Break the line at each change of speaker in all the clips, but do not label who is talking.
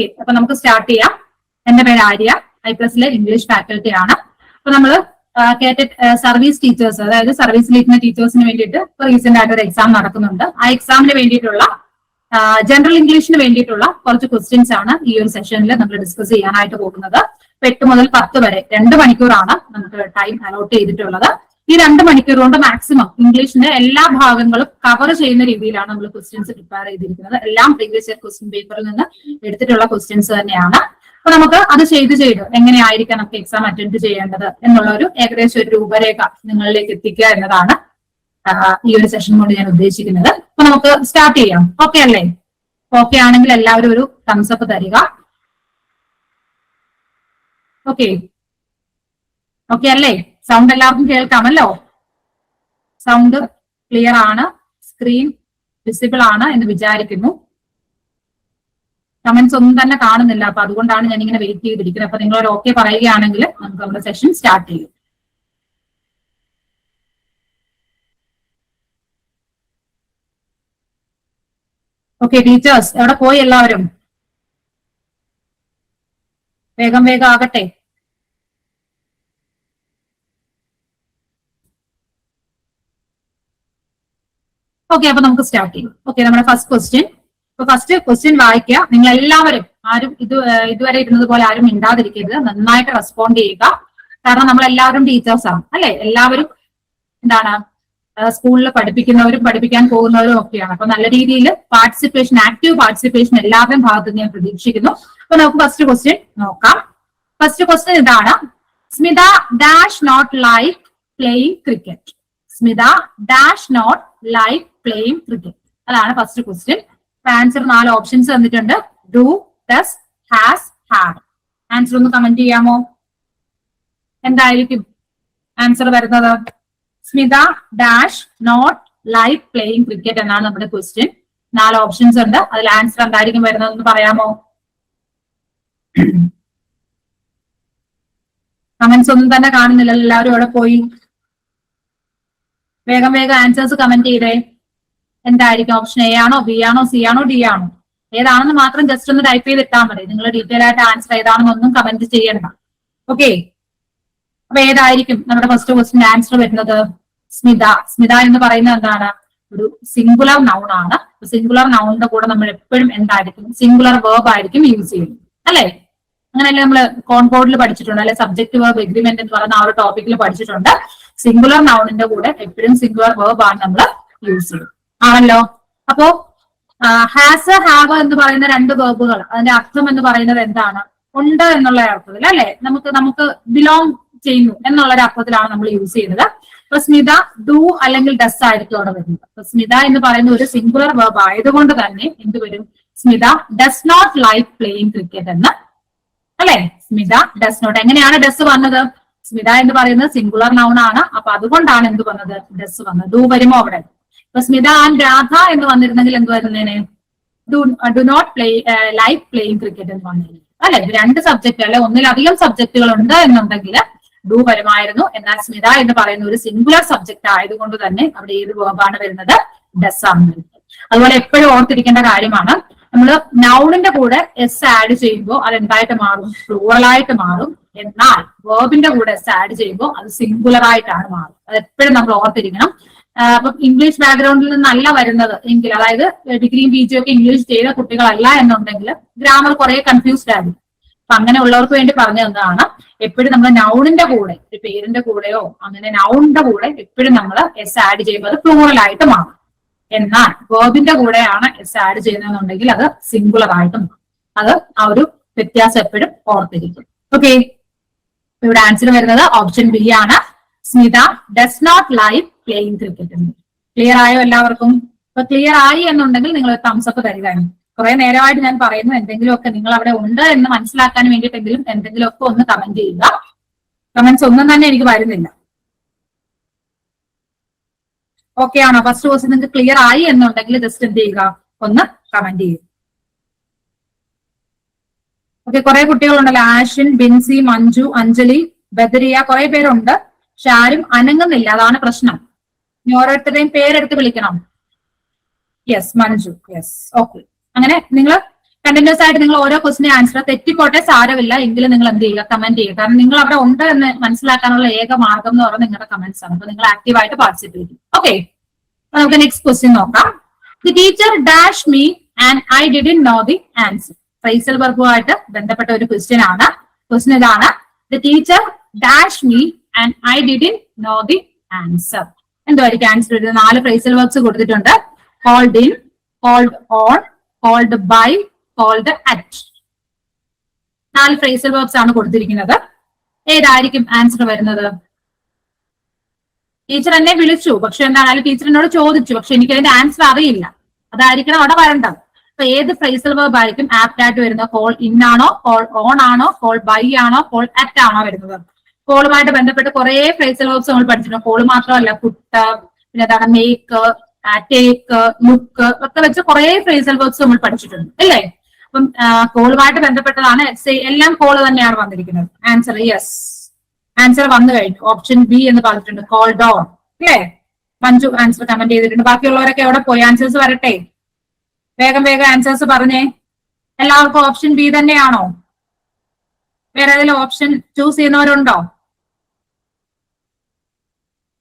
Okay, അപ്പൊ നമുക്ക് start ചെയ്യാം. എന്റെ പേര് ആര്യ, IPLS ഇംഗ്ലീഷ് ഫാക്കൽറ്റി ആണ്. അപ്പൊ നമ്മള് സർവീസ് ടീച്ചേഴ്സ്, അതായത് സർവീസിലിരിക്കുന്ന ടീച്ചേഴ്സിന് വേണ്ടിയിട്ട് ഇപ്പൊ റീസെന്റ് ആയിട്ട് ഒരു എക്സാം നടക്കുന്നുണ്ട്. ആ എക്സാമിന് വേണ്ടിയിട്ടുള്ള ജനറൽ ഇംഗ്ലീഷിന് വേണ്ടിയിട്ടുള്ള കുറച്ച് ക്വസ്റ്റ്യൻസ് ആണ് ഈ ഒരു സെഷനിൽ നമ്മൾ ഡിസ്കസ് ചെയ്യാനായിട്ട് പോകുന്നത്. 8 മുതൽ 10 വരെ 2 മണിക്കൂറാണ് നമുക്ക് ടൈം അലോട്ട് ചെയ്തിട്ടുള്ളത്. ഈ 2 മണിക്കൂർ കൊണ്ട് മാക്സിമം ഇംഗ്ലീഷിന്റെ എല്ലാ ഭാഗങ്ങളും കവർ ചെയ്യുന്ന രീതിയിലാണ് നമ്മൾ ക്വസ്റ്റ്യൻസ് പ്രിപ്പയർ ചെയ്തിരിക്കുന്നത്. എല്ലാം പ്രീവിയസ് ഇയർ ക്വസ്റ്റ്യൻ പേപ്പറിൽ നിന്ന് എടുത്തിട്ടുള്ള ക്വസ്റ്റ്യൻസ് തന്നെയാണ്. അപ്പൊ നമുക്ക് അത് ചെയ്ത് എങ്ങനെയായിരിക്കാം നമുക്ക് എക്സാം അറ്റൻഡ് ചെയ്യേണ്ടത് എന്നുള്ള ഒരു ഏകദേശം ഒരു രൂപരേഖ നിങ്ങളിലേക്ക് എത്തിക്കുക എന്നതാണ് ഈ ഒരു സെഷൻ കൊണ്ട് ഞാൻ ഉദ്ദേശിക്കുന്നത്. അപ്പൊ നമുക്ക് സ്റ്റാർട്ട് ചെയ്യാം. ഓക്കെ അല്ലേ? ഓക്കെ ആണെങ്കിൽ എല്ലാവരും ഒരു തംസ് അപ്പ് തരിക. ഓക്കെ ഓക്കെ അല്ലേ? സൗണ്ട് എല്ലാവർക്കും കേൾക്കാമല്ലോ? സൗണ്ട് ക്ലിയർ ആണ്, സ്ക്രീൻ വിസിബിൾ ആണ് എന്ന് വിചാരിക്കുന്നു. കമന്റ്സ് ഒന്നും തന്നെ കാണുന്നില്ല, അപ്പൊ അതുകൊണ്ടാണ് ഞാൻ ഇങ്ങനെ വെയിറ്റ് ചെയ്തിരിക്കുന്നത്. അപ്പൊ നിങ്ങൾ ഒരു ഓക്കെ പറയുകയാണെങ്കിൽ നമുക്ക് നമ്മുടെ സെഷൻ സ്റ്റാർട്ട് ചെയ്യും. ഓക്കെ ടീച്ചേഴ്സ്, എവിടെ പോയി എല്ലാവരും? വേഗം വേഗം ആകട്ടെ. ഓക്കെ, അപ്പൊ നമുക്ക് സ്റ്റാർട്ട് ചെയ്യും. ഓക്കെ, നമ്മുടെ ഫസ്റ്റ് ക്വസ്റ്റ്യൻ. അപ്പൊ ഫസ്റ്റ് ക്വസ്റ്റ്യൻ വായിക്കുക. നിങ്ങൾ എല്ലാവരും ആരും ഇതുവരെ ഇരുന്നത് പോലെ ആരും മിണ്ടാതിരിക്കരുത്, നന്നായിട്ട് റെസ്പോണ്ട് ചെയ്യുക. കാരണം നമ്മൾ എല്ലാവരും ടീച്ചേഴ്സ് ആണ് അല്ലെ? എല്ലാവരും എന്താണ് സ്കൂളിൽ പഠിപ്പിക്കുന്നവരും പഠിപ്പിക്കാൻ പോകുന്നവരും ഒക്കെയാണ്. അപ്പൊ നല്ല രീതിയിൽ പാർട്ടിസിപ്പേഷൻ, ആക്റ്റീവ് പാർട്ടിസിപ്പേഷൻ എല്ലാവരുടെയും ഭാഗത്ത് ഞാൻ പ്രതീക്ഷിക്കുന്നു. അപ്പൊ നമുക്ക് ഫസ്റ്റ് ക്വസ്റ്റ്യൻ നോക്കാം. ഫസ്റ്റ് ക്വസ്റ്റ്യൻ ഇതാണ്: Smitha dash not like playing cricket. Smitha dash not like playing cricket. അതാണ് ഫസ്റ്റ് ക്വസ്റ്റ്യൻ. ആൻസർ 4 ഓപ്ഷൻസ് തന്നിട്ടുണ്ട്: do, does, has, have. Answer ഒന്ന് കമന്റ് ചെയ്യാമോ? എന്തായിരിക്കും ആൻസർ വരുന്നത്? Smitha dash not like playing cricket എന്നാണ് നമ്മുടെ ക്വസ്റ്റ്യൻ. 4 ഓപ്ഷൻസ് ഉണ്ട്. അതിൽ ആൻസർ എന്തായിരിക്കും വരുന്നതെന്ന് പറയാമോ? കമന്റ്സ് ഒന്നും തന്നെ കാണുന്നില്ലല്ലോ, എല്ലാവരും അവിടെ പോയി. വേഗം വേഗം ആൻസേഴ്സ് കമന്റ് ചെയ്തേ. എന്തായിരിക്കും? ഓപ്ഷൻ എ ആണോ, ബി ആണോ, സി ആണോ, ഡി ആണോ? ഏതാണെന്ന് മാത്രം ജസ്റ്റ് ഒന്ന് ടൈപ്പ് ചെയ്തിട്ടാൽ മതി. നിങ്ങൾ ഡീറ്റെയിൽ ആയിട്ട് ആൻസർ ഏതാണെന്നൊന്നും കമന്റ് ചെയ്യണ്ട. ഓക്കെ, അപ്പൊ ഏതായിരിക്കും നമ്മുടെ ഫസ്റ്റ് ക്വസ്റ്റിന്റെ ആൻസർ വരുന്നത്? സ്മിത. സ്മിത എന്ന് പറയുന്നത് എന്താണ്? ഒരു സിംഗുലർ നൗൺ ആണ്. സിംഗുലർ നൗണിന്റെ കൂടെ നമ്മൾ എപ്പോഴും എന്തായിരിക്കും? സിംഗുലർ വേർബ് ആയിരിക്കും യൂസ് ചെയ്യുന്നത് അല്ലെ? അങ്ങനെയല്ലേ നമ്മൾ കോൺകോഡിൽ പഠിച്ചിട്ടുണ്ട് അല്ലെ? സബ്ജക്ട് വേർബ് എഗ്രിമെന്റ് എന്ന് പറയുന്ന ആ ഒരു ടോപ്പിക്കിൽ പഠിച്ചിട്ടുണ്ട്. സിംഗുലർ നൗണിന്റെ കൂടെ എപ്പോഴും സിംഗുലർ വേർബ് ആണ് നമ്മൾ യൂസ് ചെയ്യുന്നത് ആണല്ലോ. അപ്പോ ഹാസ്, ഹാവ് എന്ന് പറയുന്ന 2 വേർബുകൾ, അതിന്റെ അർത്ഥം എന്ന് പറയുന്നത് എന്താണ്? ഉണ്ട് എന്നുള്ള അർത്ഥത്തിൽ അല്ലെ? നമുക്ക് ബിലോങ് ചെയ്യുന്നു എന്നുള്ള ഒരു അർത്ഥത്തിലാണ് നമ്മൾ യൂസ് ചെയ്യുന്നത്. അപ്പൊ സ്മിത ഡു അല്ലെങ്കിൽ ഡസ് ആയിരിക്കും അവിടെ വരുന്നത്. അപ്പൊ സ്മിത എന്ന് പറയുന്ന ഒരു സിംഗുലർ വേർബ് ആയതുകൊണ്ട് തന്നെ എന്ത് വരും? Smitha does not like playing cricket എന്ന് അല്ലെ? Smitha does not. എങ്ങനെയാണ് ഡസ് വന്നത്? സ്മിത എന്ന് പറയുന്നത് സിംഗുലർ നൗൺ ആണ്. അപ്പൊ അതുകൊണ്ടാണ് എന്ത് വന്നത്? ഡസ് വന്നത്. ഡു വരുമോ അവിടെ? ഇപ്പൊ സ്മിത ആൻഡ് രാധ എന്ന് വന്നിരുന്നെങ്കിൽ എന്ത് വരുന്നേനെ? Do not like playing cricket എന്ന് വന്നിരുന്നു അല്ലെ? 2 സബ്ജക്ട് അല്ലെ, ഒന്നിലധികം സബ്ജക്റ്റുകൾ ഉണ്ട് എന്നുണ്ടെങ്കിൽ ഡു വരുമായിരുന്നു. എന്നാൽ സ്മിത എന്ന് പറയുന്ന ഒരു സിംഗുലർ സബ്ജക്ട് ആയതുകൊണ്ട് തന്നെ അവിടെ ഏത് വേർബാണ് വരുന്നത്? ഡസ് ആണ് വരുന്നത്. അതുപോലെ എപ്പോഴും ഓർത്തിരിക്കേണ്ട കാര്യമാണ്, നമ്മൾ നൗണിന്റെ കൂടെ എസ് ആഡ് ചെയ്യുമ്പോൾ അത് എന്തായിട്ട് മാറും? പ്ലൂറൽ ആയിട്ട് മാറും. എന്നാൽ വേർബിന്റെ കൂടെ എസ് ആഡ് ചെയ്യുമ്പോൾ അത് സിംഗുലർ ആയിട്ടാണ് മാറും. അത് എപ്പോഴും നമ്മൾ ഓർത്തിരിക്കണം. അപ്പൊ ഇംഗ്ലീഷ് ബാക്ക്ഗ്രൗണ്ടിൽ നിന്നല്ല വരുന്നത് എങ്കിൽ, അതായത് ഡിഗ്രിയും PG ഒക്കെ ഇംഗ്ലീഷ് ചെയ്ത കുട്ടികളല്ല എന്നുണ്ടെങ്കിൽ ഗ്രാമർ കുറെ കൺഫ്യൂസ്ഡ് ആകും. അപ്പൊ അങ്ങനെ ഉള്ളവർക്ക് വേണ്ടി പറഞ്ഞു തന്നതാണ്. എപ്പോഴും നമ്മൾ നൗണിന്റെ കൂടെ, ഒരു പേരിന്റെ കൂടെയോ അങ്ങനെ നൗണിന്റെ കൂടെ എപ്പോഴും നമ്മൾ എസ് ആഡ് ചെയ്യുമ്പോൾ അത് പ്ലൂറൽ ആയിട്ട് മാറും. എന്നാൽ വേർബിന്റെ കൂടെയാണ് എസ് ആഡ് ചെയ്യുന്നതെന്നുണ്ടെങ്കിൽ അത് സിംഗുലർ ആയിട്ട് മാറും. അത് ആ ഒരു വ്യത്യാസം എപ്പോഴും ഓർത്തിരിക്കും. ഓക്കെ, ഇവിടെ ആൻസർ വരുന്നത് ഓപ്ഷൻ ബി ആണ്. Smitha does not like playing cricket. Clear ആയോ എല്ലാവർക്കും? ഇപ്പൊ ക്ലിയർ ആയി എന്നുണ്ടെങ്കിൽ നിങ്ങൾ തംസ് അപ്പ് തരികയാണ്. കുറെ നേരമായിട്ട് ഞാൻ പറയുന്നു, എന്തെങ്കിലുമൊക്കെ നിങ്ങൾ അവിടെ ഉണ്ട് എന്ന് മനസ്സിലാക്കാൻ വേണ്ടിയിട്ടെങ്കിലും എന്തെങ്കിലുമൊക്കെ ഒന്ന് കമന്റ് ചെയ്യുക. കമന്റ്സ് ഒന്നും തന്നെ എനിക്ക് വരുന്നില്ല. ഓക്കെ ആണോ? ഫസ്റ്റ് ക്വസ്റ്റ്യൻ നിങ്ങൾക്ക് ക്ലിയർ ആയി എന്നുണ്ടെങ്കിൽ ജസ്റ്റ് എന്ത് ചെയ്യുക? ഒന്ന് കമന്റ് ചെയ്യുക. ഓക്കെ, കുറെ കുട്ടികളുണ്ടല്ലോ. ആഷിൻ, ബിൻസി, മഞ്ജു, അഞ്ജലി, ബദരിയ, കുറെ പേരുണ്ട്. പക്ഷെ ആരും അനങ്ങുന്നില്ല, അതാണ് പ്രശ്നം. ഇനി ഓരോരുത്തരുടെയും പേരെടുത്ത് വിളിക്കണം. യെസ്, മഞ്ജു. Yes, okay. അങ്ങനെ നിങ്ങൾ കണ്ടിന്യൂസ് ആയിട്ട് നിങ്ങൾ ഓരോ ക്വസ്റ്റിന്റെ ആൻസർ തെറ്റിക്കോട്ടെ സാരമില്ല എങ്കിലും നിങ്ങൾ എന്ത് ചെയ്യുക, കമന്റ് ചെയ്യുക. കാരണം നിങ്ങൾ അവിടെ ഉണ്ട് എന്ന് മനസ്സിലാക്കാനുള്ള ഏക മാർഗം എന്ന് പറയുന്നത് നിങ്ങളുടെ കമന്റ്സ് ആണ്. അപ്പൊ നിങ്ങൾ ആക്റ്റീവായിട്ട് പാർട്ടിസിപ്പേറ്റ് ചെയ്യും. ഓക്കെ, നമുക്ക് നെക്സ്റ്റ് ക്വസ്റ്റ്യൻ നോക്കാം. The teacher dash me and I didn't know the answer. Phrasal വെർബുമായിട്ട് ബന്ധപ്പെട്ട ഒരു ക്വസ്റ്റ്യൻ ആണ്. ക്വസ്റ്റ്യൻ ഇതാണ്, the teacher dash me and I didn't know the answer. എന്തായിരിക്കും ആൻസർ വരുന്നത്? 4 ഫ്രേസൽ വെർബ്സ് കൊടുത്തിട്ടുണ്ട്. Called in, called on, called by, called at. 4 phrasal verbs ആണ് കൊടുത്തിരിക്കുന്നത്. ഏതായിരിക്കും ആൻസർ വരുന്നത്? ടീച്ചർ എന്നെ വിളിച്ചു, പക്ഷെ എന്തായാലും ടീച്ചർ എന്നോട് ചോദിച്ചു, പക്ഷെ എനിക്ക് അതിന്റെ ആൻസർ അറിയില്ല. അതായിരിക്കണം അവിടെ വരേണ്ടത്. അപ്പൊ ഏത് ഫ്രേസൽ വെർബ് ആയിരിക്കും ആപ്റ്റ് ആയിട്ട് വരുന്നത്? കോൾ ഇൻ ആണോ, കോൾ ഓൺ ആണോ, കോൾ ബൈ ആണോ, കോൾ അറ്റ് ആണോ വരുന്നത്? കോളുമായിട്ട് ബന്ധപ്പെട്ട് കുറെ ഫ്രേസൽ വെർബ്സ് നമ്മൾ പഠിച്ചിട്ടുണ്ട്. കോള് മാത്രമല്ല, പുട്ട്, പിന്നെ എന്താണ് മേക്ക്, ടേക്ക്, ലുക്ക് ഒക്കെ വെച്ച് കുറെ ഫ്രേസൽ വെർബ്സ് നമ്മൾ പഠിച്ചിട്ടുണ്ട് അല്ലേ? അപ്പം കോളുമായിട്ട് ബന്ധപ്പെട്ടതാണ്. എല്ലാം കോള് തന്നെയാണ് വന്നിരിക്കുന്നത്. ആൻസർ യെസ്, ആൻസർ വന്നു കഴിഞ്ഞു. ഓപ്ഷൻ ബി എന്ന് പറഞ്ഞിട്ടുണ്ട്, കോൾഡ് ഓൺ അല്ലേ? മഞ്ജു ആൻസർ കമന്റ് ചെയ്തിട്ടുണ്ട്. ബാക്കിയുള്ളവരൊക്കെ എവിടെ പോയി? ആൻസേഴ്സ് വരട്ടെ, വേഗം വേഗം ആൻസേഴ്സ് പറഞ്ഞേ. എല്ലാവർക്കും ഓപ്ഷൻ ബി തന്നെയാണോ? വേറെ ഏതെങ്കിലും ഓപ്ഷൻ ചൂസ് ചെയ്യുന്നവരുണ്ടോ?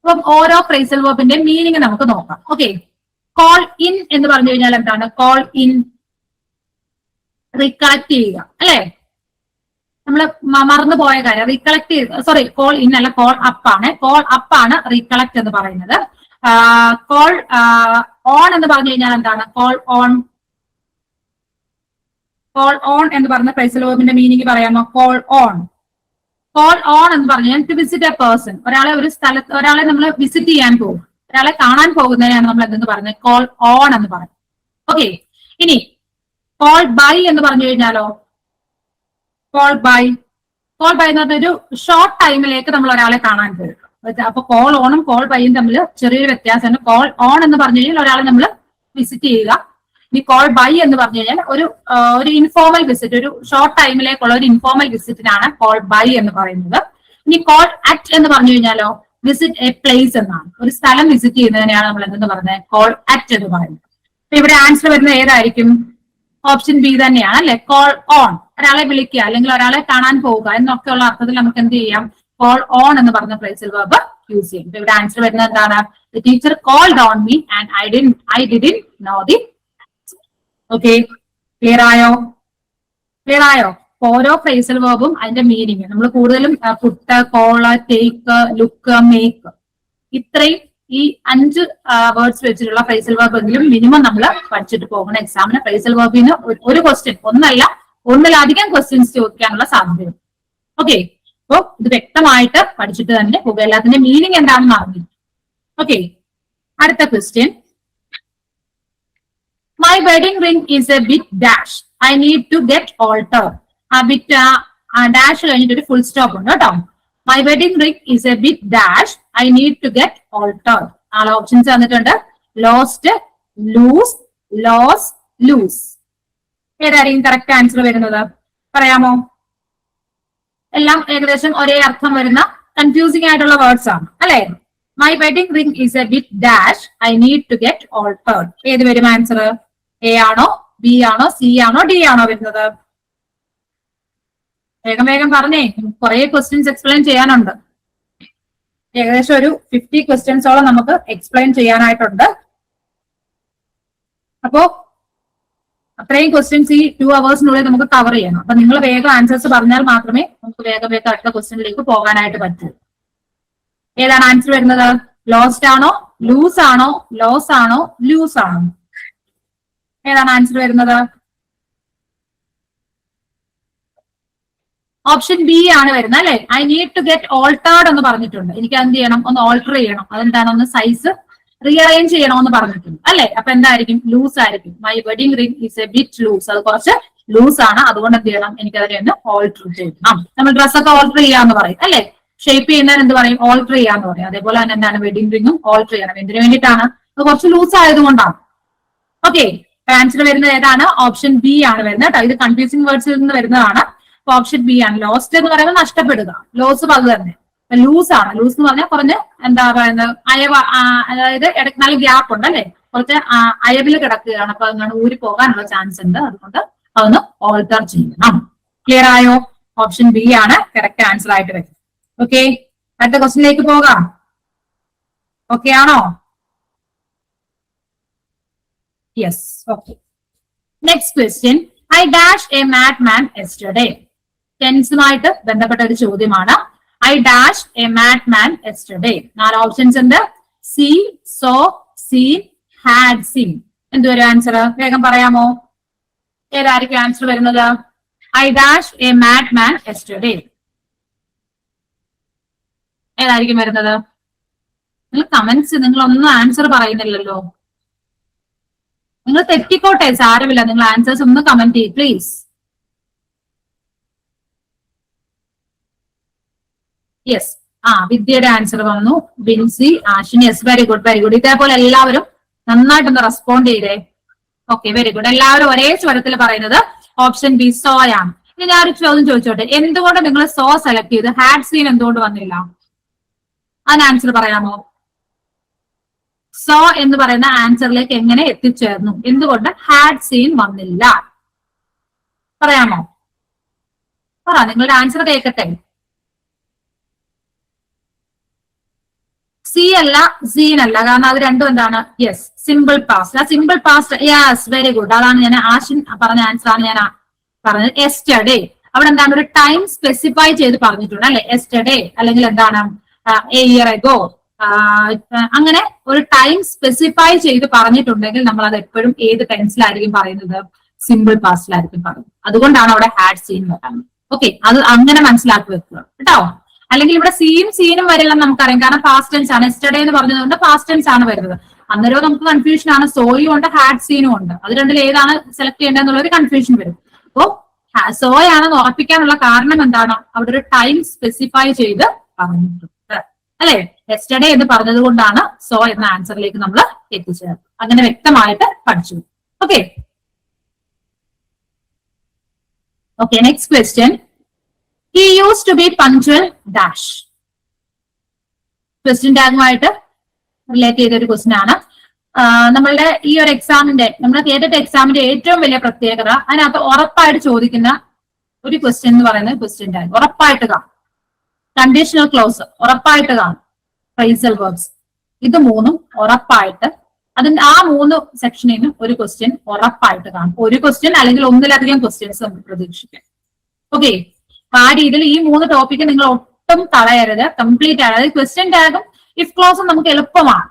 അപ്പം ഓരോ ഫ്രേസൽ വെർബിന്റെ മീനിങ് നമുക്ക് നോക്കാം. ഓക്കെ, കോൾ ഇൻ എന്ന് പറഞ്ഞു കഴിഞ്ഞാൽ എന്താണ്? കോൾ ഇൻ റീകളക്ട് ചെയ്യുക അല്ലെ? നമ്മൾ മറന്നുപോയ കാര്യം റീകളക്ട് ചെയ്ത്, സോറി, കോൾ ഇൻ അല്ല, കോൾ അപ്പ് ആണ്. കോൾ അപ്പ് ആണ് റീകളക്ട് എന്ന് പറയുന്നത്. കോൾ ഓൺ എന്ന് പറഞ്ഞു കഴിഞ്ഞാൽ എന്താണ്? Call on. കോൾ ഓൺ എന്ന് പറഞ്ഞ ഫ്രേസൽ വെർബിന്റെ മീനിങ് പറയാമോ? Call on. കോൾ ഓൺ എന്ന് പറഞ്ഞാൽ ടു വിസിറ്റ് എ പേഴ്സൺ. ഒരാളെ ഒരു സ്ഥലത്ത്, ഒരാളെ നമ്മൾ വിസിറ്റ് ചെയ്യാൻ പോകും, ഒരാളെ കാണാൻ പോകുന്നതിനാണ് നമ്മൾ എന്തെന്ന് പറയുന്നത്? കോൾ ഓൺ എന്ന് പറയും. ഓക്കെ, ഇനി കോൾ ബൈ എന്ന് പറഞ്ഞു കഴിഞ്ഞാലോ? കോൾ ബൈ, കോൾ ബൈ എന്ന് പറഞ്ഞൊരു ഷോർട്ട് ടൈമിലേക്ക് നമ്മൾ ഒരാളെ കാണാൻ പോകും. അപ്പൊ കോൾ ഓണും കോൾ ബൈയും തമ്മിൽ ചെറിയൊരു വ്യത്യാസമാണ്. കോൾ ഓൺ എന്ന് പറഞ്ഞു കഴിഞ്ഞാൽ ഒരാളെ നമ്മൾ വിസിറ്റ് ചെയ്യുക. ഇനി കോൾ ബൈ എന്ന് പറഞ്ഞു കഴിഞ്ഞാൽ ഒരു ഇൻഫോർമൽ വിസിറ്റ്, ഒരു ഷോർട്ട് ടൈമിലേക്കുള്ള ഒരു ഇൻഫോർമൽ വിസിറ്റിനാണ് കോൾ ബൈ എന്ന് പറയുന്നത്. ഇനി കോൾ അറ്റ് എന്ന് പറഞ്ഞു കഴിഞ്ഞാലോ? വിസിറ്റ് എ പ്ലേസ് എന്നാണ്. ഒരു സ്ഥലം വിസിറ്റ് ചെയ്യുന്നതിനെയാണ് നമ്മൾ എന്തെന്ന് പറയുന്നത്? കോൾ അറ്റ് എന്ന് പറയുന്നത്. അപ്പൊ ഇവിടെ ആൻസർ വരുന്നത് ഏതായിരിക്കും? ഓപ്ഷൻ ബി തന്നെയാണ് അല്ലെ? കോൾ ഓൺ, ഒരാളെ വിളിക്കുക അല്ലെങ്കിൽ ഒരാളെ കാണാൻ പോവുക എന്നൊക്കെയുള്ള അർത്ഥത്തിൽ നമുക്ക് എന്ത് ചെയ്യാം? കോൾ ഓൺ എന്ന് പറഞ്ഞ ഫ്രേസൽ വെർബ് യൂസ് ചെയ്യും. ഇവിടെ ആൻസർ വരുന്നത് എന്താണ്? The teacher called on me and I didn't know the. Okay, clear ആയോ? ക്ലിയർ ആയോ? ഓരോ ഫ്രേസൽ വെർബും അതിന്റെ മീനിങ് നമ്മൾ കൂടുതലും put, call, take, look, make, ഇത്രയും ഈ 5 വേർഡ്സ് വെച്ചിട്ടുള്ള ഫ്രേസൽ വെർബ് എങ്കിലും മിനിമം നമ്മൾ പഠിച്ചിട്ട് പോകണം. എക്സാമിന് ഫ്രേസൽ വെർബിന് ഒരു ക്വസ്റ്റ്യൻ, ഒന്നല്ല ഒന്നിലധികം ക്വസ്റ്റ്യൻസ് ചോദിക്കാനുള്ള സാധ്യത. ഓക്കെ, അപ്പൊ ഇത് വ്യക്തമായിട്ട് പഠിച്ചിട്ട് തന്നെ പോകുക. എല്ലാത്തിന്റെ മീനിങ് എന്താണെന്ന് അറിഞ്ഞു. ഓക്കെ, അടുത്ത question. My wedding ring is a bit dash, I need to get altered. ആ ബിറ്റ് ഡാഷ് കഴിഞ്ഞിട്ട് ഒരു ഫുൾ സ്റ്റോപ്പ് ഉണ്ട് കേട്ടോ. My wedding ring is a bit dash, I need to get altered. 4 options തന്നിട്ടുണ്ട്. Lost, loose, loss, loose. ഏതായിരിക്കും correct answer വരുന്നത്? പറയാമോ? എല്ലാം ഏകദേശം ഒരേ അർത്ഥം വരുന്ന കൺഫ്യൂസിംഗ് ആയിട്ടുള്ള വേർഡ്സ് ആണ് അല്ലെ? My wedding ring is a bit dash, I need to get altered. ഏത് വരും ആൻസർ? എ ആണോ, ബി ആണോ, സി ആണോ, ഡി ആണോ വരുന്നത്? വേഗം വേഗം പറഞ്ഞേ, കുറെ ക്വസ്റ്റ്യൻസ് എക്സ്പ്ലെയിൻ ചെയ്യാനുണ്ട്. ഏകദേശം ഒരു 50 ക്വസ്റ്റ്യൻസോളം നമുക്ക് എക്സ്പ്ലെയിൻ ചെയ്യാനായിട്ടുണ്ട്. അപ്പോ അത്രയും ക്വസ്റ്റ്യൻസ് ഈ 2 അവേഴ്സിനുള്ളിൽ നമുക്ക് കവർ ചെയ്യണം. അപ്പൊ നിങ്ങൾ വേഗം ആൻസേഴ്സ് പറഞ്ഞാൽ മാത്രമേ നമുക്ക് വേഗം വേഗം അടുത്ത ക്വസ്റ്റ്യനിലേക്ക് പോകാനായിട്ട് പറ്റൂ. ഏതാണ് ആൻസർ വരുന്നത്? ലോസ്റ്റ് ആണോ, ലൂസ് ആണോ, ലോസ് ആണോ, ലൂസ് ആണോ? ഏതാണ് ആൻസർ വരുന്നത്? ഓപ്ഷൻ ബി ആണ് വരുന്നത് അല്ലെ? I need to get altered എന്ന് പറഞ്ഞിട്ടുണ്ട്. എനിക്ക് എന്ത് ചെയ്യണം? ഒന്ന് ഓൾട്ടർ ചെയ്യണം. അതെന്താണ്? ഒന്ന് സൈസ് റീഅറേഞ്ച് ചെയ്യണമെന്ന് പറഞ്ഞിട്ടുണ്ട് അല്ലെ? അപ്പൊ എന്തായിരിക്കും? ലൂസ് ആയിരിക്കും. My wedding ring is a bit loose. അത് കുറച്ച് ലൂസ് ആണ്, അതുകൊണ്ട് എന്ത് ചെയ്യണം? എനിക്ക് അതിനെ ഒന്ന് ഓൾട്ടർ ചെയ്യണം. നമ്മൾ ഡ്രസ്സൊക്കെ ഓൾട്ടർ ചെയ്യാന്ന് പറയും അല്ലെ? ഷേപ്പ് ചെയ്യുന്നതിന് എന്ത് പറയും? ഓൾട്ടർ ചെയ്യാന്ന് പറയും. അതേപോലെ തന്നെ എന്താണ്? വെഡിങ് റിംഗും ഓൾട്ടർ ചെയ്യണം. എന്തിനു വേണ്ടിയിട്ടാണ്? അത് കുറച്ച് ലൂസ് ആയതുകൊണ്ടാണ്. ഓക്കെ, ആൻസർ വരുന്നത് ഏതാണ്? ഓപ്ഷൻ ബി ആണ് വരുന്നത് കേട്ടോ. ഇത് കൺഫ്യൂസിംഗ് വേർഡ്സിൽ നിന്ന് വരുന്നതാണ്. ഓപ്ഷൻ ബി ആണ്. ലോസ്റ്റ് എന്ന് പറയുന്നത് നഷ്ടപ്പെടുക, ലോസ് അത് തന്നെ. ലൂസ് ആണ്. ലൂസ് എന്ന് പറഞ്ഞാൽ കുറഞ്ഞ് എന്താ പറയുന്നത്? അതായത് ഇടയ്ക്ക് നല്ല ഗ്യാപ്പ് ഉണ്ട് അല്ലെ? കുറച്ച് അയവിൽ കിടക്കുകയാണ്. അപ്പൊ അങ്ങനെ ഊരി പോകാനുള്ള ചാൻസ് ഉണ്ട്. അതുകൊണ്ട് അതൊന്ന് ഓൾട്ടർ ചെയ്യണം. ക്ലിയർ ആയോ? ഓപ്ഷൻ ബി ആണ് കറക്റ്റ് ആൻസർ ആയിട്ട് വരുന്നത്. ഓക്കെ, അടുത്ത ക്വസ്റ്റ്യനിലേക്ക് പോകാം. ഓക്കെ ആണോ? Yes, okay. Next question, I dash a mad man yesterday. ടെൻസുമായിട്ട് ബന്ധപ്പെട്ട ഒരു ചോദ്യമാണ്. I dash a mad man yesterday. 4 options ഉണ്ട്. See, saw, seen, had seen. എന്തുവരും ആൻസർ? വേഗം പറയാമോ? ഏതായിരിക്കും ആൻസർ വരുന്നത്? I dash a mad man yesterday. ഏതായിരിക്കും വരുന്നത്? നിങ്ങൾ കമന്റ്സ്, നിങ്ങളൊന്നും ആൻസർ പറയുന്നില്ലല്ലോ. നിങ്ങൾ തെറ്റിക്കോട്ടെ, സാരമില്ല. നിങ്ങൾ ആൻസേഴ്സ് ഒന്ന് കമന്റ് ചെയ്യ് പ്ലീസ്. യെസ്, വിദ്യയുടെ ആൻസർ വന്നു. Binsy, Ashin, yes, very good, very good. ഇതേപോലെ എല്ലാവരും നന്നായിട്ടൊന്ന് റെസ്പോണ്ട് ചെയ്തേ. Okay, very good. എല്ലാവരും ഒരേ സ്വരത്തിൽ പറയുന്നത് ഓപ്ഷൻ ബി, സോ ആണ്. ഇനി ഞാനൊരു ചോദ്യം ചോദിച്ചോട്ടെ, എന്തുകൊണ്ട് നിങ്ങൾ സോ സെലക്ട് ചെയ്ത് ഹാഡ് സീൻ എന്തുകൊണ്ട് വന്നില്ല? അതിന് ആൻസർ പറയാമോ? സോ എന്ന് പറയുന്ന ആൻസറിലേക്ക് എങ്ങനെ എത്തിച്ചേർന്നു? എന്തുകൊണ്ട് ഹാഡ് സീൻ വന്നില്ല? പറയാമോ? പറ, നിങ്ങളുടെ ആൻസർ കേൾക്കട്ടെ. സി അല്ല, സീൻ അല്ല, കാരണം അത് രണ്ടും എന്താണ്? Yes, simple past. ആ simple past, yes, very good. അതാണ് ഞാൻ ആഷിൻ പറഞ്ഞ ആൻസർ ആണ് ഞാൻ പറഞ്ഞത്. യെസ്റ്റർഡേ, അവിടെ എന്താണ്? ഒരു ടൈം സ്പെസിഫൈ ചെയ്ത് പറഞ്ഞിട്ടുണ്ട് അല്ലെ? യെസ്റ്റർഡേ അല്ലെങ്കിൽ എന്താണ്? A year ago. അങ്ങനെ ഒരു ടൈം സ്പെസിഫൈ ചെയ്ത് പറഞ്ഞിട്ടുണ്ടെങ്കിൽ നമ്മൾ അത് എപ്പോഴും ഏത് ടെൻസിലായിരിക്കും പറയുന്നത്? സിമ്പിൾ പാസ്റ്റിലായിരിക്കും പറയുന്നത്. അതുകൊണ്ടാണ് അവിടെ ഹാഡ് സീൻ വരുന്നത്. ഓക്കെ, അത് അങ്ങനെ മനസ്സിലാക്കി വെക്കുക കേട്ടോ. അല്ലെങ്കിൽ ഇവിടെ സീനും വരില്ലെന്ന് നമുക്കറിയാം, കാരണം പാസ്റ്റ് ടെൻസ് ആണ്. യെസ്റ്റർഡേ എന്ന് പറഞ്ഞതുകൊണ്ട് പാസ്റ്റ് ടെൻസ് ആണ് വരുന്നത്. അന്നേരം നമുക്ക് കൺഫ്യൂഷൻ ആണ്. സോയും ഉണ്ട്, ഹാഡ് സീനും ഉണ്ട്. അത് രണ്ടിൽ ഏതാണ് സെലക്ട് ചെയ്യേണ്ടതെന്നുള്ള ഒരു കൺഫ്യൂഷൻ വരും. അപ്പോ സോയാണെന്ന് ഉറപ്പിക്കാനുള്ള കാരണം എന്താണ്? അവിടെ ഒരു ടൈം സ്പെസിഫൈ ചെയ്ത് പറഞ്ഞിട്ടുണ്ട് അല്ലെ? യെസ്റ്റർഡേ എന്ന് പറഞ്ഞത് കൊണ്ടാണ് സോ എന്ന ആൻസറിലേക്ക് നമ്മൾ എത്തിച്ചേർന്നത്. അങ്ങനെ വ്യക്തമായിട്ട് പഠിച്ചു. Okay, okay. Next question, he used to be punctual dash. Question ടാഗുമായിട്ട് റിലേറ്റ് ചെയ്ത ഒരു ക്വസ്റ്റ്യൻ ആണ്. നമ്മളുടെ ഈ ഒരു എക്സാമിന്റെ, നമ്മുടെ കേട്ടിട്ട് എക്സാമിന്റെ ഏറ്റവും വലിയ പ്രത്യേകത, അതിനകത്ത് ഉറപ്പായിട്ട് ചോദിക്കുന്ന ഒരു ക്വസ്റ്റ്യൻ എന്ന് പറയുന്നത് ക്വസ്റ്റ്യൻ ടാഗ് ഉറപ്പായിട്ട് കാണും. കണ്ടീഷണൽ ക്ലോസ് ഉറപ്പായിട്ട് കാണും. ഫ്രേസൽ വെർബ്സ്, ഇത് മൂന്നും ഉറപ്പായിട്ട്, അതിന്റെ ആ 3 സെക്ഷനിൽ നിന്നും ഒരു ക്വസ്റ്റ്യൻ ഉറപ്പായിട്ട് കാണും. ഒരു ക്വസ്റ്റ്യൻ അല്ലെങ്കിൽ ഒന്നിലധികം ക്വസ്റ്റ്യൻസ് നമുക്ക് പ്രതീക്ഷിക്കാം. ഓക്കെ, ആ രീതിയിൽ ഈ 3 ടോപ്പിക്ക് നിങ്ങൾ ഒട്ടും തടയരുത്, കംപ്ലീറ്റ് ആണ്. അതായത് ക്വസ്റ്റ്യൻ ടാഗും ഇഫ് ക്ലോസും നമുക്ക് എളുപ്പമാണ്.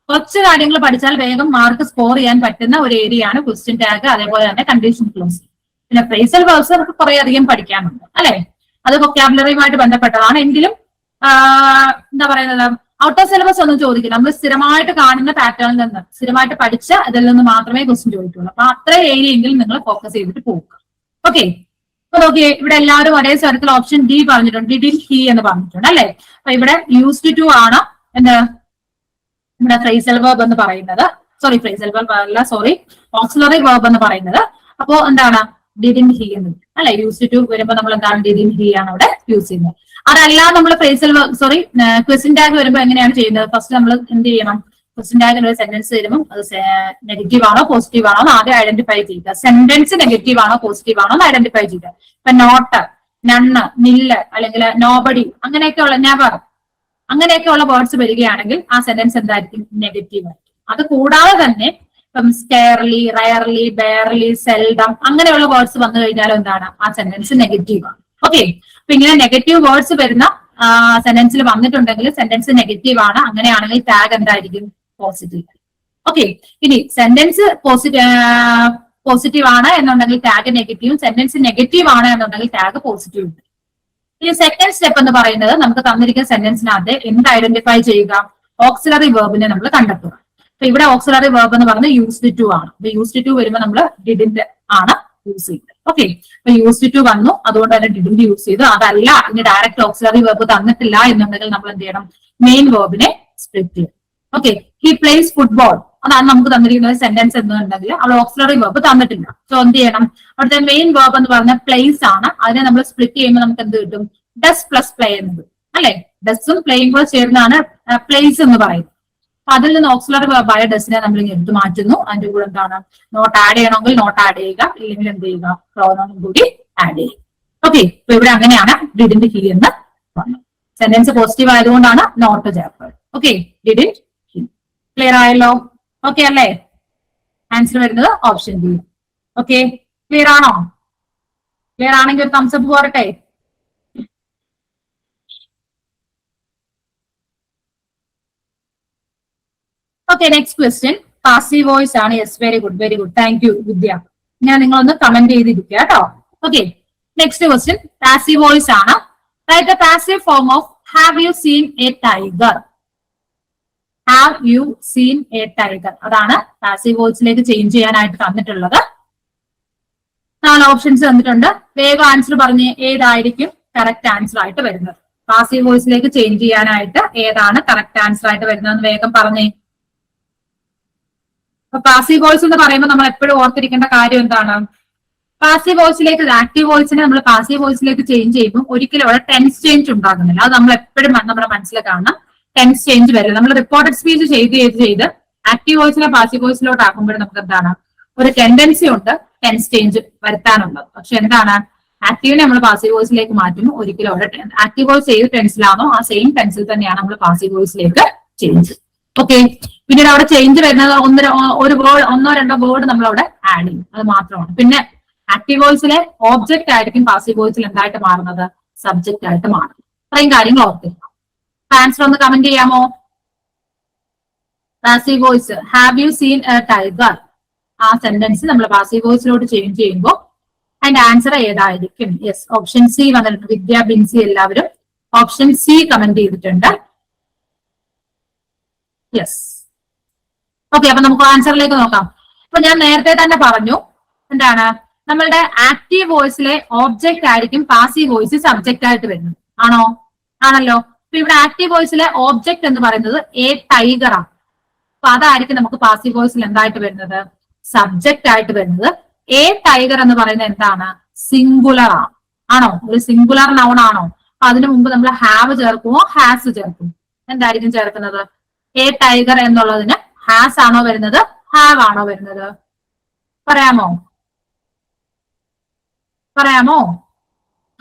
കുറച്ച് കാര്യങ്ങൾ പഠിച്ചാൽ വേഗം മാർക്ക് സ്കോർ ചെയ്യാൻ പറ്റുന്ന ഒരു ഏരിയ ആണ് ക്വസ്റ്റ്യൻ ടാഗ്, അതേപോലെ തന്നെ കണ്ടീഷൻ ക്ലോസ്. പിന്നെ ഫ്രേസൽ വെർബ്സ് നമുക്ക് കുറെ അധികം പഠിക്കാനുണ്ട് അല്ലെ? അത് വൊക്കാബുലറിയുമായിട്ട് ബന്ധപ്പെട്ടതാണ്. എങ്കിലും എന്താ പറയുന്നത്, ഔട്ട് ഓഫ് സിലബസ് ഒന്നും ചോദിക്കില്ല. നമ്മൾ സ്ഥിരമായിട്ട് കാണുന്ന പാറ്റേണിൽ നിന്ന്, സ്ഥിരമായിട്ട് പഠിച്ച അതിൽ നിന്ന് മാത്രമേ ക്വസ്റ്റ്യൻ ചോദിക്കുള്ളൂ. അപ്പൊ അത്ര ഏരിയയെങ്കിലും നിങ്ങൾ ഫോക്കസ് ചെയ്തിട്ട് പോകുക. ഓക്കെ, അപ്പൊ നോക്കിയേ, ഇവിടെ എല്ലാവരും ഒരേ സ്വരത്തിൽ ഓപ്ഷൻ ഡി പറഞ്ഞിട്ടുണ്ട്. ഡിഡ് ഹി എന്ന് പറഞ്ഞിട്ടുണ്ട് അല്ലെ? അപ്പൊ ഇവിടെ യൂസ്ഡ് ടു ആണ് എന്ത്? ഇവിടെ ഫ്രേസൽ വെർബ് എന്ന് പറയുന്നത്, ഫ്രേസൽ വെർബ് അല്ല, ഓക്സിലറി വെർബ് എന്ന് പറയുന്നത്. അപ്പോ എന്താണ്? ഡിഡിന്റ് ഹി എന്ന് അല്ലെ? യൂസ്ഡ് ടു വരുമ്പോ നമ്മൾ എന്താണ്? ഡിഡിന്റ് ഹി ആണ് അവിടെ യൂസ് ചെയ്യുന്നത്. അതല്ല, നമ്മൾ ഫ്രേസൽ ക്വസ്റ്റ്യൻ ടാഗ് വരുമ്പോ എങ്ങനെയാണ് ചെയ്യുന്നത്? ഫസ്റ്റ് നമ്മൾ എന്ത് ചെയ്യണം? ക്വസ്റ്റ്യൻ ടാഗിന് ഒരു സെന്റൻസ് തരുമ്പോൾ അത് നെഗറ്റീവ് ആണോ പോസിറ്റീവ് ആണോ എന്ന് ആദ്യം ഐഡന്റിഫൈ ചെയ്യുക. സെന്റൻസ് നെഗറ്റീവ് ആണോ പോസിറ്റീവ് ആണോ എന്ന് ഐഡന്റിഫൈ ചെയ്യുക. ഇപ്പൊ നോട്ട്, നണ്ണ്, നില്ല്, അല്ലെങ്കിൽ നോബഡി, അങ്ങനെയൊക്കെയുള്ള നെവർ, അങ്ങനെയൊക്കെയുള്ള വേർഡ്സ് വരികയാണെങ്കിൽ ആ സെന്റൻസ് എന്തായിരിക്കും? നെഗറ്റീവ് ആയിരിക്കും. അത് കൂടാതെ തന്നെ ഇപ്പം സ്കെയർലി, റയർലി, ബെയർലി, സെൽഡം അങ്ങനെയുള്ള വേർഡ്സ് വന്നു കഴിഞ്ഞാലും എന്താണ്? ആ സെന്റൻസ് നെഗറ്റീവ് ആണ്. ഓക്കെ, അപ്പൊ ഇങ്ങനെ നെഗറ്റീവ് വേർഡ്സ് വരുന്ന സെന്റൻസിൽ വന്നിട്ടുണ്ടെങ്കിൽ സെന്റൻസ് നെഗറ്റീവ് ആണ്. അങ്ങനെയാണെങ്കിൽ ടാഗ് എന്തായിരിക്കും? പോസിറ്റീവ്. ഓക്കെ, ഇനി സെന്റൻസ് പോസിറ്റീവ് ആണ് എന്നുണ്ടെങ്കിൽ ടാഗ് നെഗറ്റീവും, സെന്റൻസ് നെഗറ്റീവ് ആണ് എന്നുണ്ടെങ്കിൽ ടാഗ് പോസിറ്റീവ് ഉണ്ട്. ഇനി സെക്കൻഡ് സ്റ്റെപ്പ് എന്ന് പറയുന്നത്, നമുക്ക് തന്നിരിക്കുന്ന സെന്റൻസിനകത്ത് എന്ത് ഐഡന്റിഫൈ ചെയ്യുക? ഓക്സിലറി വെർബിനെ നമ്മൾ കണ്ടെത്തുക. അപ്പൊ ഇവിടെ ഓക്സിലറി വെർബ് എന്ന് പറയുന്നത് യൂസ്ഡ് ടു ആണ്. അപ്പൊ യൂസ്ഡ് ടു വരുമ്പോൾ നമ്മൾ ഡിഡിന്റ് ആണ് യൂസ് ചെയ്യുന്നത്. ഓക്കെ, അപ്പൊ യൂസ്ഡ് ടു വന്നു, അതുകൊണ്ട് തന്നെ ഡിഡിന്റ് യൂസ് ചെയ്തു. അതല്ല, ഇനി ഡയറക്റ്റ് ഓക്സിലറി വെർബ് തന്നിട്ടില്ല എന്നുണ്ടെങ്കിൽ നമ്മൾ എന്ത് ചെയ്യണം? മെയിൻ വെർബിനെ സ്പ്ലിറ്റ് ചെയ്യണം. ഓക്കെ, ഹി പ്ലേസ് ഫുട്ബോൾ, അതാണ് നമുക്ക് തന്നിരിക്കുന്ന സെന്റൻസ് എന്നുണ്ടെങ്കിൽ അവിടെ ഓക്സിലറി വെർബ് തന്നിട്ടില്ല. സോ എന്ത് ചെയ്യണം? അവിടുത്തെ മെയിൻ വെർബ് എന്ന് പറഞ്ഞ പ്ലേസ് ആണ്. അതിനെ നമ്മൾ സ്പ്ലിറ്റ് ചെയ്യുമ്പോൾ നമുക്ക് എന്ത് കിട്ടും? ഡസ് പ്ലസ് പ്ലേ എന്നത് അല്ലെ? ഡസും പ്ലേയും കൂടെ ചേർന്നാണ് പ്ലേസ് എന്ന് പറയുന്നത്. അതിൽ നിന്ന് ഓക്സിലറി വെർബായ ഡസിനെ നമ്മൾ എടുത്തു മാറ്റുന്നു. അതിന്റെ കൂടെ എന്താണ്, നോട്ട് ആഡ് ചെയ്യണമെങ്കിൽ നോട്ട് ആഡ് ചെയ്യുക, ഇല്ലെങ്കിൽ എന്ത് ചെയ്യുക, പ്രോനൗണും കൂടി ആഡ് ചെയ്യുക. ഓക്കെ, അപ്പൊ ഇവിടെ അങ്ങനെയാണ് ഡിഡിന്റ് ഹി എന്ന് പറഞ്ഞു. സെന്റൻസ് പോസിറ്റീവ് ആയതുകൊണ്ടാണ് നോട്ട് ചേർത്തത്. Okay, didn't he. ക്ലിയർ ആയല്ലോ? ഓക്കെ അല്ലേ? ആൻസർ വരുന്നത് ഓപ്ഷൻ ബി. ഓക്കെ, ക്ലിയർ ആണോ? ക്ലിയർ ആണെങ്കിൽ ഒരു തംസ് അപ്പ് പോരട്ടെ. Okay, next question passive voice ആണ്. Yes, very good, very good, thank you Vidya. ഞാൻ നിങ്ങളൊന്ന് കമന്റ് ചെയ്തിരിക്കുക കേട്ടോ. Okay, next question passive voice ആണ്. Write the passive form of have you seen a tiger. Have you seen a tiger, അതാണ് passive വോയിസിലേക്ക് change ചെയ്യാനായിട്ട് തന്നിട്ടുള്ളത്. 4 options തന്നിട്ടുണ്ട്. വേഗം ആൻസർ പറഞ്ഞ് ഏതായിരിക്കും കറക്റ്റ് ആൻസർ ആയിട്ട് വരുന്നത്. പാസീവ് വോയിസിലേക്ക് ചേഞ്ച് ചെയ്യാനായിട്ട് ഏതാണ് കറക്റ്റ് ആൻസർ ആയിട്ട് വരുന്നതെന്ന് വേഗം പറഞ്ഞേ. അപ്പൊ പാസീവ് വോയിസ് എന്ന് പറയുമ്പോൾ നമ്മൾ എപ്പോഴും ഓർത്തിരിക്കേണ്ട കാര്യം എന്താണ്? പാസീവ് വോയിസിലേക്ക്, ആക്റ്റീവ് വോയിസിനെ നമ്മൾ പാസീവ് വോയിസിലേക്ക് ചേഞ്ച് ചെയ്യുമ്പോൾ ഒരിക്കലും അവിടെ ടെൻസ് ചേഞ്ച് ഉണ്ടാകുന്നില്ല. അത് നമ്മൾ എപ്പോഴും നമ്മുടെ മനസ്സിൽ കാണണം. ടെൻസ് ചേഞ്ച് വരില്ല. നമ്മൾ റിപ്പോർട്ടഡ് സ്പീച്ച് ചെയ്ത് ആക്റ്റീവ് വോയിസിനെ പാസീവ് വോയിസിലോട്ട് ആക്കുമ്പോൾ നമുക്ക് എന്താണ്, ഒരു ടെൻഡൻസി ഉണ്ട് ടെൻസ് ചേഞ്ച് വരുത്താനുള്ളത്. പക്ഷെ എന്താണ്, ആക്റ്റീവിനെ നമ്മൾ പാസീവ് വോയിസിലേക്ക് മാറ്റുമ്പോൾ ഒരിക്കലും അവിടെ ആക്റ്റീവ് വോയിസ് ഏത് ടെൻസിലാണോ ആ സെയിം ടെൻസിൽ തന്നെയാണ് നമ്മൾ പാസീവ് വോയിസിലേക്ക് ചേഞ്ച്. ഓക്കെ, പിന്നീട് അവിടെ ചേഞ്ച് വരുന്നത് ഒരു വേർഡ്, 1-2 വേർഡ് നമ്മൾ അവിടെ ആഡ് ചെയ്യും, അത് മാത്രമാണ്. പിന്നെ ആക്റ്റീവ് വോയിസിലെ ഓബ്ജക്റ്റ് ആയിരിക്കും പാസീവ് വോയിസിൽ എന്തായിട്ട് മാറുന്നത്, സബ്ജക്റ്റ് ആയിട്ട് മാറും. ഇത്രയും കാര്യങ്ങൾ ഓർത്തിരിക്കണം. ആൻസർ ഒന്ന് കമന്റ് ചെയ്യാമോ? Passive voice have you seen a tiger, ആ സെന്റൻസ് നമ്മൾ പാസീവ് വോയിസിലോട്ട് ചേഞ്ച് ചെയ്യുമ്പോൾ അതിന്റെ ആൻസർ ഏതായിരിക്കും? യെസ്, ഓപ്ഷൻ സി വന്നിട്ടുണ്ട്. വിദ്യ, ബിൻസി എല്ലാവരും ഓപ്ഷൻ സി കമന്റ് ചെയ്തിട്ടുണ്ട്. യെസ്, ഓക്കെ, അപ്പൊ നമുക്ക് ആൻസറിലേക്ക് നോക്കാം. അപ്പൊ ഞാൻ നേരത്തെ തന്നെ പറഞ്ഞു, എന്താണ്, നമ്മളുടെ ആക്റ്റീവ് വോയിസിലെ ഓബ്ജക്റ്റ് ആയിരിക്കും പാസീവ് വോയിസ് സബ്ജക്റ്റ് ആയിട്ട് വരുന്നത്. ആണോ? ആണല്ലോ. അപ്പൊ ഇവിടെ ആക്റ്റീവ് വോയിസിലെ ഓബ്ജക്റ്റ് എന്ന് പറയുന്നത് എ ടൈഗർ ആണ്. അപ്പൊ അതായിരിക്കും നമുക്ക് പാസീവ് വോയിസിൽ എന്തായിട്ട് വരുന്നത്, സബ്ജക്റ്റ് ആയിട്ട് വരുന്നത്. എ ടൈഗർ എന്ന് പറയുന്നത് എന്താണ്, സിംഗുലർ ആണ്. ആണോ? ഒരു സിംഗുലർ നൗൺ ആണോ? അപ്പൊ അതിനു മുമ്പ് നമ്മൾ ഹാവ് ചേർക്കുമോ ഹാസ് ചേർക്കും? എന്തായിരിക്കും ചേർക്കുന്നത്? എ ടൈഗർ എന്നുള്ളതിന് ഹാസ് ആണോ വരുന്നത്, ഹാവ് ആണോ വരുന്നത്? പറയാമോ?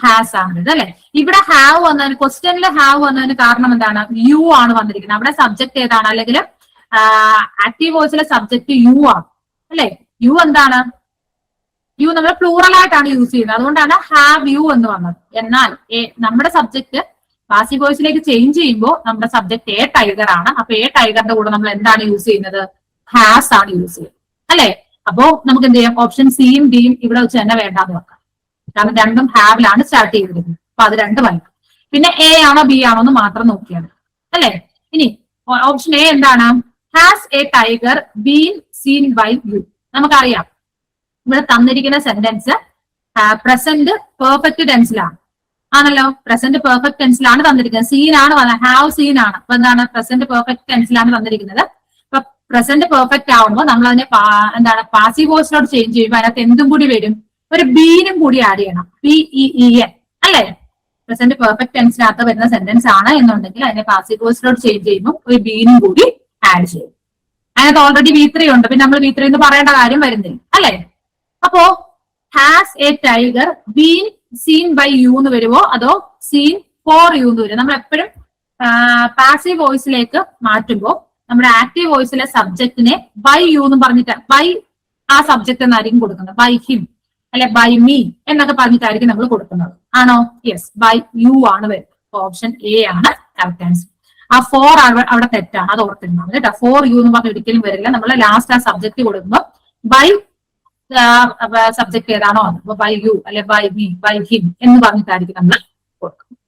ഹാസ് ആണ് വരുന്നത് അല്ലെ. ഇവിടെ ഹാവ് വന്നതിന്, ക്വസ്റ്റ്യനിൽ ഹാവ് വന്നതിന് കാരണം എന്താണ്, യു ആണ് വന്നിരിക്കുന്നത്. അവിടെ സബ്ജക്ട് ഏതാണ്, അല്ലെങ്കിൽ ആക്റ്റീവ് വോയിസിലെ സബ്ജക്ട് യു ആണ് അല്ലെ. യു എന്താണ്, യു നമ്മൾ പ്ലൂറൽ ആയിട്ടാണ് യൂസ് ചെയ്യുന്നത്, അതുകൊണ്ടാണ് ഹാവ് യു എന്ന് വന്നത്. എന്നാൽ നമ്മുടെ സബ്ജക്ട് പാസീവ് വോയിസിലേക്ക് ചേഞ്ച് ചെയ്യുമ്പോൾ നമ്മുടെ സബ്ജക്ട് എ ടൈഗർ ആണ്. അപ്പൊ എ ടൈഗറിന്റെ കൂടെ നമ്മൾ എന്താണ് യൂസ് ചെയ്യുന്നത്, ഹാസ് ആണ് യൂസ് ചെയ്യുന്നത് അല്ലെ. അപ്പോ നമുക്ക് എന്ത് ചെയ്യാം, ഓപ്ഷൻ സിയും ഡിയും ഇവിടെ വെച്ച് തന്നെ വേണ്ടാന്ന് വെക്കാം. കാരണം രണ്ടും ഹാവിലാണ് സ്റ്റാർട്ട് ചെയ്തിരിക്കുന്നത്. അപ്പൊ അത് രണ്ടും വരും. പിന്നെ എ ആണോ ബി ആണോ എന്ന് മാത്രം നോക്കിയാണ് അല്ലെ. ഇനി ഓപ്ഷൻ എ എന്താണ്, has a tiger been seen by you. നമുക്കറിയാം ഇവിടെ തന്നിരിക്കുന്ന സെന്റൻസ് പ്രസന്റ് പെർഫെക്റ്റ് ടെൻസിലാണ്. ആണല്ലോ, പ്രസന്റ് പെർഫെക്റ്റ് ടെൻസിലാണ് തന്നിരിക്കുന്നത്. സീൻ ആണ് വന്നത്, ഹാവ് സീൻ ആണ്. അപ്പൊ എന്താണ്, പ്രസന്റ് പെർഫെക്റ്റ് ടെൻസിലാണ് തന്നിരിക്കുന്നത്. അപ്പൊ പ്രസന്റ് പെർഫെക്റ്റ് ആവുമ്പോൾ നമ്മൾ അതിനെ എന്താണ്, പാസീവ് വോയിസിലോട്ട് ചേഞ്ച് ചെയ്യുമ്പോൾ അതിനകത്ത് എന്തും കൂടി വരും, ഒരു ബീനും കൂടി ആഡ് ചെയ്യണം. PEEN അല്ലെ. പ്രസന്റ് പെർഫെക്റ്റ് ടെൻസിനകത്ത് വരുന്ന സെന്റൻസ് ആണ് എന്നുണ്ടെങ്കിൽ അതിനെ പാസീവ് വോയിസിലോട്ട് ചേഞ്ച് ചെയ്യുമ്പോൾ ഒരു ബീനും കൂടി ആഡ് ചെയ്യും. അതിനകത്ത് ഓൾറെഡി V3 ഉണ്ട്, പിന്നെ നമ്മൾ V3 എന്ന് പറയേണ്ട കാര്യം വരുന്നില്ല അല്ലെ. അപ്പോ has a tiger been seen by you എന്ന് വരുമോ അതോ സീൻ ഫോർ യു എന്ന് വരുമോ? നമ്മൾ എപ്പോഴും പാസീവ് വോയിസിലേക്ക് മാറ്റുമ്പോൾ നമ്മുടെ ആക്റ്റീവ് വോയിസിലെ സബ്ജക്റ്റിനെ ബൈ യു എന്ന് പറഞ്ഞിട്ട് ബൈ ആ സബ്ജക്ട് എന്നായിരിക്കും കൊടുക്കുന്നത്. ബൈ ഹിം അല്ലെ ബൈ മീ എന്നൊക്കെ പറഞ്ഞിട്ടായിരിക്കും നമ്മൾ കൊടുക്കുന്നത്. ആണോ? യെസ്, ബൈ യു ആണ് വരുന്നത്. ഓപ്ഷൻ എ ആണ് കറക്റ്റ് ആൻസർ. ആ 4 അവിടെ തെറ്റാണ്, അത് ഓർത്തിരുന്നാൽ കേട്ടോ. 4 യു എന്ന് പറഞ്ഞ് ഒരിക്കലും വരില്ല. നമ്മൾ ലാസ്റ്റ് ആ സബ്ജക്ട് കൊടുക്കുമ്പോൾ ബൈ സബ്ജക്ട് ഏതാണോ അത്, ബൈ യു അല്ലെ ബൈ മീ ബൈ ഹിം എന്ന് പറഞ്ഞിട്ടായിരിക്കും നമ്മൾ കൊടുക്കുന്നത്.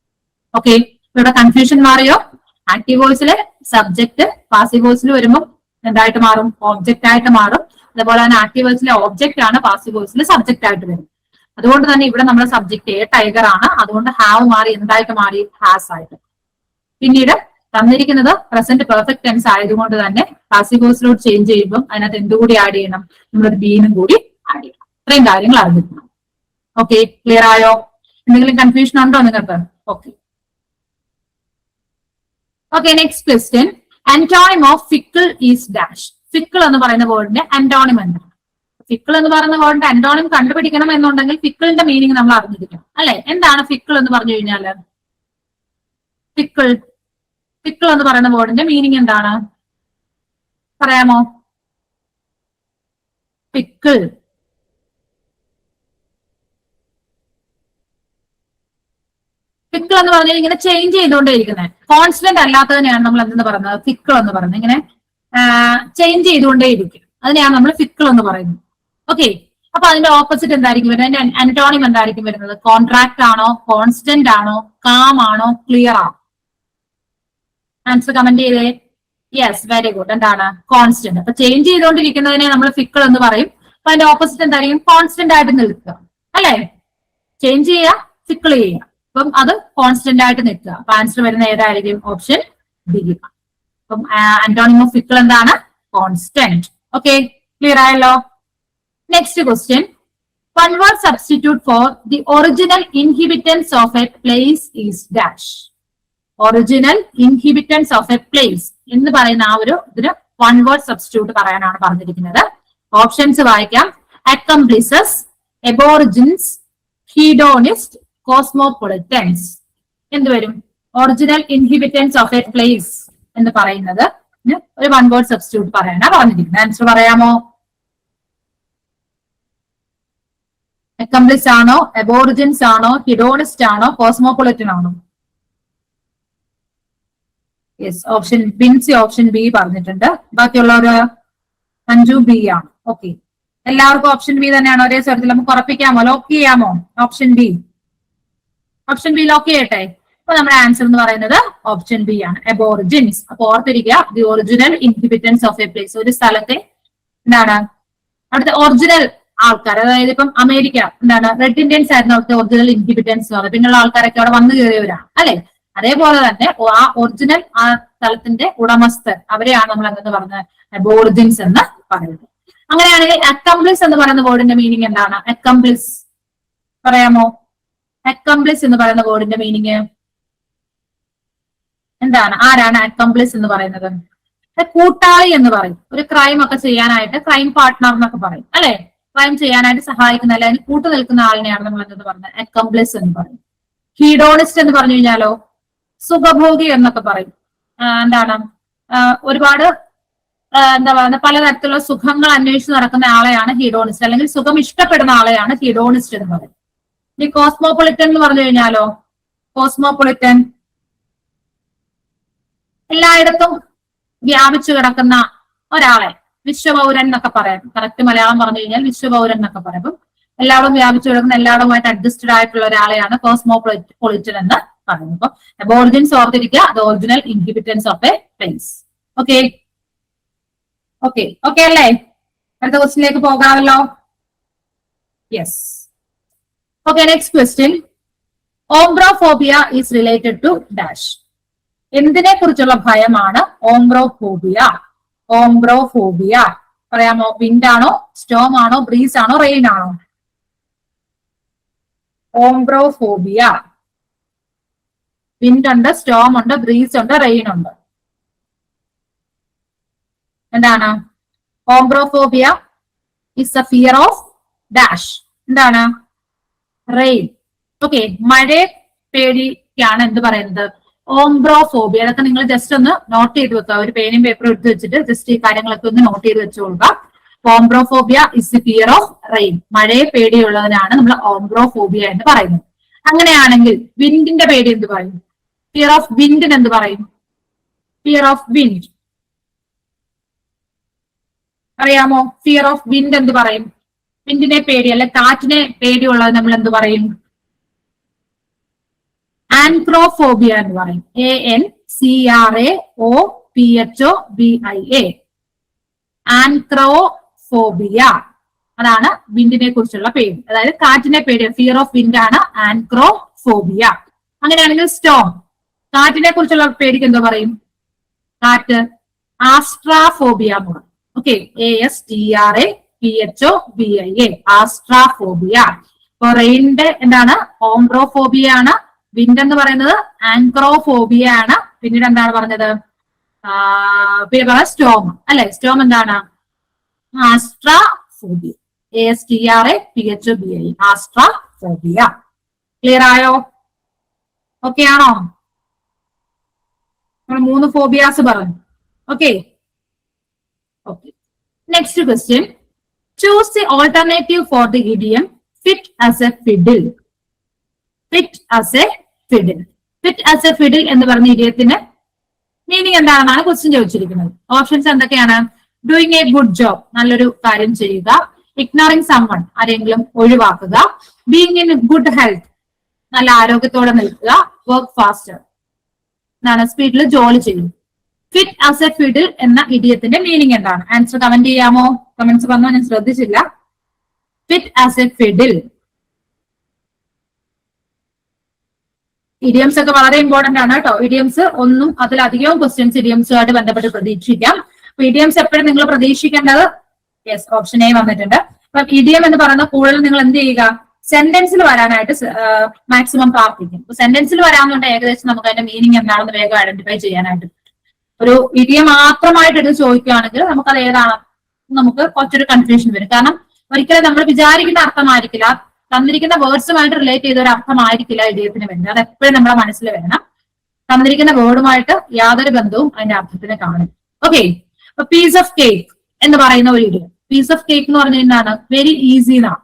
ഓക്കെ, ഇവിടെ കൺഫ്യൂഷൻ മാറിയോ? ആക്റ്റീവ് വോയിസിലെ സബ്ജക്ട് പാസീവ് വോയിസിൽ വരുമ്പോൾ എന്തായിട്ട് മാറും, ഓബ്ജക്റ്റ് ആയിട്ട് മാറും. അതുപോലെ തന്നെ ആക്റ്റീവ് വോയിസിലെ ഓബ്ജക്റ്റ് ആണ് പാസീവ് വോയിസിൽ സബ്ജക്റ്റ് ആയിട്ട് വരും. അതുകൊണ്ട് തന്നെ ഇവിടെ നമ്മുടെ സബ്ജക്ട് എ ടൈഗർ ആണ്. അതുകൊണ്ട് ഹാവ് മാറി എന്തായിട്ട് മാറി, ഹാസ് ആയിട്ട്. പിന്നീട് തന്നിരിക്കുന്നത് പ്രസന്റ് പെർഫെക്റ്റ് ടെൻസ് ആയതുകൊണ്ട് തന്നെ പാസീവ് വോയിസിലോട്ട് ചേഞ്ച് ചെയ്യുമ്പോൾ അതിനകത്ത് എന്തുകൂടി ആഡ് ചെയ്യണം, നമ്മളൊരു ബീനും കൂടി ആഡ് ചെയ്യണം. ഇത്രയും കാര്യങ്ങൾ അറിഞ്ഞിരിക്കണം. ഓക്കെ, ക്ലിയർ ആയോ? എന്തെങ്കിലും കൺഫ്യൂഷൻ ഉണ്ടോ നിങ്ങൾക്ക്? Okay, next question. Antonym of fickle is dash. Fickle എന്ന് പറയുന്ന വേർഡിന്റെ antonym എന്താണ്? ഫിക്കിൾ എന്ന് പറയുന്ന വേർഡിന്റെ antonym കണ്ടുപിടിക്കണം എന്നുണ്ടെങ്കിൽ ഫിക്കിളിന്റെ മീനിങ് നമ്മൾ അറിഞ്ഞിരിക്കണം അല്ലെ? എന്താണ് ഫിക്കിൾ എന്ന് പറഞ്ഞു കഴിഞ്ഞാല്? ഫിക്കിൾ എന്ന് പറയുന്ന വേർഡിന്റെ മീനിങ് എന്താണ് പറയാമോ? ഫിക്കിൾ എന്ന് പറഞ്ഞാൽ ഇങ്ങനെ ചേഞ്ച് ചെയ്തുകൊണ്ടേയിരിക്കുന്നത്, കോൺസ്റ്റന്റ് അല്ലാത്തതിനെയാണ് നമ്മൾ എന്തെന്ന് പറയുന്നത്? ഫിക്കിൾ എന്ന് പറയുന്നത്. ഇങ്ങനെ ചേഞ്ച് ചെയ്തുകൊണ്ടേയിരിക്കും, അതിനെയാണ് നമ്മൾ ഫിക്കിൾ എന്ന് പറയുന്നത്. ഓക്കെ, അപ്പൊ അതിന്റെ ഓപ്പോസിറ്റ് എന്തായിരിക്കും വരുന്നത്? അതിന്റെ antonym എന്തായിരിക്കും വരുന്നത്? കോൺട്രാക്ട് ആണോ, കോൺസ്റ്റന്റ് ആണോ, കാം ആണോ, ക്ലിയർ ആണോ? ആൻസർ കമന്റ് ചെയ്തേ. Yes, very good. എന്താണ്? കോൺസ്റ്റന്റ്. അപ്പൊ ചേഞ്ച് ചെയ്തുകൊണ്ടിരിക്കുന്നതിനെ നമ്മൾ ഫിക്കിൾ എന്ന് പറയും. അപ്പൊ അതിന്റെ ഓപ്പോസിറ്റ് എന്തായിരിക്കും? കോൺസ്റ്റന്റ് ആയിട്ട് നിൽക്കുക അല്ലെ? ചേഞ്ച് ചെയ്യുക, ഫിക്കിൾ ചെയ്യുക. അപ്പം അത് കോൺസ്റ്റന്റ് ആയിട്ട് നിൽക്കുക. അപ്പൊ ആൻസർ വരുന്ന ഏതായിരിക്കും? Option B. അപ്പം antonym ഓഫ് ഫിക്കിൾ എന്താണ്? കോൺസ്റ്റന്റ്. ഓക്കെ, ക്ലിയർ ആയല്ലോ? Next question. One word substitute for the original inhabitants of a place is dash. Original inhabitants of a place എന്ന് പറയുന്ന ആ ഒരു ഇതിന് വൺ വേർഡ് സബ്സ്റ്റിറ്റ്യൂട്ട് പറയാനാണ് പറഞ്ഞിരിക്കുന്നത്. ഓപ്ഷൻസ് വായിക്കാം. അക്കംപ്ലിസസ്, എബോറിജിൻസ്, ഹീഡോണിസ്റ്റ്, കോസ്മോപൊളിറ്റൻസ്. എന്തുവരും? Original inhabitants of a place എന്ന് പറയുന്നത് ഒരു വൺ വേർഡ് സബ്സ്റ്റിറ്റ്യൂട്ട് പറയാനാണ് പറഞ്ഞിരിക്കുന്നത്. ആൻസർ പറയാമോ? അക്കംപ്ലിസ് ആണോ, എബോറിജിൻസ് ആണോ, ഹിഡോണിസ്റ്റ് ആണോ, കോസ്മോപൊളിറ്റൻ ആണോ? Yes, option Binsy option B പറഞ്ഞിട്ടുണ്ട്. ബാക്കിയുള്ളവര് അഞ്ചു ബി ആണ്. ഓക്കെ, എല്ലാവർക്കും ഓപ്ഷൻ ബി തന്നെയാണ് ഒരേ സ്വരത്തിൽ നമുക്ക് ഉറപ്പിക്കാമോ? ലോക്ക് ചെയ്യാമോ? ഓപ്ഷൻ ബി ലോക്ക് ചെയ്യട്ടെ. അപ്പൊ നമ്മുടെ ആൻസർ എന്ന് പറയുന്നത് ഓപ്ഷൻ ബി ആണ്, എബോറിജിൻസ്. അപ്പൊ ഓർത്തിരിക്കുക, the original inhabitants of a place. ഒരു സ്ഥലത്തെ എന്താണ് അവിടുത്തെ ഒറിജിനൽ ആൾക്കാർ, അതായത് ഇപ്പം അമേരിക്ക എന്താണ് റെഡ് ഇന്ത്യൻസ് ആയിരുന്നു അവിടുത്തെ ഒറിജിനൽ ഇൻഹിബിറ്റൻസ് എന്ന് പറയുന്നത്. പിന്നെയുള്ള ആൾക്കാരൊക്കെ അവിടെ വന്നു കയറിയവരാണ് അല്ലെ? അതേപോലെ തന്നെ ആ ഒറിജിനൽ ആ സ്ഥലത്തിന്റെ ഉടമസ്ഥർ, അവരെയാണ് നമ്മൾ എന്തെന്ന് പറഞ്ഞത്? എബോറിജിൻസ് എന്ന് പറയുന്നത്. അങ്ങനെയാണെങ്കിൽ അക്കംപ്ലിസ് എന്ന് പറയുന്ന വേർഡിന്റെ മീനിങ് എന്താണ്? അക്കംപ്ലിസ് പറയാമോ? അക്കംപ്ലിസ് എന്ന് പറയുന്ന വേർഡിന്റെ മീനിങ് എന്താണ്? ആരാണ് അക്കംപ്ലിസ് എന്ന് പറയുന്നത്? കൂട്ടാളി എന്ന് പറയും. ഒരു ക്രൈം ഒക്കെ ചെയ്യാനായിട്ട് ക്രൈം പാർട്ട്ണർ എന്നൊക്കെ പറയും അല്ലെ? ക്രൈം ചെയ്യാനായിട്ട് സഹായിക്കുന്ന അല്ലെ അതിന് കൂട്ടു നിൽക്കുന്ന ആളിനെയാണ് നമ്മൾ എന്തെന്ന് പറഞ്ഞത്? അക്കംപ്ലിസ് എന്ന് പറയും. ഹീഡോണിസ്റ്റ് എന്ന് പറഞ്ഞു കഴിഞ്ഞാലോ സുഖഭോഗി എന്നൊക്കെ പറയും. എന്താണ് ഒരുപാട് എന്താ പറയുക പലതരത്തിലുള്ള സുഖങ്ങൾ അന്വേഷിച്ച് നടക്കുന്ന ആളെയാണ് ഹീഡോണിസ്റ്റ്, അല്ലെങ്കിൽ സുഖം ഇഷ്ടപ്പെടുന്ന ആളെയാണ് ഹീഡോണിസ്റ്റ് എന്ന് പറയും. ഇനി കോസ്മോപൊളിറ്റൻ എന്ന് പറഞ്ഞു കഴിഞ്ഞാലോ കോസ്മോപൊളിറ്റൻ എല്ലായിടത്തും വ്യാപിച്ചു കിടക്കുന്ന ഒരാളെ വിശ്വപൗരൻ എന്നൊക്കെ പറയാം. കറക്റ്റ് മലയാളം പറഞ്ഞു കഴിഞ്ഞാൽ വിശ്വപൗരൻ എന്നൊക്കെ പറയും. അപ്പം എല്ലാവരും വ്യാപിച്ചു കിടക്കുന്ന എല്ലാവരുമായിട്ട് അഡ്ജസ്റ്റഡ് ആയിട്ടുള്ള ഒരാളെയാണ് കോസ്മോപൊളിറ്റൻ എന്ന് പറയുന്നത്. അപ്പൊ എബോറിജിൻസ് ഓർത്തിരിക്കുക, അത് original inhabitants of a place. Okay അല്ലേ? അടുത്ത ക്വസ്റ്റിനിലേക്ക് പോകാമല്ലോ. Yes, okay. Next question. Ombrophobia is related to dash. എന്തിനെ കുറിച്ചുള്ള ഭയമാണ് ഓംബ്രോഫോബിയ? ഓംബ്രോഫോബിയ പറയാമോ? വിൻഡ് ആണോ, സ്റ്റോം ആണോ, ബ്രീസ് ആണോ, റെയിൻ ആണോ? ഓംബ്രോഫോബിയ. വിൻഡ് ഉണ്ട്, സ്റ്റോം ഉണ്ട്, ബ്രീസ് ഉണ്ട്, റെയിൻ ഉണ്ട്. എന്താണ്? Ombrophobia is a fear of dash. എന്താണ്? റെയിൻ. ഓക്കെ, മഴയെ പേടിക്കാണ് എന്ത് പറയുന്നത്? ഓംബ്രോഫോബിയ. അതൊക്കെ നിങ്ങൾ ജസ്റ്റ് ഒന്ന് നോട്ട് ചെയ്ത് വെക്കുക. ഒരു പേനയും പേപ്പറും എടുത്ത് വെച്ചിട്ട് ജസ്റ്റ് ഈ കാര്യങ്ങളൊക്കെ ഒന്ന് നോട്ട് ചെയ്ത് വെച്ചു കൊടുക്കുക. Ombrophobia is the fear of rain. മഴയെ പേടിയുള്ളതിനാണ് നമ്മൾ ഓംബ്രോഫോബിയ എന്ന് പറയുന്നത്. അങ്ങനെയാണെങ്കിൽ വിൻഡിന്റെ പേടി എന്ത് പറയും? ഫിയർ ഓഫ് വിൻഡിന് എന്ത് പറയും? ഫിയർ ഓഫ് വിൻഡ് അറിയാമോ? ഫിയർ ഓഫ് വിൻഡ് എന്ത് പറയും? വിൻഡിനെ പേടി അല്ലെ കാറ്റിനെ പേടിയുള്ളത് നമ്മൾ എന്ത് പറയും? ആൻക്രോഫോബിയ എന്ന് പറയും. ANCRAOPHOBIA. ആൻക്രോഫോബിയ. അതാണ് വിൻഡിനെ കുറിച്ചുള്ള പേടി, അതായത് കാറ്റിനെ പേടി. ഫിയർ ഓഫ് വിൻഡ് ആണ് ആൻക്രോഫോബിയ. അങ്ങനെയാണെങ്കിൽ സ്റ്റോം, കാറ്റിനെ കുറിച്ചുള്ള പേടിക്ക് എന്തോ പറയും? കാറ്റ് ആസ്ട്രാഫോബിയ എന്ന് പറയും. Okay, ASTRAPHOBIA. ആസ്ട്രാഫോബിയ. അപ്പൊ റെയിനിന്റെ എന്താണ്? ഓംബ്രോഫോബിയ ആണ്. വിൻഡ് എന്ന് പറയുന്നത് ആൻക്രോഫോബിയ ആണ്. പിന്നീട് എന്താണ് പറഞ്ഞത്? പിന്നെ പറയാം സ്റ്റോം അല്ലെ. സ്റ്റോം എന്താണ്? ആസ്ട്രാഫോബിയ. ASTRAPHOBIA. ആസ്ട്രാഫോബിയ. ക്ലിയർ ആയോ? ഓക്കെ ആണോ? നമ്മൾ 3 ഫോബിയാസ് പറഞ്ഞു. Okay okay. Next question. Choose the alternative for the idiom fit as A fiddle. Fit as A fiddle. Fit as A fiddle എന്ന് പറഞ്ഞ ഇഡിയത്തിന് മീനിങ് എന്താണെന്നാണ് ക്വസ്റ്റ്യൻ ചോദിച്ചിരിക്കുന്നത്. ഓപ്ഷൻസ് എന്തൊക്കെയാണ്? ഡൂയിങ് എ ഗുഡ് ജോബ്, നല്ലൊരു കാര്യം ചെയ്യുക. ഇഗ്നോറിംഗ് സമ്മൺ, ആരെങ്കിലും ഒഴിവാക്കുക. ബീയിങ് ഇൻ ഗുഡ് ഹെൽത്ത്, നല്ല ആരോഗ്യത്തോടെ നിൽക്കുക. വർക്ക് ഫാസ്റ്റർ, എന്താണ് സ്പീഡിൽ ജോലി ചെയ്യും. ഫിറ്റ് ആസ് എ ഫിഡിൽ എന്ന ഇഡിയത്തിന്റെ മീനിങ് എന്താണ്? ആൻസർ കമന്റ് ചെയ്യാമോ? കമന്റ്സ് വന്നോ? ഞാൻ ശ്രദ്ധിച്ചില്ല. Fit as A fiddle. Idioms ഒക്കെ വളരെ ഇമ്പോർട്ടന്റ് ആണ് കേട്ടോ. ഇഡിയംസ് ഒന്നും അതിലധികവും ക്വസ്റ്റ്യൻസ് ഇഡിയംസുമായിട്ട് ബന്ധപ്പെട്ട് പ്രതീക്ഷിക്കാം. അപ്പൊ ഇഡിയംസ് എപ്പോഴും നിങ്ങൾ പ്രതീക്ഷിക്കേണ്ടത് യെസ് ഓപ്ഷൻ എ വന്നിട്ടുണ്ട്. അപ്പൊ ഇഡിയം എന്ന് പറയുന്ന കൂടുതൽ നിങ്ങൾ എന്ത് ചെയ്യുക? സെന്റൻസിൽ വരാനായിട്ട് മാക്സിമം പ്രാർത്ഥിക്കും. അപ്പൊ സെന്റൻസിൽ വരാമെന്നുണ്ടെങ്കിൽ ഏകദേശം നമുക്ക് അതിന്റെ മീനിങ് എന്താണെന്ന് വേഗം ഐഡന്റിഫൈ ചെയ്യാനായിട്ട്. ഒരു ഇഡിയം മാത്രമായിട്ട് എടുത്ത് ചോദിക്കുകയാണെങ്കിൽ നമുക്കത് ഏതാണ് നമുക്ക് കുറച്ചൊരു കൺഫ്യൂഷൻ വരും. കാരണം ഒരിക്കലും നമ്മൾ വിചാരിക്കുന്ന അർത്ഥമായിരിക്കില്ല, തന്നിരിക്കുന്ന വേർഡ്സുമായിട്ട് റിലേറ്റ് ചെയ്ത ഒരു അർത്ഥമായിരിക്കില്ല ഇഡിയത്തിന് വേണ്ടി. അത് എപ്പോഴും നമ്മുടെ മനസ്സിൽ വേണം. തന്നിരിക്കുന്ന വേർഡുമായിട്ട് യാതൊരു ബന്ധവും അതിന്റെ അർത്ഥത്തിന് കാണും. ഓക്കെ. അപ്പൊ പീസ് ഓഫ് കേക്ക് എന്ന് പറയുന്ന ഒരു ഇഡിയം. പീസ് ഓഫ് കേക്ക് എന്ന് പറഞ്ഞാൽ എന്താണ്? വെരി ഈസി എന്നാണ്.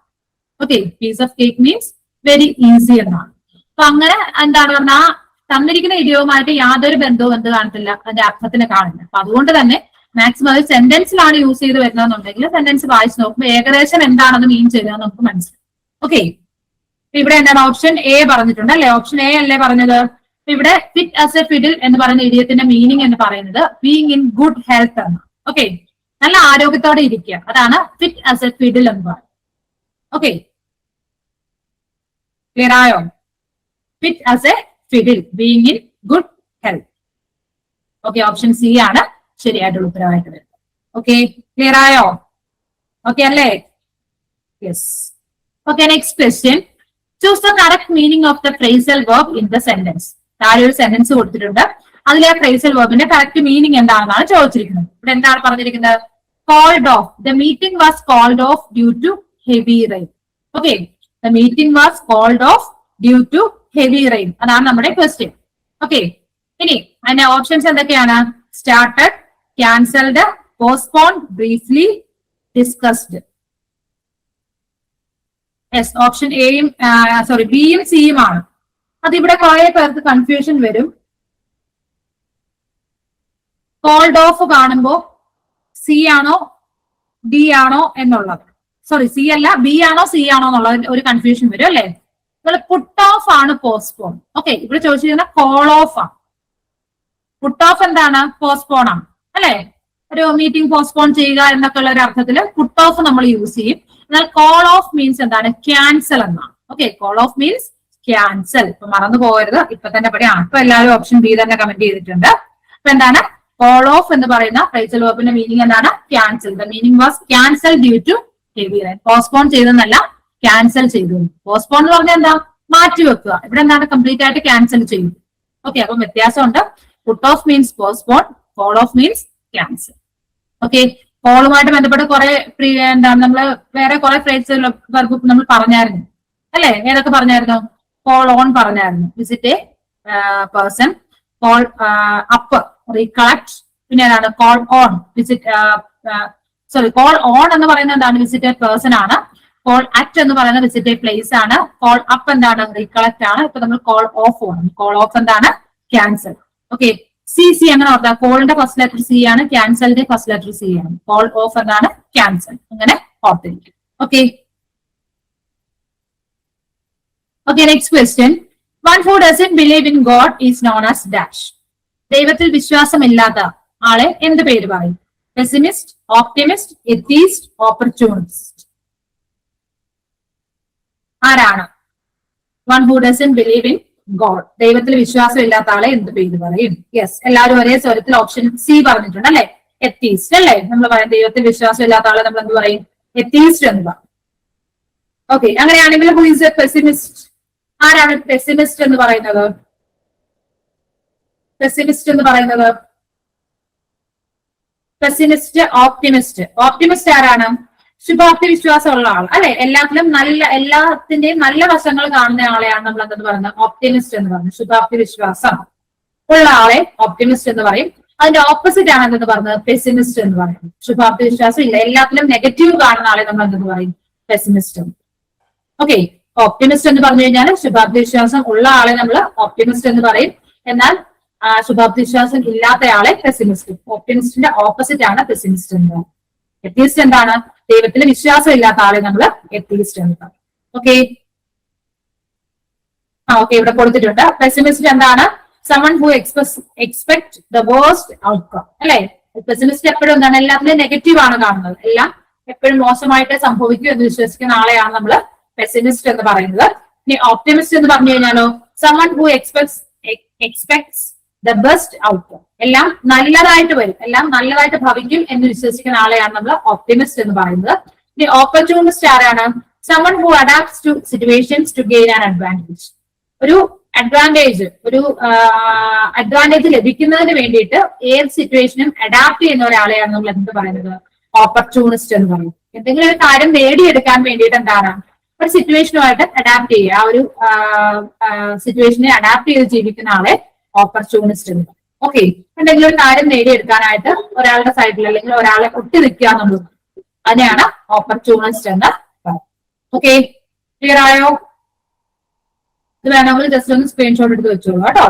Okay. Piece of cake means very easy എന്നാണ്. അപ്പൊ അങ്ങനെ എന്താണ് പറഞ്ഞാൽ തന്നിരിക്കുന്ന ഇഡിയവുമായിട്ട് യാതൊരു ബന്ധവും എന്ത് കാണത്തില്ല, അതിന്റെ അർത്ഥത്തിന് കാണില്ല. അപ്പൊ അതുകൊണ്ട് തന്നെ മാക്സിമം അത് സെന്റൻസിലാണ് യൂസ് ചെയ്ത് വരുന്നതെന്നുണ്ടെങ്കിൽ സെന്റൻസ് വായിച്ച് നോക്കുമ്പോൾ ഏകദേശം എന്താണെന്ന് മീൻ ചെയ്യുക നമുക്ക് മനസ്സിലാവും. ഓക്കെ. ഇവിടെ എന്താണ്? ഓപ്ഷൻ എ പറഞ്ഞിട്ടുണ്ട് അല്ലെ? ഓപ്ഷൻ എ അല്ലേ പറഞ്ഞത്? ഇവിടെ ഫിറ്റ് ആസ് എ ഫിഡിൽ എന്ന് പറയുന്ന ഇഡിയത്തിന്റെ മീനിങ് എന്ന് പറയുന്നത് ബീയിങ് ഇൻ ഗുഡ് ഹെൽത്ത് ആണ്. ഓക്കെ. നല്ല ആരോഗ്യത്തോടെ ഇരിക്കുക, അതാണ് ഫിറ്റ് ആസ് എ ഫിഡിൽ എന്ന് പറയുന്നത്. ഓക്കെ. ക്ലിയർ ആയോ? Fit as A fiddle, being in good health. Okay. Option C ആണ് ശരിയായിട്ടുള്ള ഉത്തരവായിട്ട് വരുന്നത്. ഓക്കെ. ക്ലിയർ ആയോ? ഓക്കെ അല്ലേ? Yes. Okay. Next question. Choose the correct meaning of the phrasal verb in the sentence. താഴെ ഒരു sentence കൊടുത്തിട്ടുണ്ട്. അതിലെ ആ ഫ്രേസൽ വെർബിന്റെ കറക്റ്റ് മീനിങ് എന്താണെന്നാണ് ചോദിച്ചിരിക്കുന്നത്. ഇവിടെ എന്താണ് പറഞ്ഞിരിക്കുന്നത്? Called off. The meeting was called off due to heavy rain. Okay. The meeting was called off due to heavy rain. അതാണ് നമ്മുടെ ക്വസ്റ്റ്യൻ. ഓക്കെ. ഇനി അതിന്റെ ഓപ്ഷൻസ് എന്തൊക്കെയാണ്? Started, cancelled, postpone, briefly, discussed. Yes. Option എയും ബിയും സിയും ആണ്. അതിവിടെ കുറെ പേർക്ക് കൺഫ്യൂഷൻ വരും. കോൾഡ് ഓഫ് കാണുമ്പോ സി ആണോ ഡി ആണോ എന്നുള്ളത്, സി അല്ല ബി ആണോ സി ആണോ എന്നുള്ളത് ഒരു കൺഫ്യൂഷൻ വരും അല്ലെ? നിങ്ങൾ പുട്ട് ഓഫ് ആണ് പോസ്റ്റ്പോൺ. ഓക്കെ. ഇവിടെ ചോദിച്ചിരിക്കുന്ന കോൾ ഓഫ് ആണ്. പുട്ട് ഓഫ് എന്താണ്? പോസ്റ്റ്പോൺ ആണ് അല്ലെ? ഒരു മീറ്റിംഗ് പോസ്റ്റ്പോൺ ചെയ്യുക എന്നൊക്കെ ഉള്ള ഒരു അർത്ഥത്തില് പുട്ട് ഓഫ് നമ്മൾ യൂസ് ചെയ്യും. എന്നാൽ കോൾ ഓഫ് മീൻസ് എന്താണ്? ക്യാൻസൽ എന്നാണ്. Okay. Call off means cancel. ഇപ്പൊ മറന്നു പോകരുത്. ഇപ്പൊ തന്നെ പറയാം. ഇപ്പൊ എല്ലാവരും ഓപ്ഷൻ ബി തന്നെ കമന്റ് ചെയ്തിട്ടുണ്ട്. അപ്പൊ എന്താണ്? കോൾ ഓഫ് എന്ന് പറയുന്ന ഫ്രേസൽ വെർബിന്റെ മീനിങ് എന്താണ്? Cancel. The meaning was cancel due to heavy rain. Postpone ചെയ്തെന്നല്ല, ക്യാൻസൽ ചെയ്തു. പോസ്റ്റ്പോൺ എന്ന് പറഞ്ഞാൽ എന്താ? മാറ്റി വെക്കുക. ഇവിടെ എന്താണ്? കംപ്ലീറ്റ് ആയിട്ട് ക്യാൻസൽ ചെയ്തു. ഓക്കെ. അപ്പം വ്യത്യാസമുണ്ട്. Put off means postpone, call off means cancel. Okay. കോളുമായിട്ട് ബന്ധപ്പെട്ട് കുറെ എന്താണ് നമ്മള് വേറെ കുറെ ഫ്രേസൽ വെർബ് നമ്മൾ പറഞ്ഞായിരുന്നു അല്ലെ? ഏതൊക്കെ പറഞ്ഞായിരുന്നു? കോൾ ഓൺ പറഞ്ഞായിരുന്നു, visit A person, call up, recollect. പിന്നെ ഏതാണ്? Call on, visit call on എന്ന് പറയുന്നത് എന്താണ്? വിസിറ്റ് എ പേഴ്സൺ ആണ്. കോൾ അറ്റ് എന്ന് പറയുന്നത് വിസിറ്റ് എ പ്ലേസ് ആണ്. കോൾ അപ്പ് എന്താണ്? റീകളക്ട് ആണ്. ഇപ്പൊ നമ്മൾ കോൾ ഓഫ് ആണ്. കോൾ ഓഫ് എന്താണ്? ക്യാൻസൽ. ഓക്കെ. സി അങ്ങനെ ഓർത്താ. കോളിന്റെ ഫസ്റ്റ് ലെറ്റർ സി ആണ്, ക്യാൻസലിന്റെ ഫസ്റ്റ് ലെറ്റർ സി ആണ്. കോൾ ഓഫ് എന്താണ്? ക്യാൻസൽ. അങ്ങനെ ഓർത്തിരിക്കും. Okay. Okay. Next question. One who doesn't believe in God is known as dash. ദൈവത്തിൽ വിശ്വാസമില്ലാത്ത ആളെ എന്ത് പേര് പറയും? Pessimist, optimist, atheist, opportunist. ആരാണ്? One who doesn't believe in God, ദൈവത്തിൽ വിശ്വാസം ഇല്ലാത്ത ആളെ എന്ത് പേര് പറയും? യെസ്. എല്ലാവരും ഒരേ സ്വരത്തിൽ ഓപ്ഷൻ സി പറഞ്ഞിട്ടുണ്ട് അല്ലെ? എത്തീസ്റ്റ് അല്ലെ? നമ്മൾ പറയും ദൈവത്തിൽ വിശ്വാസം ഇല്ലാത്ത ആളെ നമ്മൾ എന്ത് പറയും? എത്തീസ്റ്റ് എന്ന് പറയും. ഓക്കെ. അങ്ങനെയാണെങ്കിൽ ഹു ഈസ് എ പെസിമിസ്റ്റ്? ആരാണ് പെസിമിസ്റ്റ് എന്ന് പറയുന്നത്? പെസിമിസ്റ്റ് എന്ന് പറയുന്നത് പെസിമിസ്റ്റ്, ഓപ്റ്റിമിസ്റ്റ്. ഓപ്റ്റിമിസ്റ്റ് ആരാണ്? ശുഭാപ്തി വിശ്വാസമുള്ള ആൾ അല്ലെ, എല്ലാത്തിന്റെയും നല്ല വശങ്ങൾ കാണുന്ന ആളെയാണ് നമ്മൾ എന്തെന്ന് പറയുന്നത്? ഓപ്റ്റിമിസ്റ്റ് എന്ന് പറയുന്നത്. ശുഭാപ്തി വിശ്വാസം ഉള്ള ആളെ ഓപ്റ്റിമിസ്റ്റ് എന്ന് പറയും. അതിന്റെ ഓപ്പോസിറ്റ് ആണ് എന്തെന്ന് പറയുന്നത്? പെസിമിസ്റ്റ് എന്ന് പറയുന്നത്. ശുഭാപ്തി വിശ്വാസം ഇല്ല, എല്ലാത്തിലും നെഗറ്റീവ് കാണുന്ന ആളെ നമ്മൾ എന്തെന്ന് പറയും? പെസിമിസ്റ്റ്. ഓക്കെ, ഓപ്റ്റിമിസ്റ്റ് എന്ന് പറഞ്ഞു കഴിഞ്ഞാൽ ശുഭാപ്തി വിശ്വാസം ഉള്ള ആളെ നമ്മൾ ഓപ്റ്റിമിസ്റ്റ് എന്ന് പറയും. എന്നാൽ ശുഭാപ്തി വിശ്വാസം ഇല്ലാത്ത ആളെ പെസിമിസ്റ്റ്. ഓപ്റ്റിമിസ്റ്റിന്റെ ഓപ്പോസിറ്റ് ആണ് പെസിമിസ്റ്റ് എന്ന് പറയുന്നത്. എത്തീസ്റ്റ് എന്താണ്? ദൈവത്തിൽ വിശ്വാസം ഇല്ലാത്ത ആളെ നമ്മൾ എത്തീസ്റ്റ് എന്ന് പറയും. ഓക്കെ, ഓക്കെ, ഇവിടെ കൊടുത്തിട്ടുണ്ട്. പെസിമിസ്റ്റ് എന്താണ്? someone who expect the worst outcome അല്ലെ. പെസിമിസ്റ്റ് എപ്പോഴും എന്താണ്? എല്ലാത്തിലും നെഗറ്റീവ് ആണ് കാണുന്നത്, എല്ലാം എപ്പോഴും മോശമായിട്ട് സംഭവിക്കും എന്ന് വിശ്വസിക്കുന്ന ആളെയാണ് നമ്മൾ പെസിമിസ്റ്റ് എന്ന് പറയുന്നത്. ഇനി ഓപ്റ്റിമിസ്റ്റ് എന്ന് പറഞ്ഞു കഴിഞ്ഞാലോ, someone who expects the best outcome, എല്ലാം നല്ലതായിട്ട് വരും, എല്ലാം നല്ലതായിട്ട് ഭവിക്കും എന്ന് വിശ്വസിക്കുന്ന ആളെയാണ് നമ്മൾ ഓപ്റ്റിമിസ്റ്റ് എന്ന് പറയുന്നത്. ഇനി ഓപ്പർച്യൂണിസ്റ്റ് ആരാണ്? someone who adapts to situations to gain an advantage. ഒരു അഡ്വാൻറ്റേജ് ലഭിക്കുന്നതിന് വേണ്ടിയിട്ട് ഏത് സിറ്റുവേഷനും അഡാപ്റ്റ് ചെയ്യുന്ന ഒരാളെയാണ് നമ്മൾ എന്ത് പറയുന്നത്? ഓപ്പർച്യൂണിസ്റ്റ് എന്ന് പറയും. എന്തെങ്കിലും ഒരു കാര്യം നേടിയെടുക്കാൻ വേണ്ടിയിട്ട് എന്താണ്? ഒരു സിറ്റുവേഷനുമായിട്ട് അഡാപ്റ്റ് ചെയ്യുക, ആ ഒരു സിറ്റുവേഷനെ അഡാപ്റ്റ് ചെയ്ത് ജീവിക്കുന്ന ആളെ ഓപ്പർച്യൂണിസ്റ്റ് എന്ന് പറയും. ഓക്കെ, എന്തെങ്കിലും ഒരു കാര്യം നേടിയെടുക്കാനായിട്ട് ഒരാളുടെ സൈഡിൽ അല്ലെങ്കിൽ ഒരാളെ ഒട്ടി നിൽക്കുക എന്നുള്ളത്, അതിനെയാണ് ഓപ്പർച്യൂണിസ്റ്റ് എന്ന് പറയും. ഓക്കെ, ക്ലിയർ ആയോ? ഇത് വേണമെങ്കിൽ ജസ്റ്റ് ഒന്ന് സ്ക്രീൻഷോട്ട് എടുത്ത് വെച്ചോളൂ കേട്ടോ.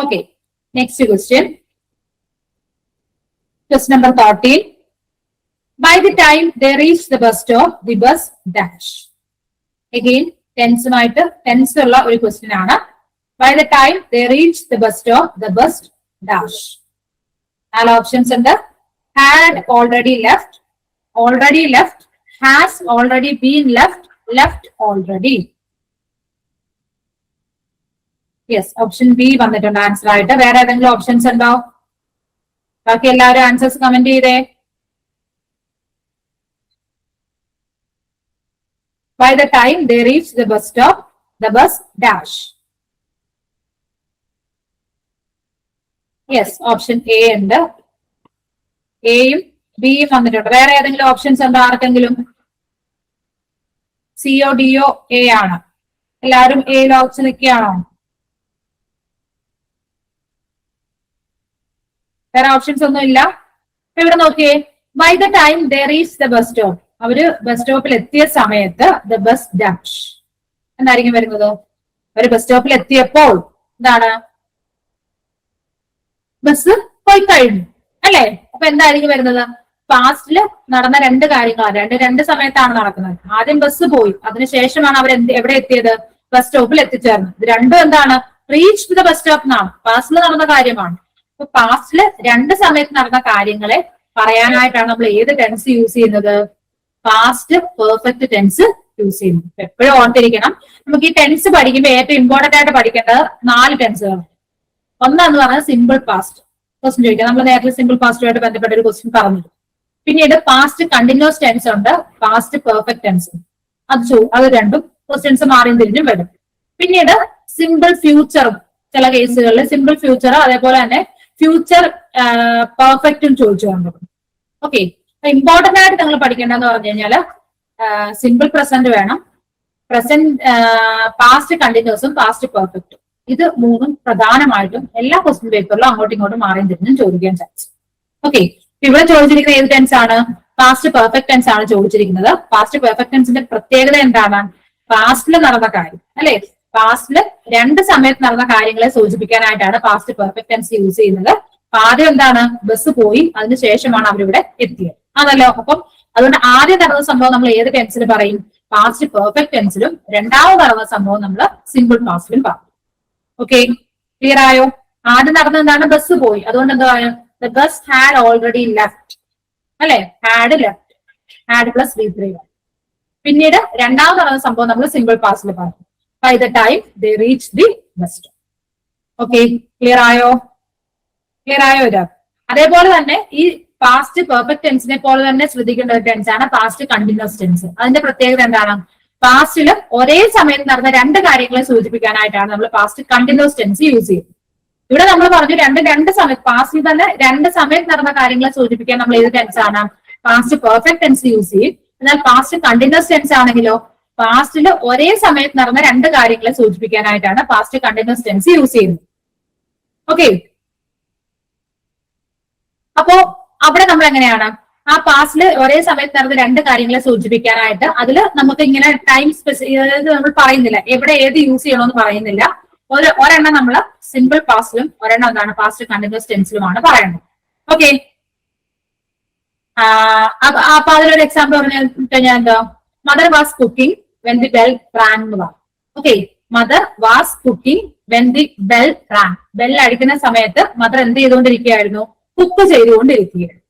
Okay, next question, question number 13. By the time they reach the bus stop, the bus dash. Again, tense ഉള്ള ഒരു ക്വസ്റ്റ്യൻ ആണ്. By the time they reach the bus stop, the bus dash. 4 options ഉണ്ട്. Had already left, has already been left already. Yes, option B വന്നിട്ടുണ്ട് answer ആയിട്ട്. വേറെ ഏതെങ്കിലും options ഉണ്ടോ? ബാക്കി എല്ലാവരും ആൻസേഴ്സ് കമന്റ് ചെയ്തേ. By the time they reach the bus stop, the bus dash. Yes, option A ഉണ്ട്. എയും ബിയും വന്നിട്ടുണ്ട്. വേറെ ഏതെങ്കിലും ഓപ്ഷൻസ് ഉണ്ടോ ആർക്കെങ്കിലും? സിഒ ഡിഒ എ ആണ്. എല്ലാവരും എ ഓപ്ഷൻ നിൽക്കുകയാണോ? വേറെ ഓപ്ഷൻസ് ഒന്നും ഇല്ല. ഇവിടെ നോക്കിയേ, by the time they reach the bus stop, അവര് ബസ് സ്റ്റോപ്പിൽ എത്തിയ സമയത്ത് ദ ബസ് ഡാഷ് എന്തായിരിക്കും വരുന്നത്? അവര് ബസ് സ്റ്റോപ്പിൽ എത്തിയപ്പോൾ എന്താണ്? ബസ് പോയി കഴിഞ്ഞു അല്ലെ. അപ്പൊ എന്തായിരിക്കും വരുന്നത്? പാസ്റ്റില് നടന്ന രണ്ട് കാര്യങ്ങളാണ്, രണ്ട് സമയത്താണ് നടക്കുന്നത്. ആദ്യം ബസ് പോയി, അതിനുശേഷമാണ് അവർ എവിടെ എത്തിയത്? ബസ് സ്റ്റോപ്പിൽ എത്തിച്ചേർന്നത്. ഇത് രണ്ടും എന്താണ്? റീച്ച് ദ ബസ് സ്റ്റോപ്പ് എന്നാണ്, പാസ്റ്റിൽ നടന്ന കാര്യമാണ്. അപ്പൊ പാസ്റ്റില് രണ്ട് സമയത്ത് നടന്ന കാര്യങ്ങളെ പറയാനായിട്ടാണ് നമ്മൾ ഏത് ടെൻസ് യൂസ് ചെയ്യുന്നത്? പാസ്റ്റ് പെർഫെക്റ്റ് ടെൻസ് യൂസ് ചെയ്യുന്നത്. എപ്പോഴും ഓർത്തിരിക്കണം, നമുക്ക് ഈ ടെൻസ് പഠിക്കുമ്പോൾ ഏറ്റവും ഇമ്പോർട്ടന്റ് ആയിട്ട് പഠിക്കേണ്ടത് 4 ടെൻസുകളാണ്. ഒന്നെന്ന് പറഞ്ഞാൽ സിമ്പിൾ പാസ്റ്റ്. ക്വസ്റ്റ്യൻ ചോദിക്കാം, നമ്മൾ നേരത്തെ സിമ്പിൾ പാസ്റ്റുമായിട്ട് ബന്ധപ്പെട്ട ഒരു ക്വസ്റ്റ്യൻ പറഞ്ഞു. പിന്നീട് പാസ്റ്റ് കണ്ടിന്യൂസ് ടെൻസ് ഉണ്ട്, പാസ്റ്റ് പെർഫെക്റ്റ് ടെൻസ്. അത് രണ്ടും ക്വസ്റ്റ്യൻസ് മാറിയും തിരിഞ്ഞും വരും. പിന്നീട് സിമ്പിൾ ഫ്യൂച്ചറും, ചില കേസുകളിൽ സിമ്പിൾ ഫ്യൂച്ചർ അതേപോലെ തന്നെ ഫ്യൂച്ചർ പെർഫെക്റ്റും ചോദിച്ചു കൊണ്ടു. ഓക്കെ, ഇമ്പോർട്ടന്റ് ആയിട്ട് നിങ്ങൾ പഠിക്കേണ്ടതെന്ന് പറഞ്ഞു കഴിഞ്ഞാല് സിമ്പിൾ പ്രസന്റ് വേണം, പ്രസന്റ് പാസ്റ്റ് കണ്ടിന്യൂസും പാസ്റ്റ് പെർഫെക്റ്റും. ഇത് മൂന്നും പ്രധാനമായിട്ടും എല്ലാ ക്വസ്റ്റ്യൻ പേപ്പറിലും അങ്ങോട്ടും ഇങ്ങോട്ടും മാറിയും തിരിഞ്ഞും ചോദിക്കാൻ ചാൻസ്. ഓക്കെ, ഇവിടെ ചോദിച്ചിരിക്കുന്ന ഏത് ടെൻസ് ആണ്? പാസ്റ്റ് പെർഫെക്റ്റ് ടെൻസ് ആണ് ചോദിച്ചിരിക്കുന്നത്. പാസ്റ്റ് പെർഫെക്റ്റ് ടെൻസിന്റെ പ്രത്യേകത എന്താണ്? പാസ്റ്റിൽ നടന്ന കാര്യം അല്ലെ, പാസ്റ്റില് രണ്ട് സമയത്ത് നടന്ന കാര്യങ്ങളെ സൂചിപ്പിക്കാനായിട്ടാണ് പാസ്റ്റ് പെർഫെക്റ്റ് ടെൻസ് യൂസ് ചെയ്യുന്നത്. ആദ്യം എന്താണ്? ബസ് പോയി, അതിനുശേഷമാണ് അവരിവിടെ എത്തിയത്, ആണല്ലോ. അപ്പം അതുകൊണ്ട് ആദ്യം നടന്ന സംഭവം നമ്മൾ ഏത് ടെൻസിൽ പറയും? പാസ്റ്റ് പെർഫെക്റ്റ് ടെൻസിലും. രണ്ടാമത് നടന്ന സംഭവം നമ്മൾ സിമ്പിൾ പാസ്റ്റിലും പറയും. ഓക്കെ, ക്ലിയർ ആയോ? ആദ്യം നടന്നത് എന്താണ്? ബസ് പോയി, അതുകൊണ്ട് എന്താ പറയാ? The bus had already left അല്ലെ, had left, had plus V3. പിന്നീട് രണ്ടാമത് നടന്ന സംഭവം നമ്മൾ സിമ്പിൾ പാസ്റ്റിൽ പറയും. By the time they reach the bus stop. Okay, clear ആയോ? ക്ലിയർ ആയോ? ഇത് അതേപോലെ തന്നെ ഈ പാസ്റ്റ് പെർഫെക്റ്റ് ടെൻസിനെ പോലെ തന്നെ ശ്രദ്ധിക്കേണ്ട ഒരു ടെൻസ് ആണ് പാസ്റ്റ് കണ്ടിന്യൂസ് ടെൻസ്. അതിന്റെ പ്രത്യേകത എന്താണ്? പാസ്റ്റില് ഒരേ സമയത്ത് നടന്ന രണ്ട് കാര്യങ്ങളെ സൂചിപ്പിക്കാനായിട്ടാണ് നമ്മൾ പാസ്റ്റ് കണ്ടിന്യൂസ് ടെൻസ് യൂസ് ചെയ്യുന്നത്. ഇവിടെ നമ്മൾ പറഞ്ഞു രണ്ട് സമയത്ത് പാസ്റ്റിൽ തന്നെ രണ്ട് സമയത്ത് നടന്ന കാര്യങ്ങളെ സൂചിപ്പിക്കാൻ നമ്മൾ ഏത് ടെൻസ് ആണ്? പാസ്റ്റ് പെർഫെക്റ്റ് ടെൻസ് യൂസ് ചെയ്യും. എന്നാൽ പാസ്റ്റ് കണ്ടിന്യൂസ് ടെൻസ് ആണെങ്കിലോ പാസ്റ്റിൽ ഒരേ സമയത്ത് നടന്ന രണ്ട് കാര്യങ്ങളെ സൂചിപ്പിക്കാനായിട്ടാണ് പാസ്റ്റ് കണ്ടിന്യൂസ് ടെൻസ് യൂസ് ചെയ്യുന്നത്. ഓക്കെ, അപ്പോ അവിടെ നമ്മൾ എങ്ങനെയാണ് ആ പാസ്റ്റില് ഒരേ സമയത്ത് നടന്ന രണ്ട് കാര്യങ്ങളെ സൂചിപ്പിക്കാനായിട്ട് അതിൽ നമുക്ക് ഇങ്ങനെ ടൈം നമ്മൾ പറയുന്നില്ല, എവിടെ ഏത് യൂസ് ചെയ്യണമെന്ന് പറയുന്നില്ല. ഒരെണ്ണം നമ്മൾ സിമ്പിൾ പാസ്റ്റിലും ഒരെണ്ണം എന്താണ് പാസ്റ്റ് കണ്ടിന്യൂസ് ടെൻസിലുമാണ് പറയുന്നത്. ഓക്കെ, അപ്പൊ അതിലൊരു എക്സാമ്പിൾ പറഞ്ഞു കഴിഞ്ഞാൽ എന്താ? Mother was cooking when the bell rang എന്ന് പറഞ്ഞു. Okay, mother was cooking when the bell rang. Bell അടിക്കുന്ന സമയത്ത് മദർ എന്ത് ചെയ്തുകൊണ്ടിരിക്കുകയായിരുന്നു? കുക്ക് ചെയ്തുകൊണ്ടിരിക്കുകയായിരുന്നു.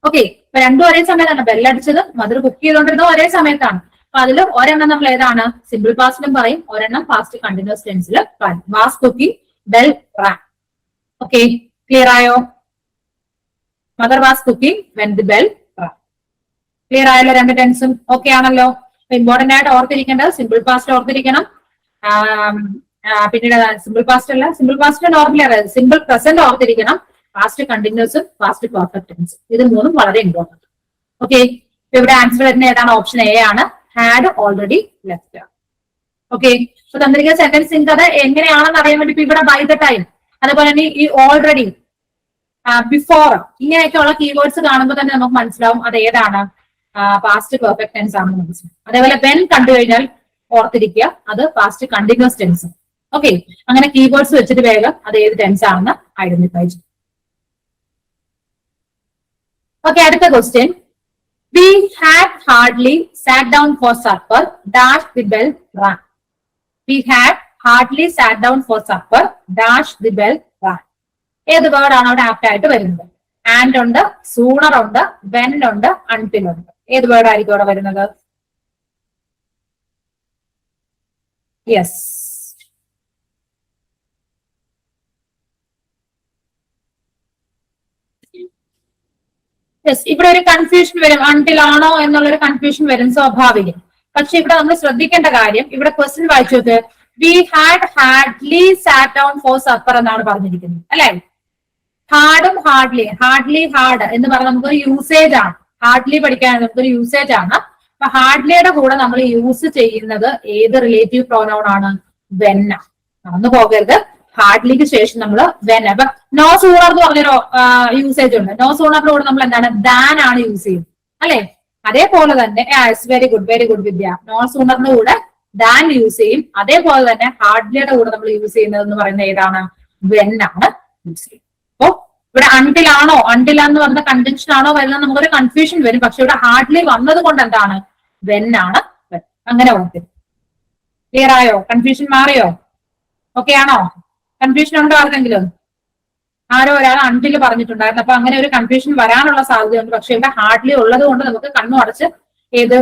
ഓക്കെ, ഇപ്പൊ രണ്ടും ഒരേ സമയത്താണ്. ബെല്ലടിച്ചത് മദർ കുക്ക് ചെയ്തുകൊണ്ടിരുന്നത് ഒരേ സമയത്താണ്. അപ്പൊ അതിൽ ഒരെണ്ണം നമ്മൾ ഏതാണ്? സിമ്പിൾ പാസ്റ്റിലും പറയും, ഒരെണ്ണം പാസ്റ്റ് കണ്ടിന്യൂസ് ടെൻസിലും പറയും. Was cooking bell rang. Okay, clear ആയോ? Mother was cooking when the bell rang. Clear ആയല്ലോ? രണ്ട് ടെൻസും ഓക്കെ ആണല്ലോ? ഇമ്പോർട്ടന്റ് ആയിട്ട് ഓർത്തിരിക്കേണ്ടത് സിമ്പിൾ പാസ്റ്റ് ഓർത്തിരിക്കണം. പിന്നീട് സിമ്പിൾ പാസ്റ്റ് അല്ല, simple past normally simple present ഓർത്തിരിക്കണം. പാസ്റ്റ് കണ്ടിന്യൂസും പാസ്റ്റ് പെർഫെക്റ്റ് ടെൻസും ഇത് മൂന്നും വളരെ ഇമ്പോർട്ടന്റ്. ഓക്കെ, ഇവിടെ ആൻസർ വരുന്ന ഏതാണ്? ഓപ്ഷൻ എ ആണ്, ഹാഡ് ഓൾറെഡി ലെഫ്റ്റ്. ഓക്കെ, അപ്പൊ തന്നിരിക്കുന്ന സെന്റൻസ് നിങ്ങൾക്ക് അത് എങ്ങനെയാണെന്ന് അറിയാൻ വേണ്ടി ഇപ്പൊ ഇവിടെ ബൈ ദ ടൈം, അതുപോലെ തന്നെ ഈ ഓൾറെഡി, ബിഫോർ, ഇങ്ങനെയൊക്കെയുള്ള കീവേഡ്സ് കാണുമ്പോൾ തന്നെ നമുക്ക് മനസ്സിലാവും അത് ഏതാണ് പാസ്റ്റ് പെർഫെക്റ്റ് ടെൻസ് ആണെന്ന് മനസ്സിലാവും. അതേപോലെ വെൻ കണ്ടു കഴിഞ്ഞാൽ ഓർത്തിരിക്കുക അത് പാസ്റ്റ് കണ്ടിന്യൂസ് ടെൻസ്. ഓക്കെ, അങ്ങനെ കീവേഡ്സ് വെച്ചിട്ട് വേഗം അത് ഏത് ടെൻസ് ആണെന്ന് ഐഡന്റിഫൈ ചെയ്യും. ഓക്കെ, അടുത്ത question. We had hardly sat down for supper, dash the bell rang. We had hardly sat down for supper, dash the bell rang. ഏത് word ആണ് അവിടെ ആപ്റ്റ് ആയിട്ട് വരുന്നത്? ആൻഡ് ഉണ്ട്, സൂണർ ഉണ്ട്, വെൻ ഉണ്ട്, അൺടിൽ ഉണ്ട്. ഏത് വേർഡ് ആയിരിക്കും അവിടെ വരുന്നത്? യെസ്, യെസ്, ഇവിടെ ഒരു കൺഫ്യൂഷൻ വരും. അൺടിൽ ആണോ എന്നുള്ളൊരു കൺഫ്യൂഷൻ വരും, സ്വാഭാവികം. പക്ഷെ ഇവിടെ നമ്മൾ ശ്രദ്ധിക്കേണ്ട കാര്യം, ഇവിടെ ക്വസ്റ്റ്യൻ വായിച്ചത് we had hardly sat down for supper എന്നാണ് പറഞ്ഞിരിക്കുന്നത്, അല്ലെ? ഹാർഡും ഹാർഡ്ലി, ഹാർഡ്ലി ഹാർഡ് എന്ന് പറഞ്ഞാൽ നമുക്കൊരു യൂസേജ് ആണ്. ഹാർഡ്ലി പഠിക്കാൻ നമുക്കൊരു യൂസേജ് ആണ്. അപ്പൊ ഹാർഡ്ലിയുടെ കൂടെ നമ്മൾ യൂസ് ചെയ്യുന്നത് ഏത് റിലേറ്റീവ് പ്രോനൗൺ ആണ്? വെൻ ആണ്. മറന്നു പോകരുത്, ഹാർഡ്ലിക്ക് ശേഷം നമ്മൾ വെൻ. അപ്പൊ നോ സൂണർ എന്ന് പറഞ്ഞൊരു യൂസേജ് ഉണ്ട്. നോ സൂണറിന്റെ കൂടെ നമ്മൾ എന്താണ്? ദാൻ ആണ് യൂസ് ചെയ്യുന്നത്, അല്ലെ? അതേപോലെ തന്നെ വെരി ഗുഡ് വിദ്യ. നോ സൂണറിന്റെ കൂടെ ദാൻ യൂസ് ചെയ്യും. അതേപോലെ തന്നെ ഹാർഡ്ലിയുടെ കൂടെ നമ്മൾ യൂസ് ചെയ്യുന്നത് എന്ന് പറയുന്നത് ഏതാണ്? വെൻ ആണ് യൂസ് ചെയ്യുന്നത്. അപ്പോ ഇവിടെ അൺടിൽ ആണോ, അൺടിൽ എന്ന് പറഞ്ഞ കണ്ടൻഷൻ ആണോ വരുന്നത് നമുക്കൊരു കൺഫ്യൂഷൻ വരും. പക്ഷെ ഇവിടെ ഹാർഡ്ലി വന്നത് കൊണ്ട് എന്താണ്? വെൻ ആണ്. അങ്ങനെ ഓർത്തിരും. ക്ലിയർ ആയോ? കൺഫ്യൂഷൻ മാറിയോ? ഓക്കെ ആണോ? കൺഫ്യൂഷൻ ഉണ്ടോ ആർക്കെങ്കിലും? ആരോ ഒരാൾ അൺടിൽ പറഞ്ഞിട്ടുണ്ടായിരുന്നു. അപ്പൊ അങ്ങനെ ഒരു കൺഫ്യൂഷൻ വരാനുള്ള സാധ്യതയുണ്ട്. പക്ഷെ ഇവിടെ ഹാർഡ്ലി ഉള്ളത് കൊണ്ട് നമുക്ക് കണ്ണു അടച്ച് ഏത്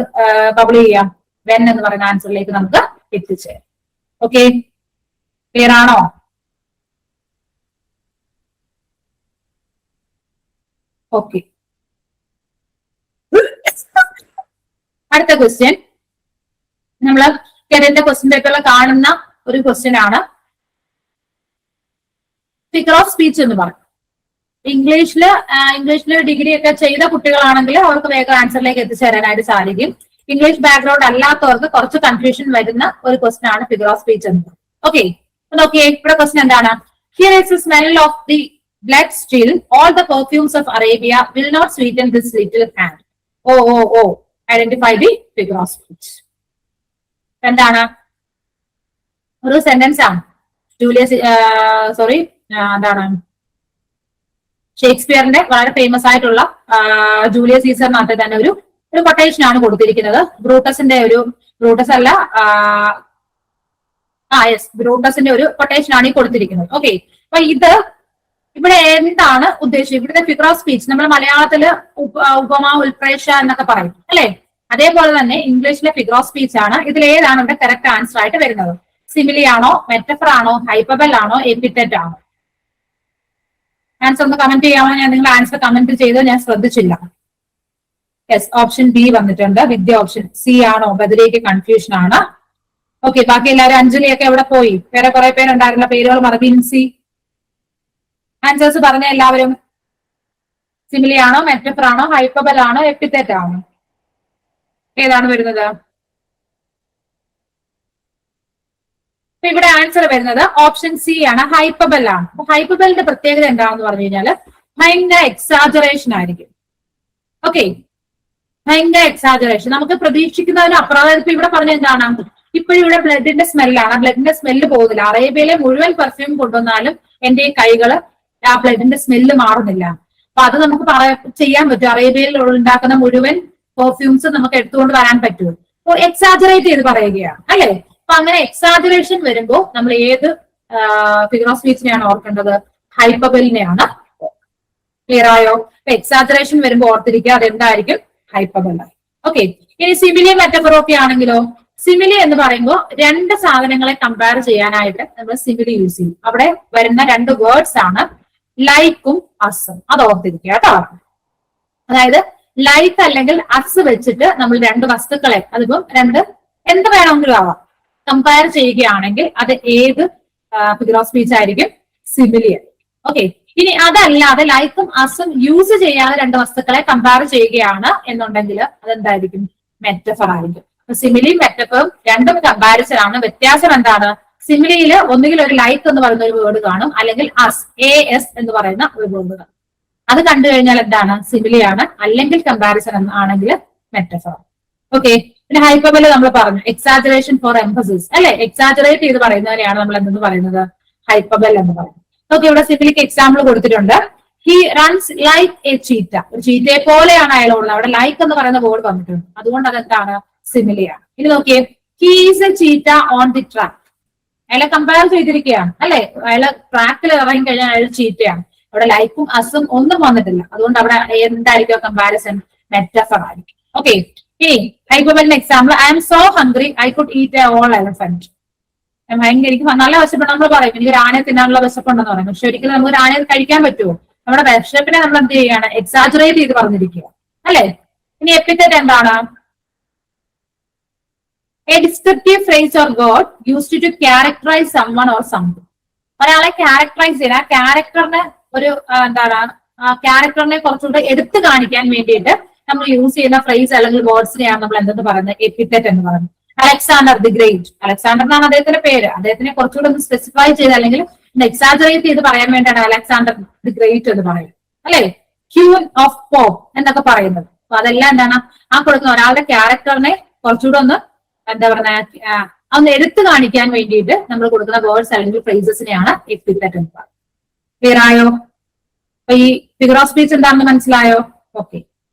ബബിൾ ചെയ്യാം? വെൻ എന്ന് പറയുന്ന ആൻസറിലേക്ക് നമുക്ക് എത്തിച്ചേരാം. ഓക്കെ, ക്ലിയർ ആണോ? ഓക്കെ, അടുത്ത ക്വസ്റ്റ്യൻ നമ്മള് കേരളത്തിന്റെ ക്വസ്റ്റ്യൻ പേപ്പറിൽ കാണുന്ന ഒരു ക്വസ്റ്റ്യൻ ആണ്. ഫിഗർ ഓഫ് സ്പീച്ച് എന്ന് പറയും. ഇംഗ്ലീഷില് ഡിഗ്രി ഒക്കെ ചെയ്ത കുട്ടികളാണെങ്കിൽ അവർക്ക് വേഗം ആൻസറിലേക്ക് എത്തിച്ചേരാനായിട്ട് സാധിക്കും. ഇംഗ്ലീഷ് ബാക്ക്ഗ്രൗണ്ട് അല്ലാത്തവർക്ക് കുറച്ച് കൺഫ്യൂഷൻ വരുന്ന ഒരു ക്വസ്റ്റ്യൻ ആണ് ഫിഗർ ഓഫ് സ്പീച്ച് എന്ന്. ഓക്കെ, നോക്കിയേ, ഇവിടെ ക്വസ്റ്റ്യൻ എന്താണ്? Here is the smell of the blood still all the perfumes of Arabia will not sweeten this little hand. Oh identify the figure of speech. എന്താണ്? ഒരു sentence ആണ്. എന്താണ്? ഷേക്സ്പിയറിന്റെ വളരെ famous ആയിട്ടുള്ള ജൂലിയസ് സീസറിനകത്ത് തന്നെ ഒരു കൊട്ടേഷൻ ആണ് കൊടുത്തിരിക്കുന്നത്. ബ്രൂട്ടസിന്റെ ബ്രൂട്ടസിന്റെ ഒരു കൊട്ടേഷൻ ആണ് ഈ കൊടുത്തിരിക്കുന്നത്. ഓക്കെ, അപ്പൊ ഇത് ഇവിടെ എന്താണ് ഉദ്ദേശിച്ചത്? ഇവിടുത്തെ ഫിഗർ ഓഫ് സ്പീച്ച് നമ്മൾ മലയാളത്തില് ഉപമ, ഉൽപ്രേക്ഷ എന്നൊക്കെ പറയും, അല്ലെ? അതേപോലെ തന്നെ ഇംഗ്ലീഷിലെ ഫിഗർ ഓഫ് സ്പീച്ച് ആണ്. ഇതിൽ ഏതാണ് ഇവിടെ കറക്റ്റ് ആൻസർ ആയിട്ട് വരുന്നത്? സിമിലി ആണോ, മെറ്റഫർ ആണോ, ഹൈപ്പബൽ ആണോ, എപ്പിത്തറ്റ് ആണോ? ആൻസർ ഒന്ന് കമന്റ് ചെയ്യാമോ? ഞാൻ നിങ്ങൾ ആൻസർ കമന്റ് ചെയ്ത് ഞാൻ ശ്രദ്ധിച്ചില്ല. യെസ്, ഓപ്ഷൻ ബി വന്നിട്ടുണ്ട്. വിദ്യ ഓപ്ഷൻ സി ആണോ? ബദലേക്ക് കൺഫ്യൂഷൻ ആണ്. ഓക്കെ, ബാക്കി എല്ലാവരും അഞ്ജലിയൊക്കെ എവിടെ പോയി? വേറെ കുറെ പേരുണ്ടായിരുന്ന പേരുകൾ മറബിൻസി, ആൻസേഴ്സ് പറഞ്ഞ എല്ലാവരും. സിമിലി ആണോ, മെറ്റഫർ ആണോ, ഹൈപ്പബൽ ആണോ, എപ്പിത്തറ്റ് ആണോ? ഏതാണ് വരുന്നത്? ഇവിടെ ആൻസർ വരുന്നത് ഓപ്ഷൻ സി ആണ്, ഹൈപ്പബൽ ആണ്. അപ്പൊ ഹൈപ്പബലിന്റെ പ്രത്യേകത എന്താണെന്ന് പറഞ്ഞു കഴിഞ്ഞാൽ ഭയങ്കര എക്സാജറേഷൻ ആയിരിക്കും. ഓക്കെ, ഭയങ്കര എക്സാജറേഷൻ, നമുക്ക് പ്രതീക്ഷിക്കുന്നതിന് അപ്പുറം. അതായത് ഇപ്പൊ ഇവിടെ പറഞ്ഞ എന്താണ്, ഇപ്പോഴും ഇവിടെ ബ്ലഡിന്റെ സ്മെല്ലാണ്, ബ്ലഡിന്റെ സ്മെല്ല് പോകുന്നില്ല. അറേബ്യയിലെ മുഴുവൻ പെർഫ്യൂം കൊണ്ടുവന്നാലും എന്റെ ഈ കൈകള് ആ ബ്ലഡിന്റെ സ്മെല്ല് മാറുന്നില്ല. അപ്പൊ അത് നമുക്ക് ചെയ്യാൻ പറ്റും. അറേബ്യയിൽ ഉണ്ടാക്കുന്ന മുഴുവൻ പെർഫ്യൂംസ് നമുക്ക് എടുത്തുകൊണ്ട് വരാൻ പറ്റുമോ? അപ്പൊ എക്സാജറേറ്റ് ചെയ്ത് പറയുകയാണ് അല്ലെ. അപ്പൊ അങ്ങനെ എക്സാജറേഷൻ വരുമ്പോൾ നമ്മൾ ഏത് ഫിഗർ ഓഫ് സ്പീച്ചിനെയാണ് ഓർക്കേണ്ടത്? ഹൈപ്പബലിനെയാണ്. ക്ലിയർ ആയോ? എക്സാജറേഷൻ വരുമ്പോൾ ഓർത്തിരിക്കുക അതെന്തായിരിക്കും? ഹൈപ്പബൽ ആയി. ഓക്കെ, ഇനി സിമിലി മെറ്റഫർ ഒക്കെ ആണെങ്കിലോ? സിമിലി എന്ന് പറയുമ്പോൾ രണ്ട് സാധനങ്ങളെ കമ്പയർ ചെയ്യാനായിട്ട് നമ്മൾ സിമിലി യൂസ് ചെയ്യും. അവിടെ വരുന്ന രണ്ട് വേർഡ്സ് ആണ് ലൈക്കും അസും. അത് ഓർത്തിരിക്കുക കേട്ടോ. അതായത് ലൈക്ക് അല്ലെങ്കിൽ അസ് വെച്ചിട്ട് നമ്മൾ രണ്ട് വസ്തുക്കളെ, അതിപ്പം രണ്ട് എന്ത് വേണമെങ്കിലും ആവാം, കമ്പയർ ചെയ്യുകയാണെങ്കിൽ അത് ഏത് ഫിഗർ ഓഫ് സ്പീച്ച് ആയിരിക്കും? സിമിലി. ഓക്കെ, ഇനി അതല്ലാതെ ലൈക്കും അസും യൂസ് ചെയ്യാതെ രണ്ട് വസ്തുക്കളെ കമ്പയർ ചെയ്യുകയാണ് എന്നുണ്ടെങ്കിൽ അതെന്തായിരിക്കും? മെറ്റഫർ ആയിരിക്കും. സിമിലി മെറ്റഫറും രണ്ടും കമ്പാരിസൺ ആണ്. വ്യത്യാസം എന്താണ്? സിമിലിയിൽ ഒന്നുകിൽ ഒരു ലൈക്ക് എന്ന് പറയുന്ന ഒരു വേർഡ് കാണും, അല്ലെങ്കിൽ അസ് AS എന്ന് പറയുന്ന ഒരു വേർഡ് കാണും. അത് കണ്ടു കഴിഞ്ഞാൽ എന്താണ്? സിമിലി ആണ്. അല്ലെങ്കിൽ കമ്പാരിസൺ ആണെങ്കിൽ മെറ്റഫർ. ഓക്കെ, പിന്നെ ഹൈപ്പബൽ നമ്മൾ പറഞ്ഞു, എക്സാജറേഷൻ ഫോർ എംഫസിസ് അല്ലെ. എക്സാജറേറ്റ് ചെയ്ത് പറയുന്നതിനെയാണ് നമ്മൾ എന്തെന്ന് പറയുന്നത്? ഹൈപ്പബൽ എന്ന് പറയുന്നത്. ഓക്കെ, ഇവിടെ സിമിലിക്ക് എക്സാമ്പിൾ കൊടുത്തിട്ടുണ്ട്. He runs like A cheetah. ഒരു ചീറ്റയെ പോലെയാണ് അയാൾ ഓടുന്നത്. അവിടെ ലൈക്ക് എന്ന് പറയുന്ന വേർഡ് വന്നിട്ടുണ്ട്. അതുകൊണ്ട് അതെന്താണ്? സിമിലിയാണ്. ഇനി നോക്കിയേ, he is A cheetah on the track. അയാളെ കമ്പയർ ചെയ്തിരിക്കുകയാണ് അല്ലെ. അയാളെ ട്രാക്കിൽ ഇറങ്ങി കഴിഞ്ഞാൽ അയാൾ ചീറ്റയാണ്. അവിടെ ലൈക്കും അസും ഒന്നും വന്നിട്ടില്ല. അതുകൊണ്ട് അവിടെ എന്തായിരിക്കും കമ്പാരിസൺ? മെറ്റഫർ ആയിരിക്കും. ഓക്കെ, ഇനി ഹൈപ്പബലിന്റെ example, I'm so hungry I could eat a whole elephant. എനിക്ക് നല്ല വിശപ്പുണ്ട് നമ്മൾ പറയും, എനിക്ക് ഒരു ആനയെ തിന്നാനുള്ള വിശപ്പുണ്ടെന്ന് പറയും. പക്ഷെ ഒരിക്കലും നമുക്ക് ഒരു ആനയെ കഴിക്കാൻ പറ്റുമോ? നമ്മുടെ വിശപ്പിനെ നമ്മൾ എന്ത് ചെയ്യുകയാണ്? എക്സാജറേറ്റ് ചെയ്ത് പറഞ്ഞിരിക്കുക അല്ലെ. ഇനി എപ്പിത്തറ്റ് എന്താണ്? A descriptive phrase or word used to characterize someone or something. ഒരാളെ ക്യാരക്ടറൈസ് ചെയ്യാൻ, ആ ക്യാരക്ടറിനെ ഒരു എന്താണ്, ആ ക്യാരക്ടറിനെ കുറച്ചുകൂടെ എടുത്തു കാണിക്കാൻ വേണ്ടിയിട്ട് നമ്മൾ യൂസ് ചെയ്യുന്ന ഫ്രേസ് അല്ലെങ്കിൽ വേർഡ്സിനെയാണ് നമ്മൾ എന്തെന്ന് പറയുന്നത്? എപ്പിത്തറ്റ് എന്ന് പറയുന്നത്. Alexander the great. അലക്സാണ്ടർ എന്നാണ് അദ്ദേഹത്തിന്റെ പേര്. അദ്ദേഹത്തിനെ കുറച്ചുകൂടെ ഒന്ന് സ്പെസിഫൈ ചെയ്ത് അല്ലെങ്കിൽ എക്സാജറേറ്റ് ചെയ്ത് പറയാൻ വേണ്ടിയാണ് അലക്സാണ്ടർ ദി ഗ്രേറ്റ് എന്ന് പറയുന്നത് അല്ലെ. ക്യൂൻ ഓഫ് പോപ്പ് എന്നൊക്കെ പറയുന്നത്. അപ്പൊ അതെല്ലാം എന്താണ്? ആ കൊടുക്കുന്ന ഒരാളുടെ ക്യാരക്ടറിനെ കുറച്ചുകൂടെ ഒന്ന് എന്താ പറയുക, ഒന്ന് എടുത്തു കാണിക്കാൻ വേണ്ടിയിട്ട് നമ്മൾ കൊടുക്കുന്ന വേർഡ്സ് അല്ലെങ്കിൽ ഫ്രേസസിനെയാണ് എപ്പിത്തറ്റ് എന്ന് പറയുന്നത്. ക്ലിയർ ആയോ? അപ്പൊ ഈ ഫിഗർ ഓഫ് സ്പീച്ച് എന്താണെന്ന് മനസ്സിലായോ? ഓക്കെ,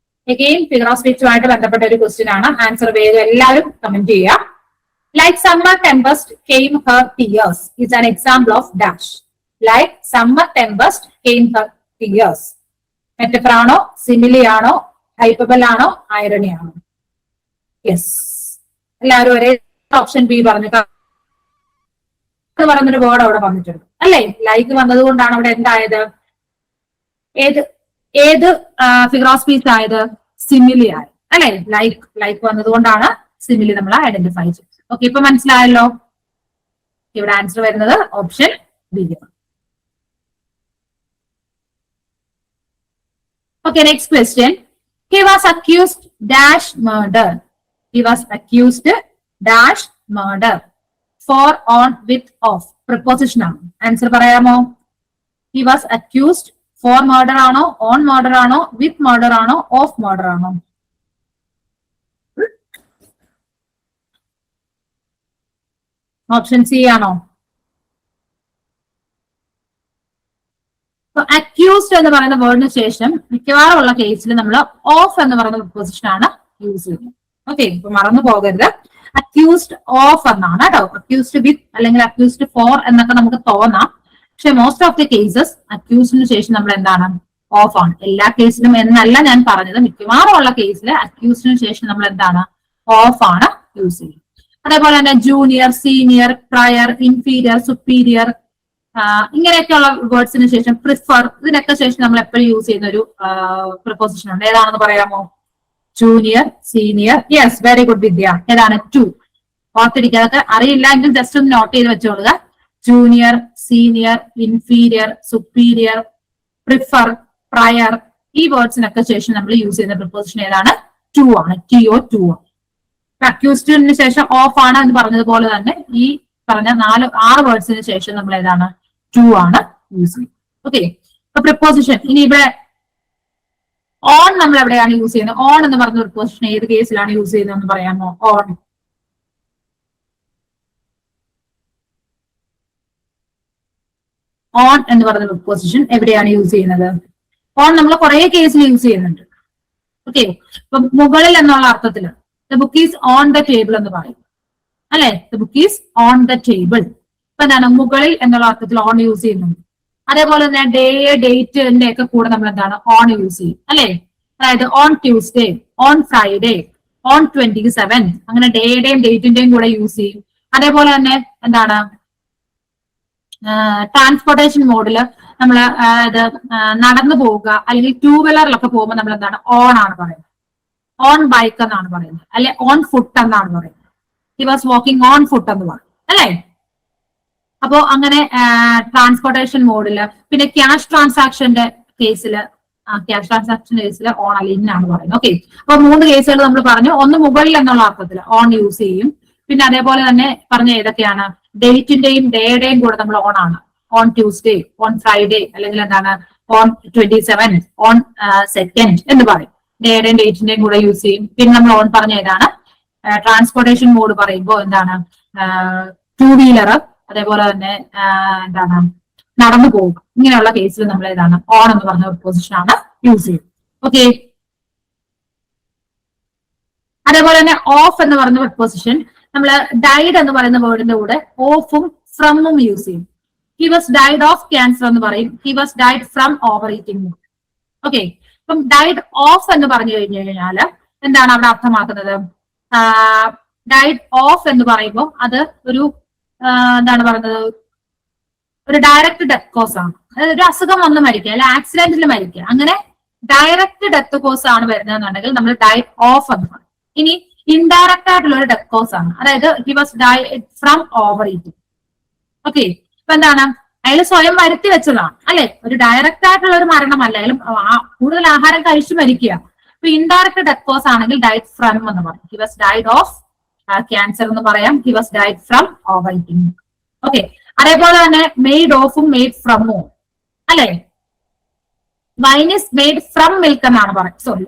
അഗെയിൻ ഫിഗർ ഓഫ് സ്പീച്ചുമായിട്ട് ബന്ധപ്പെട്ട ഒരു ക്വസ്റ്റ്യൻ ആണ്. ആൻസർ വേഗം എല്ലാവരും കമന്റ് ചെയ്യുക. Like summer Tempest came Har tears is an example of dash. Like summer Tempest came Har tears. Metaphor ആണോ? സിമിലി ആണോ? ഹൈപ്പബൽ ആണോ? ഐറണി ആണോ? യെസ്, എല്ലാവരും ഒരേ ഓപ്ഷൻ ബി പറഞ്ഞു. പറഞ്ഞൊരു വേർഡ് അവിടെ വന്നിട്ടുണ്ട് അല്ലെ. ലൈക്ക് വന്നത് കൊണ്ടാണ് അവിടെ എന്തായത്? ഏത് ഫിഗർ ഓഫ് സ്പീച്ച് ആയത്? സിമിലി ആയത് അല്ലെ. ലൈക്ക് വന്നത് കൊണ്ടാണ് സിമിലി നമ്മൾ ഐഡന്റിഫൈ ചെയ്തത്. ഓക്കെ, ഇപ്പൊ മനസ്സിലായല്ലോ. ഇവിടെ ആൻസർ വരുന്നത് ഓപ്ഷൻ ബി ആണ്. Okay, next question. He was accused dash murder. He was accused dash murder. For, on, with, of. Preposition ആണ്. ആൻസർ പറയാമോ? He was accused for murder ആണോ? On murder ആണോ? With murder ആണോ? Of murder ആണോ? Option C ആണോ? Accused എന്ന് പറയുന്ന വേർഡിന് ശേഷം മിക്കവാറും ഉള്ള കേസിൽ നമ്മൾ ഓഫ് എന്ന് പറയുന്ന പ്രൊപ്പോസിഷൻ ആണ് യൂസ് ചെയ്യുന്നത്. ഓക്കെ, ഇപ്പൊ മറന്നു പോകരുത്. അക്യൂസ്ഡ് ഓഫ് എന്നാണ് കേട്ടോ. അക്യൂസ്ഡ് വിത്ത് അല്ലെങ്കിൽ അക്യൂസ്ഡ് ഫോർ എന്നൊക്കെ നമുക്ക് തോന്നാം. പക്ഷെ മോസ്റ്റ് ഓഫ് ദി കേസസ് അക്യൂസ്ഡിന് ശേഷം നമ്മൾ എന്താണ്? ഓഫ് ആണ്. എല്ലാ കേസിലും എന്നല്ല ഞാൻ പറഞ്ഞത്, മിക്കവാറും ഉള്ള കേസിൽ അക്യൂസ്ഡിന് ശേഷം നമ്മൾ എന്താണ്? ഓഫ് ആണ് യൂസ് ചെയ്യുന്നത്. അതേപോലെ തന്നെ junior, senior, prior, inferior, superior, ഇങ്ങനെയൊക്കെയുള്ള വേർഡ്സിന് ശേഷം പ്രിഫർ, ഇതിനൊക്കെ ശേഷം നമ്മൾ എപ്പോഴും യൂസ് ചെയ്യുന്ന ഒരു പ്രിപ്പോസിഷൻ ഉണ്ട്. ഏതാണെന്ന് പറയാമോ? Junior, senior. Yes, very good Vidya. ഏതാണ്? ടു. ഓർത്തിരിക്കുക. അതൊക്കെ അറിയില്ല എങ്കിൽ ജസ്റ്റ് ഒന്ന് നോട്ട് ചെയ്ത് വെച്ചോളുക. Junior, senior, inferior, superior, prefer, prior, ഈ വേർഡ്സിനൊക്കെ ശേഷം നമ്മൾ യൂസ് ചെയ്യുന്ന പ്രിപ്പോസിഷൻ ഏതാണ്? ടു ആണ്. TO2. അക്യൂസ്ഡിന് ശേഷം ഓഫ് ആണ് എന്ന് പറഞ്ഞതുപോലെ തന്നെ ഈ പറഞ്ഞ 6 വേർഡ്സിന് ശേഷം നമ്മൾ ഏതാണ്? ടു ആണ് യൂസ് ചെയ്യുന്നത്. ഓക്കെ, അപ്പൊ പ്രിപ്പോസിഷൻ ഇനി ഇവിടെ ഓൺ നമ്മൾ എവിടെയാണ് യൂസ് ചെയ്യുന്നത്? ഓൺ എന്ന് പറഞ്ഞ പ്രിപ്പോസിഷൻ ഏത് കേസിലാണ് യൂസ് ചെയ്യുന്നതെന്ന് പറയാമോ? ഓൺ ഓൺ എന്ന് പറഞ്ഞ പ്രിപ്പോസിഷൻ എവിടെയാണ് യൂസ് ചെയ്യുന്നത്? ഓൺ നമ്മൾ കുറെ കേസിൽ യൂസ് ചെയ്യുന്നുണ്ട്. ഓക്കെ, ഇപ്പൊ മുകളിൽ എന്നുള്ള അർത്ഥത്തില് the book is on the table എന്ന് പറയും, അല്ലെ? The book is on the table. ഇപ്പൊ എന്താണ്? മുകളിൽ എന്നുള്ള അർത്ഥത്തിൽ ഓൺ യൂസ് ചെയ്യുന്നുണ്ട്. അതേപോലെ തന്നെ ഡേ, ഡേറ്റിന്റെ ഒക്കെ കൂടെ നമ്മൾ എന്താണ്? ഓൺ യൂസ് ചെയ്യും, അല്ലെ? അതായത് on Tuesday, on Friday, on 27, അങ്ങനെ ഡേയുടെയും ഡേറ്റിന്റെയും കൂടെ യൂസ് ചെയ്യും. അതേപോലെ തന്നെ എന്താണ്? ട്രാൻസ്പോർട്ടേഷൻ മോഡില് നമ്മൾ ഇത് നടന്നു പോവുക അല്ലെങ്കിൽ 2 വീലറിലൊക്കെ പോകുമ്പോൾ നമ്മൾ എന്താണ്? ഓൺ ആണ് പറയുന്നത്. ഓൺ ബൈക്ക് എന്നാണ് പറയുന്നത്, അല്ലെ ഓൺ ഫുട്ട് എന്നാണ് പറയുന്നത്. He was walking on foot എന്ന് പറയും, അല്ലെ? അപ്പോ അങ്ങനെ ട്രാൻസ്പോർട്ടേഷൻ മോഡില്, പിന്നെ ക്യാഷ് ട്രാൻസാക്ഷന്റെ കേസില് ഓൺ അല്ല ഇന്നാണ് പറയുന്നത്. ഓക്കെ, അപ്പൊ 3 കേസുകൾ നമ്മൾ പറഞ്ഞു. ഒന്ന് മുകളിൽ എന്നുള്ള അർത്ഥത്തിൽ ഓൺ യൂസ് ചെയ്യും. പിന്നെ അതേപോലെ തന്നെ പറഞ്ഞ ഏതൊക്കെയാണ്? ഡേറ്റിന്റെയും ഡേയുടെയും കൂടെ നമ്മൾ ഓൺ ആണ്. ഓൺ ട്യൂസ്ഡേ, ഓൺ ഫ്രൈഡേ, അല്ലെങ്കിൽ എന്താണ്? ഓൺ 27, ഓൺ 2nd എന്ന് പറയും. ഡേയുടെയും ഡേറ്റിന്റെയും കൂടെ യൂസ് ചെയ്യും. പിന്നെ നമ്മൾ ഓൺ പറഞ്ഞ ഏതാണ്? ട്രാൻസ്പോർട്ടേഷൻ മോഡ് പറയുമ്പോൾ എന്താണ്? 2 വീലർ, അതേപോലെ തന്നെ എന്താണ്? നടന്നു പോകും. ഇങ്ങനെയുള്ള കേസിൽ നമ്മൾ ഏതാണ്? ഓൺ എന്ന് പറഞ്ഞ പൊസിഷൻ ആണ് യൂസ് ചെയ്യും. ഓക്കെ, അതേപോലെ തന്നെ ഓഫ് എന്ന് പറയുന്ന പൊസിഷൻ നമ്മൾ ഡൈഡ് എന്ന് പറയുന്ന വേർഡിന്റെ കൂടെ ഓഫും ഫ്രമും യൂസ് ചെയ്യും. He was died of cancer എന്ന് പറയും. He was died from over eating. Okay, അപ്പം ഡൈഡ് ഓഫ് എന്ന് പറഞ്ഞു കഴിഞ്ഞു കഴിഞ്ഞാൽ എന്താണ് അവിടെ അർത്ഥമാക്കുന്നത്? ഡൈഡ് ഓഫ് എന്ന് പറയുമ്പോൾ അത് ഒരു എന്താണ് പറയുന്നത്? ഒരു ഡയറക്റ്റ് ഡെത്ത് കോസ് ആണ്. അതായത് ഒരു അസുഖം വന്ന് മരിക്കുക, അല്ലെ ആക്സിഡന്റിൽ മരിക്കുക, അങ്ങനെ ഡയറക്റ്റ് ഡെത്ത് കോസ് ആണ് വരുന്നതെന്നുണ്ടെങ്കിൽ നമ്മൾ ഡൈഡ് ഓഫ് എന്ന് പറയും. ഇനി ഇൻഡയറക്റ്റ് ആയിട്ടുള്ള ഒരു ഡെത്ത് കോസ് ആണ്, അതായത് he was died from over eating. Okay, ഇപ്പൊ എന്താണ്? അയാൾ സ്വയം വരുത്തി വെച്ചതാണ്, അല്ലെ? ഒരു ഡയറക്റ്റ് ആയിട്ടുള്ള ഒരു മരണമല്ല, അയാൾ കൂടുതൽ ആഹാരം കഴിച്ചു മരിക്കുക. ഇപ്പൊ ഇൻഡയറക്റ്റ് ഡെത്ത് കോസ് ആണെങ്കിൽ ഡൈഡ് ഫ്രം എന്ന് പറയും. He was died of cancer എന്ന് പറയാം. He was died from over eating. Okay, അതേപോലെ തന്നെ മെയ്ഡ് ഓഫും മെയ്ഡ് ഫ്രമും, അല്ലെ? Wine is made from milk എന്നാണ് പറയുന്നത്.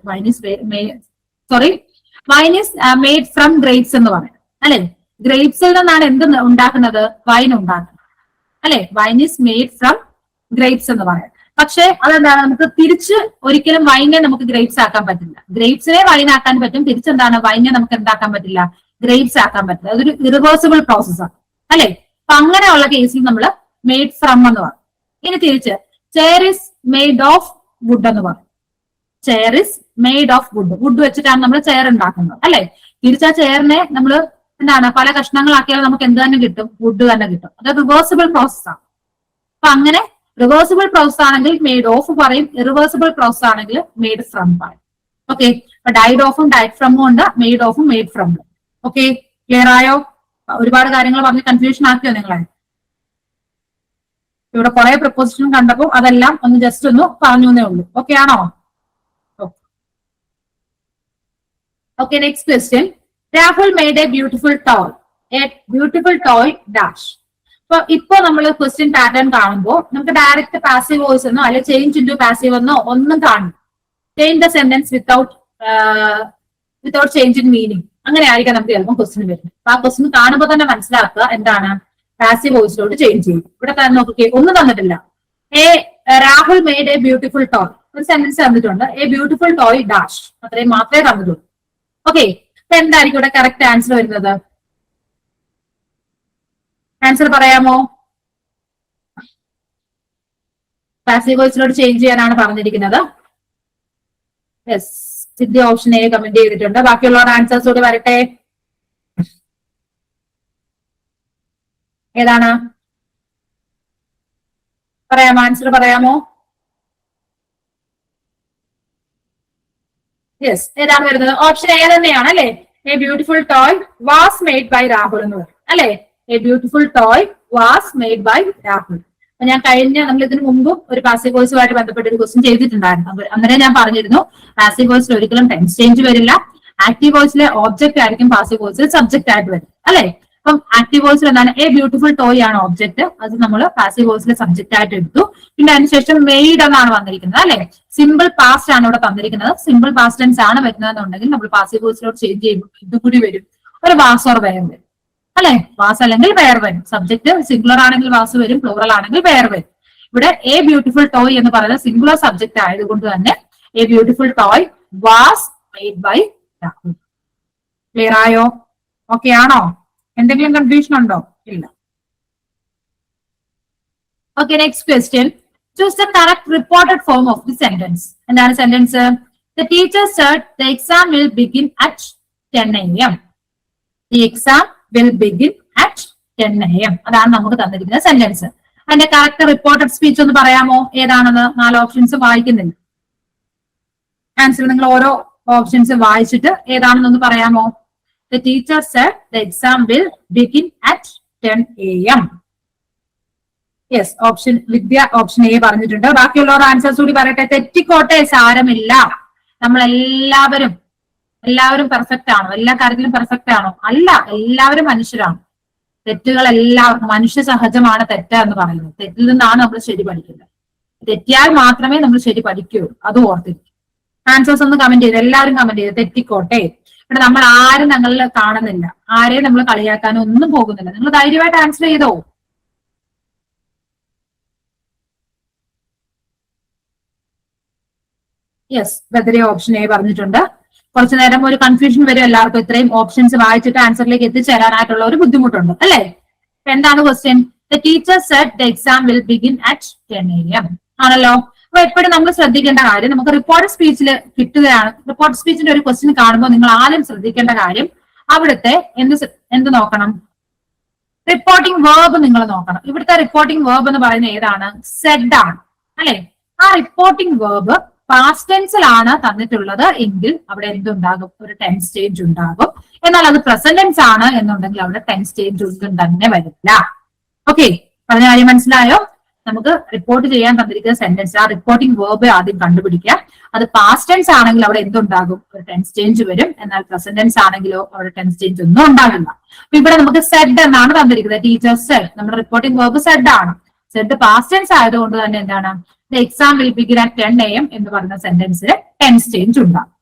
Wine is made from grapes എന്ന് പറയും, അല്ലെ? ഗ്രേപ്സിൽ നിന്നാണ് എന്ത് ഉണ്ടാക്കുന്നത്? വൈൻ ഉണ്ടാക്കുന്നത്, അല്ലെ? Wine is made from grapes എന്ന് പറയാം. പക്ഷെ അതെന്താണ്? നമുക്ക് തിരിച്ച് ഒരിക്കലും വൈനെ നമുക്ക് ഗ്രേപ്സ് ആക്കാൻ പറ്റില്ല. ഗ്രേപ്സിനെ വൈൻ ആക്കാൻ പറ്റും, തിരിച്ചെന്താണ്? വൈനെ നമുക്ക് എന്താക്കാൻ പറ്റില്ല? ഗ്രേപ്സ് ആക്കാൻ പറ്റില്ല. അതൊരു ഇറിവേഴ്സിബിൾ പ്രോസസ്സാണ്, അല്ലെ? അപ്പൊ അങ്ങനെയുള്ള കേസിൽ നമ്മൾ മെയ്ഡ് ഫ്രം എന്ന് പറയും. ഇനി തിരിച്ച് chair is made of wood എന്ന് പറയും. Chair is made of wood. Wood വെച്ചിട്ടാണ് നമ്മൾ ചെയർ ഉണ്ടാക്കുന്നത്, അല്ലെ? തിരിച്ച ചെയറിനെ നമ്മൾ എന്താണ്? പല കഷ്ണങ്ങളാക്കിയാൽ നമുക്ക് എന്ത് തന്നെ കിട്ടും? വുഡ് തന്നെ കിട്ടും. അത് റിവേഴ്സിബിൾ പ്രോസസ് ആണ്. അപ്പൊ അങ്ങനെ റിവേഴ്സിബിൾ പ്രോസസ് ആണെങ്കിൽ മെയ്ഡ് ഓഫ് പറയും, ഇറിവേഴ്സിബിൾ പ്രോസസ് ആണെങ്കിൽ മെയ്ഡ് ഫ്രം പറയും. ഓക്കെ, അപ്പൊ ഡൈഡ് ഓഫും ഡൈഡ് ഫ്രമും ഉണ്ട്, മെയ്ഡ് ഓഫും മെയ്ഡ് ഫ്രമും. ഓക്കെ, ക്ലിയർ ആയോ? ഒരുപാട് കാര്യങ്ങൾ പറഞ്ഞ് കൺഫ്യൂഷൻ ആക്കിയോ നിങ്ങളെ? ഇവിടെ കുറെ പ്രപ്പോസിഷൻ കണ്ടപ്പോൾ അതെല്ലാം ഒന്ന് ജസ്റ്റ് ഒന്ന് പറഞ്ഞു എന്നേ ഉള്ളൂ. ഓക്കെ ആണോ? Okay, next question. Rahul made a beautiful toy. A beautiful toy dash. ഇപ്പൊ നമ്മൾ ക്വസ്റ്റ്യൻ പാറ്റേൺ കാണുമ്പോൾ നമുക്ക് ഡയറക്റ്റ് പാസീവ് വോയിസ് എന്നോ അല്ലെ ചേഞ്ച് ഇൻടു പാസീവ് എന്നോ ഒന്നും കാണും. Change the sentence without change in meaning, അങ്ങനെ ആയിരിക്കാം നമുക്ക് ചിലപ്പോൾ ക്വസ്റ്റ്യൻ വരുന്നത്. അപ്പൊ ആ ക്വസ്റ്റ്യൻ കാണുമ്പോൾ തന്നെ മനസ്സിലാക്കുക എന്താണ്? പാസീവ് വോയിസിലോട്ട് ചേഞ്ച് ചെയ്യും. ഇവിടെ തന്നെ നോക്കിക്കേ, ഒന്നും തന്നിട്ടില്ല. Rahul made a beautiful toy, ഒരു സെന്റൻസ് തന്നിട്ടുണ്ട്. എ ബ്യൂട്ടിഫുൾ ടോയ് ഡാഷ്, അത്രയും മാത്രമേ തന്നിട്ടുള്ളൂ. ഓക്കെ, അപ്പൊ എന്തായിരിക്കും ഇവിടെ കറക്റ്റ് ആൻസർ വരുന്നത്? ആൻസർ പറയാമോ? പാസീവ് വോയിസിലോട്ട് ചേഞ്ച് ചെയ്യാനാണ് പറഞ്ഞിരിക്കുന്നത്. Yes, Siddhi option A comment ചെയ്തിട്ടുണ്ട്. ബാക്കിയുള്ളവരുടെ ആൻസേഴ്സ് കൂടി വരട്ടെ. ഏതാണ്? പറയാമോ? ആൻസർ പറയാമോ? യെസ്, ഏതാണ് വരുന്നത്? ഓപ്ഷൻ എ തന്നെയാണ്, അല്ലെ? A beautiful toy was made by Rahul എന്ന് പറയും, അല്ലെ? A beautiful toy was made by Rahul. ഞാൻ നമ്മൾ ഇതിനു മുമ്പും ഒരു പാസീവ് വോയിസുമായിട്ട് ബന്ധപ്പെട്ട ഒരു ക്വസ്റ്റ്യൻ ചെയ്തിട്ടുണ്ടായിരുന്നു. അന്നേരം ഞാൻ പറഞ്ഞിരുന്നു പാസീവ് വോയിസിൽ ഒരിക്കലും ടെൻസ് ചേഞ്ച് വരില്ല. ആക്റ്റീവ് വോയിസിലെ ഓബ്ജക്റ്റ് ആയിരിക്കും പാസീവ് വോയിസിൽ സബ്ജക്റ്റ് ആയിട്ട് വരും, അല്ലെ? അപ്പം ആക്റ്റീവ് വോയിസിൽ എന്താണ്? എ ബ്യൂട്ടിഫുൾ ടോയ് ആണ് ഓബ്ജക്ട്, അത് നമ്മൾ പാസീവ് വോയിസിലെ സബ്ജക്റ്റ് ആയിട്ട് എടുത്തു. പിന്നെ അതിനുശേഷം മെയ്ഡ് എന്നാണ് വന്നിരിക്കുന്നത്, അല്ലെ? സിമ്പിൾ പാസ്റ്റ് ആണ് ഇവിടെ തന്നിരിക്കുന്നത്. സിമ്പിൾ പാസ്റ്റ് ടെൻസ് ആണ് വരുന്നതെന്നുണ്ടെങ്കിൽ നമ്മൾ പാസീവ് വോയിസിലോട്ട് ചേഞ്ച് ചെയ്യുമ്പോൾ ഇതുകൂടി വരും, ഒരു വാസ് ഓർ വെയർ വരും, അല്ലെ? വാസ് അല്ലെങ്കിൽ വെയർ വരും. സബ്ജക്ട് സിംഗുലർ ആണെങ്കിൽ വാസ് വരും, പ്ലൂറൽ ആണെങ്കിൽ വെയർ വരും. ഇവിടെ എ ബ്യൂട്ടിഫുൾ ടോയ് എന്ന് പറയുന്നത് സിംഗുലർ സബ്ജക്ട് ആയതുകൊണ്ട് തന്നെ a beautiful toy was made by Rahul. Clear ആയോ? ഓക്കെ ആണോ? എന്തെങ്കിലും കൺഫ്യൂഷൻ ഉണ്ടോ? ഇല്ല. Okay, next question. Choose the correct reported form of the sentence. എന്താണ് sentence? The teacher said the exam will begin at 10 AM. The exam will begin at 10 AM. അതാണ് നമുക്ക് തന്നിരിക്കുന്ന sentence. അതിന്റെ കറക്റ്റ് റിപ്പോർട്ടഡ് സ്പീച്ച് ഒന്ന് പറയാമോ? ഏതാണെന്ന് 4 options വായിക്കുന്നില്ല. Answer നിങ്ങൾ ഓരോ ഓപ്ഷൻസ് വായിച്ചിട്ട് ഏതാണെന്നൊന്ന് പറയാമോ? The teacher said the exam will begin at 10 AM. Yes, option Vidya option A പറഞ്ഞിട്ടുണ്ട്. ബാക്കിയുള്ളവർ ആൻസേഴ്സ് കൂടി പറയട്ടെ. തെറ്റിക്കോട്ടെ, സാരമില്ല. നമ്മൾ എല്ലാവരും പെർഫെക്റ്റ് ആണോ? എല്ലാ കാര്യത്തിലും പെർഫെക്റ്റ് ആണോ? അല്ല, എല്ലാവരും മനുഷ്യരാണ്. തെറ്റുകൾ എല്ലാവർക്കും മനുഷ്യ സഹജമാണ് തെറ്റ് എന്ന് പറയുന്നത്. തെറ്റിൽ നിന്നാണ് നമ്മൾ ശരി പഠിക്കുന്നത്. തെറ്റിയാൽ മാത്രമേ നമ്മൾ ശരി പഠിക്കുകയുള്ളൂ, അത് ഓർത്തിരിക്കും. ആൻസേഴ്സ് ഒന്ന് കമന്റ് ചെയ്ത്, എല്ലാവരും കമന്റ് ചെയ്ത്. തെറ്റിക്കോട്ടെ. ഇവിടെ നമ്മൾ ആരും ഞങ്ങളിൽ കാണുന്നില്ല, ആരെയും നമ്മൾ കളിയാക്കാനോ ഒന്നും പോകുന്നില്ല. നിങ്ങൾ ധൈര്യമായിട്ട് ആൻസർ ചെയ്തോ. യെസ്, ബദരി ഓപ്ഷൻ എ പറഞ്ഞിട്ടുണ്ട്. കുറച്ചു നേരം ഒരു കൺഫ്യൂഷൻ വരും എല്ലാവർക്കും. ഇത്രയും ഓപ്ഷൻസ് വായിച്ചിട്ട് ആൻസറിലേക്ക് എത്തിച്ചേരാനായിട്ടുള്ള ഒരു ബുദ്ധിമുട്ടുണ്ട്, അല്ലെ? എന്താണ് question? The teacher said the exam will begin at 10 AM ആണല്ലോ. അപ്പൊ എപ്പോഴും നമ്മൾ ശ്രദ്ധിക്കേണ്ട കാര്യം, നമുക്ക് റിപ്പോർട്ട് സ്പീച്ചിൽ കിട്ടുകയാണ്. റിപ്പോർട്ട് സ്പീച്ചിന്റെ ഒരു ക്വസ്റ്റ്യൻ കാണുമ്പോൾ നിങ്ങൾ ആദ്യം ശ്രദ്ധിക്കേണ്ട കാര്യം അവിടുത്തെ എന്ത് നോക്കണം? റിപ്പോർട്ടിംഗ് വേർബ് നിങ്ങൾ നോക്കണം. ഇവിടുത്തെ റിപ്പോർട്ടിംഗ് വേർബ് എന്ന് പറയുന്നത് ഏതാണ്? സെഡ് ആണ്, അല്ലെ? ആ റിപ്പോർട്ടിംഗ് വേർബ് പാസ്റ്റ് ടെൻസിലാണ് തന്നിട്ടുള്ളത് എങ്കിൽ അവിടെ എന്തുണ്ടാകും? ഒരു ടെൻസ് ചേഞ്ച് ഉണ്ടാകും. എന്നാൽ അത് പ്രസന്റ് ടെൻസ് ആണ് എന്നുണ്ടെങ്കിൽ അവിടെ ടെൻസ് ചേഞ്ച് ഒന്നും തന്നെ വരില്ല. ഓക്കെ, പറഞ്ഞ കാര്യം മനസ്സിലായോ? നമുക്ക് റിപ്പോർട്ട് ചെയ്യാൻ തന്നിരിക്കുന്ന സെന്റൻസ്, ആ റിപ്പോർട്ടിംഗ് വേർബ് ആദ്യം കണ്ടുപിടിക്കുക. അത് പാസ്റ്റ് ടെൻസ് ആണെങ്കിൽ അവിടെ എന്തുണ്ടാകും? ഒരു ടെൻസ് ചേഞ്ച് വരും. എന്നാൽ പ്രസന്റ് ടെൻസ് ആണെങ്കിലോ അവിടെ ടെൻസ് ചേഞ്ച് ഒന്നും ഉണ്ടാകില്ല. അപ്പൊ ഇവിടെ നമുക്ക് സെഡ് എന്നാണ് തന്നിരിക്കുന്നത്. ടീച്ചർ സെഡ്, നമ്മുടെ റിപ്പോർട്ടിംഗ് വേർബ് സെഡ് ആണ്. സെഡ് പാസ്റ്റ് ടെൻസ് ആയതുകൊണ്ട് തന്നെ എന്താണ്? The exam will begin at 10 AM എന്ന് പറയുന്ന സെന്റൻസിൽ ടെൻസ് ചേഞ്ച് ഉണ്ടാകും.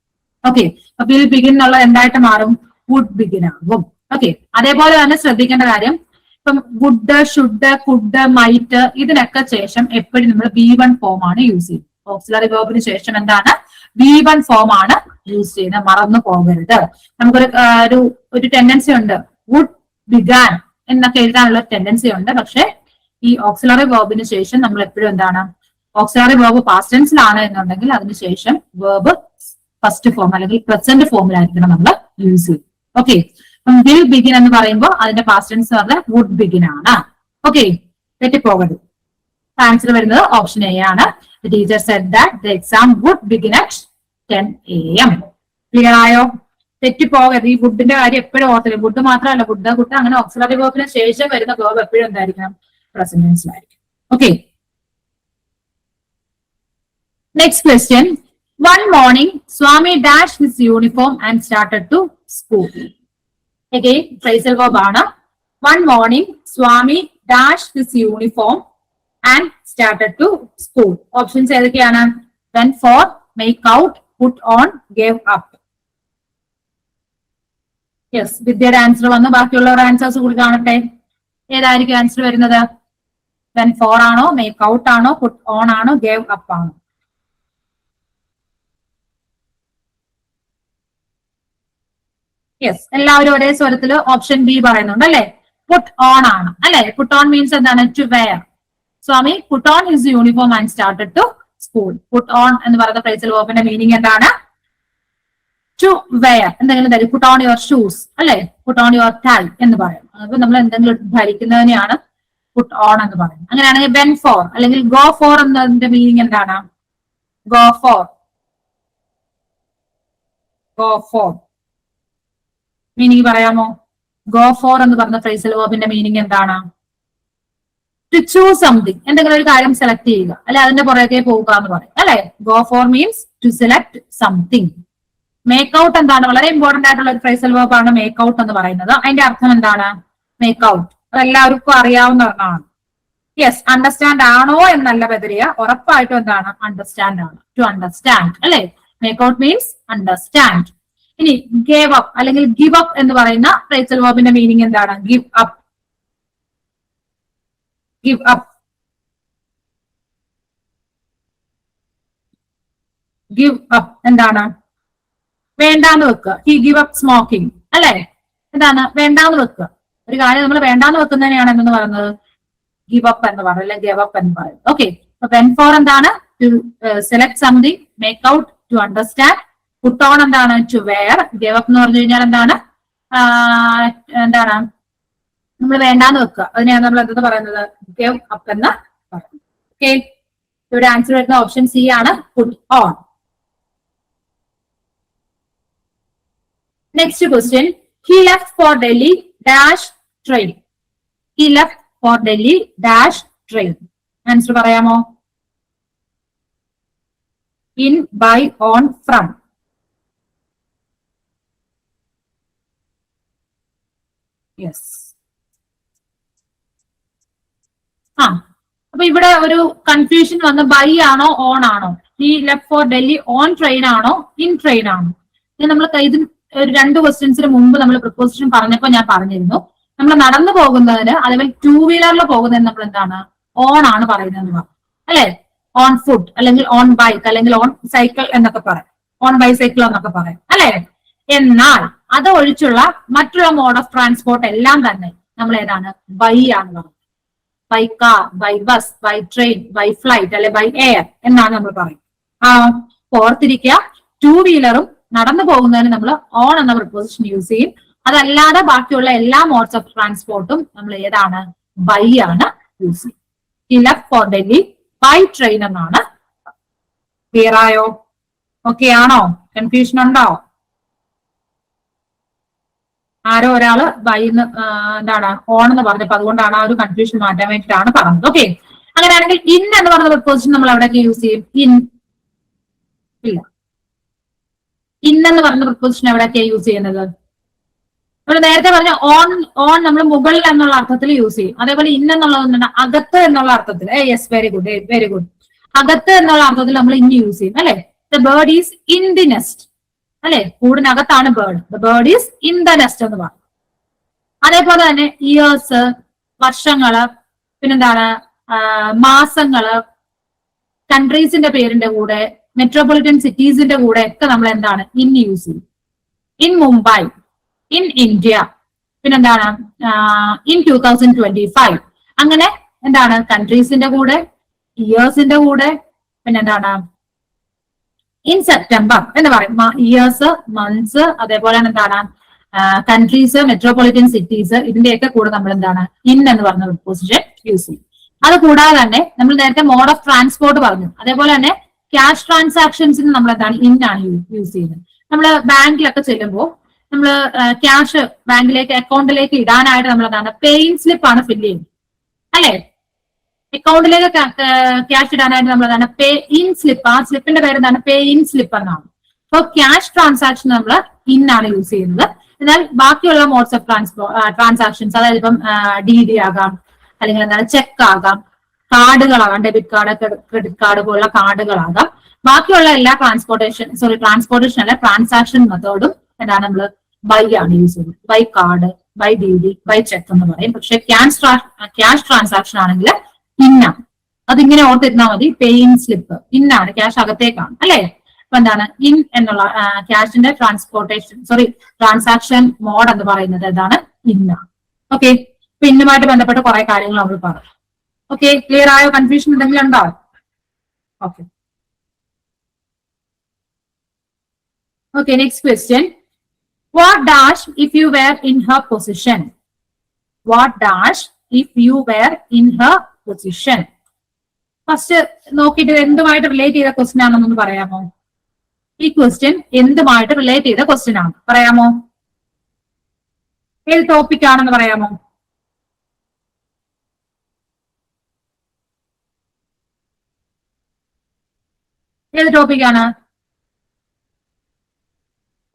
ഓക്കെ, അപ്പൊ വിൽ ബിഗിൻ എന്നുള്ളത് എന്തായിട്ട് മാറും? വുഡ് ബിഗിൻ ആകും. ഓക്കെ, അതേപോലെ തന്നെ ശ്രദ്ധിക്കേണ്ട കാര്യം, ഇപ്പം വുഡ്, ഷുഡ്, കുഡ്, മൈറ്റ് ഇതിനൊക്കെ ശേഷം എപ്പോഴും നമ്മൾ V1 ഫോം ആണ് യൂസ് ചെയ്യുന്നത്. ഓക്സിലറി വേർബിന് ശേഷം എന്താണ്? V1 ഫോം ആണ് യൂസ് ചെയ്യുന്നത്. മറന്നു പോകരുത്. നമുക്കൊരു ഒരു ടെൻഡൻസി ഉണ്ട്, വുഡ് ബിഗാൻ എന്നൊക്കെ എഴുതാനുള്ള ടെൻഡൻസി ഉണ്ട്. പക്ഷെ ഈ ഓക്സിലറി വേർബിന് ശേഷം നമ്മൾ എപ്പോഴും എന്താണ്? ഓക്സിലറി വേർബ് പാസ്റ്റ് ടെൻസിലാണ് എന്നുണ്ടെങ്കിൽ അതിനുശേഷം വേർബ് ഫസ്റ്റ് ഫോം അല്ലെങ്കിൽ പ്രസന്റ് ഫോമിലായിരിക്കണം നമ്മൾ യൂസ് ചെയ്യും. ഓക്കെ, വിൽ ബിഗിൻ എന്ന് പറയുമ്പോൾ അതിന്റെ പാസ്റ്റ് ടെൻസ് പറഞ്ഞാൽ വുഡ് ബിഗിൻ ആണ്. ഓക്കെ, തെറ്റിപ്പോകരുത്. ആൻസർ വരുന്നത് ഓപ്ഷൻ എ ആണ്. The teacher said that the exam would begin at 10 AM. Clear ആയോ? തെറ്റിപ്പോകരുത്. ഈ വുഡിന്റെ കാര്യം എപ്പോഴും ഓർത്തില്ല. വുഡ് മാത്രമല്ല, വുഡ് അങ്ങനെ ഓക്സിലറി വേർബിന് ശേഷം വരുന്ന വേർബ് എപ്പോഴും എന്തായിരിക്കണം? പ്രസന്റ് ടെൻസിലായിരിക്കും. Okay, next question. One morning, Swami dashed his uniform and started to school. Again, phrasal verb ആണ്. One morning, Swami dashed his uniform and started to school. Options ഏതൊക്കെയാണ്? Went for, make out, put on, gave up. Yes, വിദ്യയുടെ answer വന്നു. ബാക്കിയുള്ളവരുടെ answers കൂടി കാണട്ടെ. ഏതായിരിക്കും answer വരുന്നത്? Went for ആണോ, make out ആണോ, put on ആണോ, gave up ആണോ? യെസ്, എല്ലാവരും ഒരേ സ്വരത്തിൽ ഓപ്ഷൻ ബി പറയുന്നുണ്ട്, അല്ലെ? പുട്ട് ഓൺ ആണ്, അല്ലെ? പുട്ട് ഓൺ മീൻസ് എന്താണ്? To wear. Swami put on his uniform and started to school. Put on എന്ന് പറയുന്ന ഫ്രേസൽ വേർബിന്റെ മീനിങ് എന്താണ്? To wear. എന്തെങ്കിലും തരും. പുട്ട് ഓൺ യുവർ ഷൂസ്, അല്ലെ? പുട്ട് ഓൺ യുവർ ടൈ എന്ന് പറയും. അപ്പൊ നമ്മൾ എന്തെങ്കിലും ധരിക്കുന്നതിനെയാണ് പുട്ട് ഓൺ എന്ന് പറയുന്നത്. അങ്ങനെയാണെങ്കിൽ വെൻ ഫോർ അല്ലെങ്കിൽ ഗോ ഫോർ എന്നതിന്റെ മീനിങ് എന്താണ്? Go for. Go for meaning പറയാമോ? ഗോ ഫോർ എന്ന് പറഞ്ഞ ഫ്രേസൽ വേർബിന്റെ മീനിങ് എന്താണ്? ടു ചൂസ് സംതിങ്, എന്തെങ്കിലും ഒരു കാര്യം സെലക്ട് ചെയ്യുക, അല്ലെ അതിന്റെ പുറകെ പോവുക എന്ന് പറയും, അല്ലെ. Go for means to select something. Make out എന്താണ്? വളരെ ഇമ്പോർട്ടന്റ് ആയിട്ടുള്ള ഒരു ഫ്രേസൽ വെർബ് ആണ് മേക്ക് ഔട്ട് എന്ന് പറയുന്നത്. അതിന്റെ അർത്ഥം എന്താണ്? മേക്ക് ഔട്ട് അതെല്ലാവർക്കും അറിയാവുന്ന ഒന്നാണ്. യെസ്, അണ്ടർസ്റ്റാൻഡ് ആണോ എന്നല്ല ബദരിയ, ഉറപ്പായിട്ടും എന്താണ്? അണ്ടർസ്റ്റാൻഡ് ആണ്. ടു അണ്ടർസ്റ്റാൻഡ്, അല്ലെ. Make out means understand. ഇനി ഗേവ് അപ്പ് അല്ലെങ്കിൽ ഗിവ് അപ്പ് എന്ന് പറയുന്ന ഫ്രേസൽ വെർബിന്റെ മീനിങ് എന്താണ്? Give up. Give up. Give up എന്താണ്? വേണ്ടാന്ന് വെക്കുക. ഹി ഗിവ് അപ്പ് സ്മോക്കിംഗ്, അല്ലെ. എന്താണ്? വേണ്ടാന്ന് വെക്കുക. ഒരു കാര്യം നമ്മൾ വേണ്ടാന്ന് വെക്കുന്നതിനെയാണ് എന്ന് പറയുന്നത് ഗിവ് അപ്പ് എന്ന് പറയുന്നത്, അല്ലെങ്കിൽ ഗിവ് അപ്പ് എന്ന് പറയുന്നത്. ഓക്കെ, അപ്പൊ വെൻ ഫോർ എന്താണ്? To select something. Make out to understand. Put on എന്താണ്? To wear. ഗിവ് അപ്പ് എന്ന് പറഞ്ഞു കഴിഞ്ഞാൽ എന്താണ്? എന്താണ്? നമ്മൾ വേണ്ടാന്ന് വെക്കുക, അതിനെയാണ് നമ്മൾ എന്തെന്ന് പറയുന്നത്? ഗിവ് അപ്പ് എന്ന് പറയുന്നത്. ഓക്കെ, ഇവിടെ ആൻസർ വരുന്ന ഓപ്ഷൻ സി ആണ്, put on. Next question. He left for Delhi dash train. He left for Delhi dash train. Answer പറയാമോ? In, by, on, from. Yes. അപ്പൊ ഇവിടെ ഒരു കൺഫ്യൂഷൻ വന്ന് ബൈ ആണോ ഓൺ ആണോ? He left for Delhi on train ആണോ in train ആണോ? നമ്മൾ ഇതിന് ഒരു 2 ക്വസ്റ്റ്യൻസിന് മുമ്പ് നമ്മൾ പ്രിപ്പോസിഷൻ പറഞ്ഞപ്പോൾ ഞാൻ പറഞ്ഞിരുന്നു, നമ്മൾ നടന്നു പോകുന്നതിന് അതേപോലെ 2 വീലറിൽ പോകുന്നതിന് നമ്മൾ എന്താണ്? ഓൺ ആണ് പറയുന്നത്, അല്ലെ. ഓൺ ഫുഡ് അല്ലെങ്കിൽ ഓൺ ബൈക്ക് അല്ലെങ്കിൽ ഓൺ സൈക്കിൾ എന്നൊക്കെ പറയാം, ഓൺ ബൈസൈക്കിൾ എന്നൊക്കെ പറയാം, അല്ലെ. എന്നാൽ അത് ഒഴിച്ചുള്ള മറ്റുള്ള മോഡ് ഓഫ് ട്രാൻസ്പോർട്ട് എല്ലാം തന്നെ നമ്മൾ ഏതാണ്? ബൈ ആണ് പറയുന്നത്. By car, by bus, by train, by flight, അല്ലെ ബൈ എയർ എന്നാണ് നമ്മൾ പറയും. ഓർത്തിരിക്കുക, 2 വീലറും നടന്നു പോകുന്നതിന് നമ്മൾ ഓൺ എന്ന പ്രിപ്പോസിഷൻ യൂസ് ചെയ്യും. അതല്ലാതെ ബാക്കിയുള്ള എല്ലാ മോഡ്സ് ഓഫ് ട്രാൻസ്പോർട്ടും നമ്മൾ ഏതാണ്? ബൈ ആണ് യൂസ് ചെയ്യും. He left for Delhi by train എന്നാണ്. ക്ലിയർ ആയോ? ഓക്കെ ആണോ? കൺഫ്യൂഷൻ ഉണ്ടോ? ആരോ ഒരാള് ബൈ എന്താണ് ഓൺ എന്ന് പറഞ്ഞപ്പോ അതുകൊണ്ടാണ് ആ ഒരു കൺഫ്യൂഷൻ മാറ്റാൻ വേണ്ടിയിട്ടാണ് പറഞ്ഞത്. ഓക്കെ, അങ്ങനെയാണെങ്കിൽ ഇൻ എന്ന് പറഞ്ഞ പ്രിപ്പോസിഷൻ നമ്മൾ എവിടെയൊക്കെ യൂസ് ചെയ്യും? ഇൻ ഇല്ല. ഇൻ എന്ന് പറഞ്ഞ പ്രിപ്പോസിഷൻ എവിടെയൊക്കെയാണ് യൂസ് ചെയ്യുന്നത്? നമ്മൾ നേരത്തെ പറഞ്ഞ ഓൺ ഓൺ നമ്മൾ മുകളിൽ എന്നുള്ള അർത്ഥത്തിൽ യൂസ് ചെയ്യും. അതേപോലെ ഇൻ എന്നുള്ളത് അകത്ത് എന്നുള്ള അർത്ഥത്തിൽ. Yes, very good, very good. അകത്ത് എന്നുള്ള അർത്ഥത്തിൽ നമ്മൾ ഇൻ യൂസ് ചെയ്യും, അല്ലെ. The bird is in the nest, അല്ലെ. കൂടിനകത്താണ് bird. The bird is in the nest എന്ന് പറയും. അതേപോലെ തന്നെ ഇയേഴ്സ്, വർഷങ്ങള്, പിന്നെന്താണ് മാസങ്ങള്, കൺട്രീസിന്റെ പേരിന്റെ കൂടെ, മെട്രോപൊളിറ്റൻ സിറ്റീസിന്റെ കൂടെ ഒക്കെ നമ്മൾ എന്താണ്? ഇൻ യൂസ് ചെയ്യും. ഇൻ മുംബൈ, ഇൻ ഇന്ത്യ, പിന്നെന്താണ് ഇൻ 2025. അങ്ങനെ എന്താണ്? കൺട്രീസിന്റെ കൂടെ, ഇയേഴ്സിന്റെ കൂടെ, പിന്നെന്താണ് ഇൻ സെപ്റ്റംബർ എന്ന് പറയും. ഇയേഴ്സ്, മന്ത്സ്, അതേപോലെ എന്താണ് കൺട്രീസ്, മെട്രോപൊളിറ്റൻ സിറ്റീസ്, ഇതിന്റെയൊക്കെ കൂടെ നമ്മൾ എന്താണ്? ഇൻ എന്ന് പറഞ്ഞ പ്രിപ്പോസിഷൻ യൂസ് ചെയ്യും. അത് കൂടാതെ തന്നെ നമ്മൾ നേരത്തെ മോഡ് ഓഫ് ട്രാൻസ്പോർട്ട് പറഞ്ഞു. അതേപോലെ തന്നെ ക്യാഷ് ട്രാൻസാക്ഷൻസിന് നമ്മൾ എന്താണ്? ഇൻ ആണ് യൂസ് ചെയ്യുന്നത്. നമ്മൾ ബാങ്കിലൊക്കെ ചെല്ലുമ്പോൾ നമ്മൾ ക്യാഷ് ബാങ്കിലേക്ക് അക്കൗണ്ടിലേക്ക് ഇടാനായിട്ട് നമ്മൾ എന്താണ്? പേയിൻ സ്ലിപ്പ് ആണ് ഫില്ല് ചെയ്യുന്നത്, അല്ലെ. അക്കൗണ്ടിലേക്ക് ക്യാഷ് ഇടാനായിട്ട് നമ്മൾ എന്താണ്? പേ ഇൻ സ്ലിപ്പ്. ആ സ്ലിപ്പിന്റെ പേര് എന്താണ്? പേ ഇൻ സ്ലിപ്പ് എന്നാണ്. അപ്പൊ ക്യാഷ് ട്രാൻസാക്ഷൻ നമ്മൾ ഇൻ ആണ് യൂസ് ചെയ്യുന്നത്. എന്നാൽ ബാക്കിയുള്ള മോഡ്സ് ഓഫ് ട്രാൻസാക്ഷൻസ്, അതായത് ഇപ്പം DD ആകാം, അല്ലെങ്കിൽ എന്താണ് ചെക്ക് ആകാം, കാർഡുകളാകാം, ഡെബിറ്റ് കാർഡ്, ക്രെഡിറ്റ് കാർഡ് പോലുള്ള കാർഡുകളാകാം. ബാക്കിയുള്ള എല്ലാ ട്രാൻസ്പോർട്ടേഷൻ അല്ല ട്രാൻസാക്ഷൻ മെത്തേഡും എന്താണ്? നമ്മൾ ബൈ ആണ് യൂസ് ചെയ്യുന്നത്. By card, by DD, by cheque എന്ന് പറയും. പക്ഷെ ക്യാഷ് ട്രാൻസാക്ഷൻ ആണെങ്കിൽ ഇന്നാണ്. അതിങ്ങനെ ഓർത്തിരുന്നാൽ മതി. പേയിൻ സ്ലിപ്പ് ഇന്നാണ്, ക്യാഷ് അകത്തേക്കാണ്, അല്ലെ. അപ്പൊ എന്താണ്? ഇൻ എന്നുള്ള ക്യാഷിന്റെ ട്രാൻസാക്ഷൻ മോഡ് എന്ന് പറയുന്നത് എന്താണ്? ഇന്നാണ്. ഓക്കെ, അപ്പൊ ഇന്നുമായിട്ട് ബന്ധപ്പെട്ട കുറെ കാര്യങ്ങൾ നമ്മൾ പറഞ്ഞു. ഓക്കെ, ക്ലിയർ ആയോ? കൺഫ്യൂഷൻ എന്തെങ്കിലും ഉണ്ടോ? Okay. Okay, next question. What dash if you were in her position? What dash if you were in her position? First നോക്കിയിട്ട് എന്തുമായിട്ട് റിലേറ്റ് ചെയ്ത ക്വസ്റ്റ്യൻ ആണെന്നൊന്ന് പറയാമോ? ഈ ക്വസ്റ്റ്യൻ എന്തുമായിട്ട് റിലേറ്റ് ചെയ്ത ക്വസ്റ്റ്യൻ ആണ്? പറയാമോ? ഏത് ടോപ്പിക് ആണെന്ന് പറയാമോ? ഏത് ടോപ്പിക്കാണ്?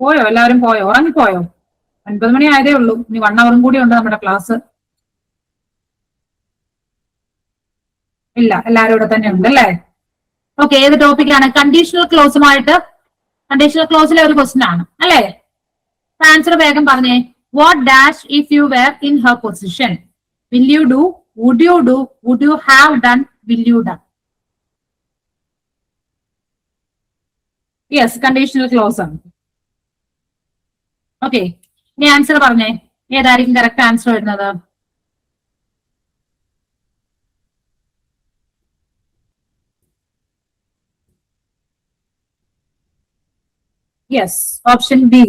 പോയോ? എല്ലാവരും പോയോ? ഉറങ്ങിപ്പോയോ? 9 മണി ആയതേ ഉള്ളൂ. ഇനി 1 അവറും കൂടി ഉണ്ട് നമ്മുടെ ക്ലാസ്. ഇല്ല, എല്ലാവരും ഇവിടെ തന്നെ ഉണ്ട് അല്ലേ? ഓക്കെ, ഏത് ടോപ്പിക്കാണ്? കണ്ടീഷണൽ ക്ലോസുമായിട്ട്, കണ്ടീഷണൽ ക്ലോസിലെ ഒരു ക്വസ്റ്റ്യൻ ആണ് അല്ലേ? ആൻസർ വേഗം പറഞ്ഞേ. What dash if you were in her position? Will you do, would you do, would you have done, will you done? Yes, conditional clause ആണ്. ഓക്കെ, ഇനി ആൻസർ പറഞ്ഞേ. ഏതായിരിക്കും കറക്റ്റ് ആൻസർ വരുന്നത്? Yes, option B.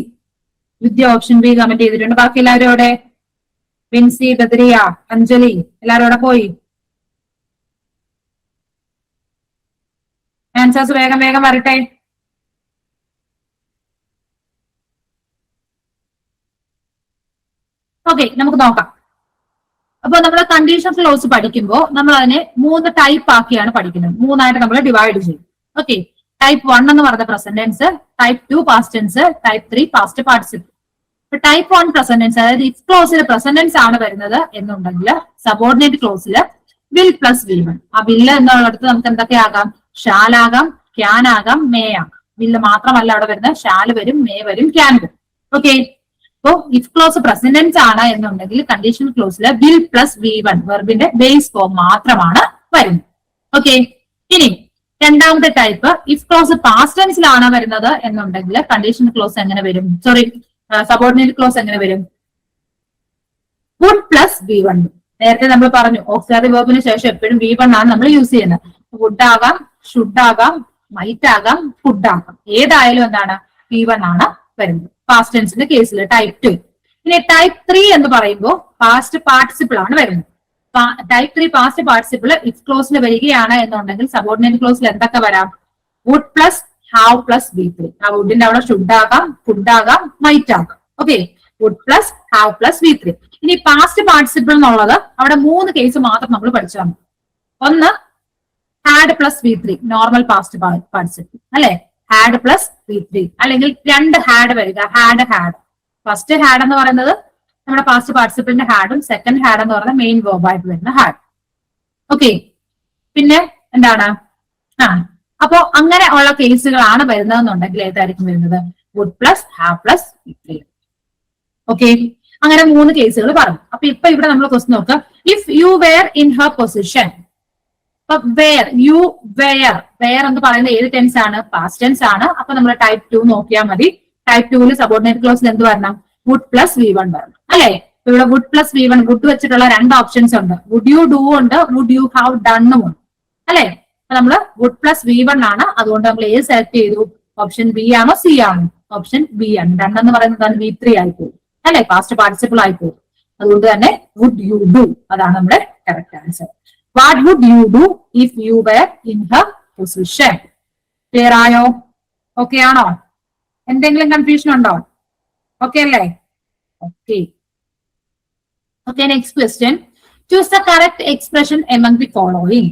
Vidya option B comment ചെയ്തിട്ടുണ്ട്. ബാക്കി എല്ലാവരും അവിടെ? വിൻസി, ബദ്രിയ, അഞ്ജലി, എല്ലാവരും അവിടെ പോയി? ആൻസേഴ്സ് വേഗം വേഗം വരട്ടെ. ഓക്കെ, നമുക്ക് നോക്കാം. അപ്പൊ നമ്മൾ കണ്ടീഷണൽ ക്ലോസ് പഠിക്കുമ്പോൾ നമ്മൾ അതിനെ 3 ടൈപ്പ് ആക്കിയാണ് പഠിക്കുന്നത്. 3ആയിട്ട് നമ്മൾ ഡിവൈഡ് ചെയ്യും. ഓക്കെ, ടൈപ്പ് 1 എന്ന് പറയുന്ന present tense, type 2 past tense, type 3 past participle. ഇപ്പൊ ടൈപ്പ് 1 പ്രസന്റ് ടെൻസ്, അതായത് ഇഫ് ക്ലോസിൽ പ്രസന്റ് ടെൻസ് ആണ് വരുന്നത് എന്നുണ്ടെങ്കിൽ സബോർഡിനേറ്റ് ക്ലോസിൽ വിൽ പ്ലസ് വിൽ വൺ. ആ വില്ല് എന്നുള്ളിടത്ത് നമുക്ക് എന്തൊക്കെ ആകാം? ഷാൽ ആകാം, ക്യാൻ ആകാം, മേ ആകാം. വില്ല് മാത്രമല്ല അവിടെ വരുന്നത്, ഷാല് വരും, മേ വരും, ക്യാൻ വരും. ഓക്കെ, അപ്പോ ഇഫ് ക്ലോസ് പ്രസന്റ് ടെൻസ് ആണ് എന്നുണ്ടെങ്കിൽ കണ്ടീഷണൽ ക്ലോസിൽ വിൽ പ്ലസ് വി വൺ വെർബിന്റെ ബേസ് ഫോം മാത്രമാണ് വരുന്നത്. ഓക്കെ, ഇനി രണ്ടാമത്തെ ടൈപ്പ് ഇഫ് ക്ലോസ് പാസ്റ്റ് ടെൻസിലാണ് വരുന്നത് എന്നുണ്ടെങ്കിൽ കണ്ടീഷണൽ ക്ലോസ് എങ്ങനെ വരും? സോറി, സബോർഡിനേറ്റ് ക്ലോസ് എങ്ങനെ വരും? Would plus V one. നേരത്തെ നമ്മൾ പറഞ്ഞു ഓക്സിലറി വെർബിന് ശേഷം എപ്പോഴും വി വൺ ആണ് നമ്മൾ യൂസ് ചെയ്യുന്നത്. വുഡ് ആകാം, ഷുഡ് ആകാം, മൈറ്റ് ആകാം, ഫുഡ് ആകാം. ഏതായാലും എന്താണ്? വി വൺ ആണ് വരുന്നത് പാസ്റ്റ് ടെൻസിന്റെ കേസിൽ. ടൈപ്പ് 2. ഇനി ടൈപ്പ് 3 എന്ന് പറയുമ്പോൾ പാസ്റ്റ് പാർട്ടിസിപ്പിൾ ആണ് വരുന്നത്. ടൈപ്പ് 3 പാസ്റ്റ് പാർട്ടിസിപ്പിൾ ഇഫ് ക്ലോസിൽ വരികയാണ് എന്നുണ്ടെങ്കിൽ സബോർഡിനേറ്റ് ക്ലോസിൽ എന്തൊക്കെ വരാം? Would plus have plus V three. ആ വുഡിന്റെ അവിടെ ഷുഡ് ആകാം, ഫുഡ് ആകാം, മൈറ്റ് ആകാം. Okay, would plus have plus V three. ഇനി പാസ്റ്റ് പാർട്ടിസിപ്പിൾ എന്നുള്ളത് അവിടെ 3 കേസ് മാത്രം നമ്മൾ പഠിച്ചാൽ മതി. ഒന്ന് had plus V three, normal past participle അല്ലെ? ഹാഡ് പ്ലസ് വി ത്രീ, അല്ലെങ്കിൽ 2 ഹാഡ് വരിക. Had had. ഫസ്റ്റ് ഹാഡ് എന്ന് പറയുന്നത് നമ്മുടെ പാസ്റ്റ് പാർട്ടിസിപ്പിളിന്റെ ഹാഡും, സെക്കൻഡ് ഹാഡ് എന്ന് പറയുന്നത് മെയിൻ വേർബായിട്ട് വരുന്ന ഹാഡ്. ഓക്കെ, പിന്നെ എന്താണ്? അപ്പോ അങ്ങനെ ഉള്ള കേസുകളാണ് വരുന്നതെന്നുണ്ടെങ്കിൽ ഏതായിരിക്കും വരുന്നത്? Would plus have plus V three. Okay, അങ്ങനെ 3 കേസുകൾ പറഞ്ഞു. അപ്പൊ ഇപ്പൊ ഇവിടെ നമ്മൾ ക്വസ്റ്റ്യൻ നോക്കുക. If you were in her position. അപ്പൊ വെയർ, യു വെയർ, വെയർ എന്ന് പറയുന്നത് ഏത് ടെൻസ് ആണ്? പാസ്റ്റ് ടെൻസ് ആണ്. അപ്പൊ നമ്മൾ ടൈപ്പ് 2 നോക്കിയാൽ മതി. ടൈപ്പ് 2 സബോർഡിനേറ്റ് ക്ലോസിൽ എന്ത് വരണം? വുഡ് പ്ലസ് വി വൺ വരണം അല്ലെ? ഇവിടെ would plus V one, would വെച്ചിട്ടുള്ള 2 ഓപ്ഷൻസ് ഉണ്ട്. വുഡ് യു ഡു ഉണ്ട്, വുഡ് യു ഹാവ് ഡണ്ണും ഉണ്ട് അല്ലെ? അപ്പൊ നമ്മള് വുഡ് പ്ലസ് വി വൺ ആണ്. അതുകൊണ്ട് നമ്മൾ ഏത് സെലക്ട് ചെയ്തു? ഓപ്ഷൻ ബി ആണോ സി ആണോ? ഓപ്ഷൻ ബി ആണ്. ഡൺ എന്ന് പറയുന്നത് വി ത്രീ ആയിപ്പോകും അല്ലെ? പാസ്റ്റ് പാർട്ടിസിപ്പിൾ ആയിപ്പോകും. അതുകൊണ്ട് തന്നെ വുഡ് യു ഡു, അതാണ് നമ്മുടെ correct answer. What would you do if you were in her position? Clear ആയോ? ഓക്കെ ആണോ? എന്തെങ്കിലും കൺഫ്യൂഷൻ ഉണ്ടോ? ഓക്കെ അല്ലേ? Okay. Okay, next question. Choose the correct expression among the following.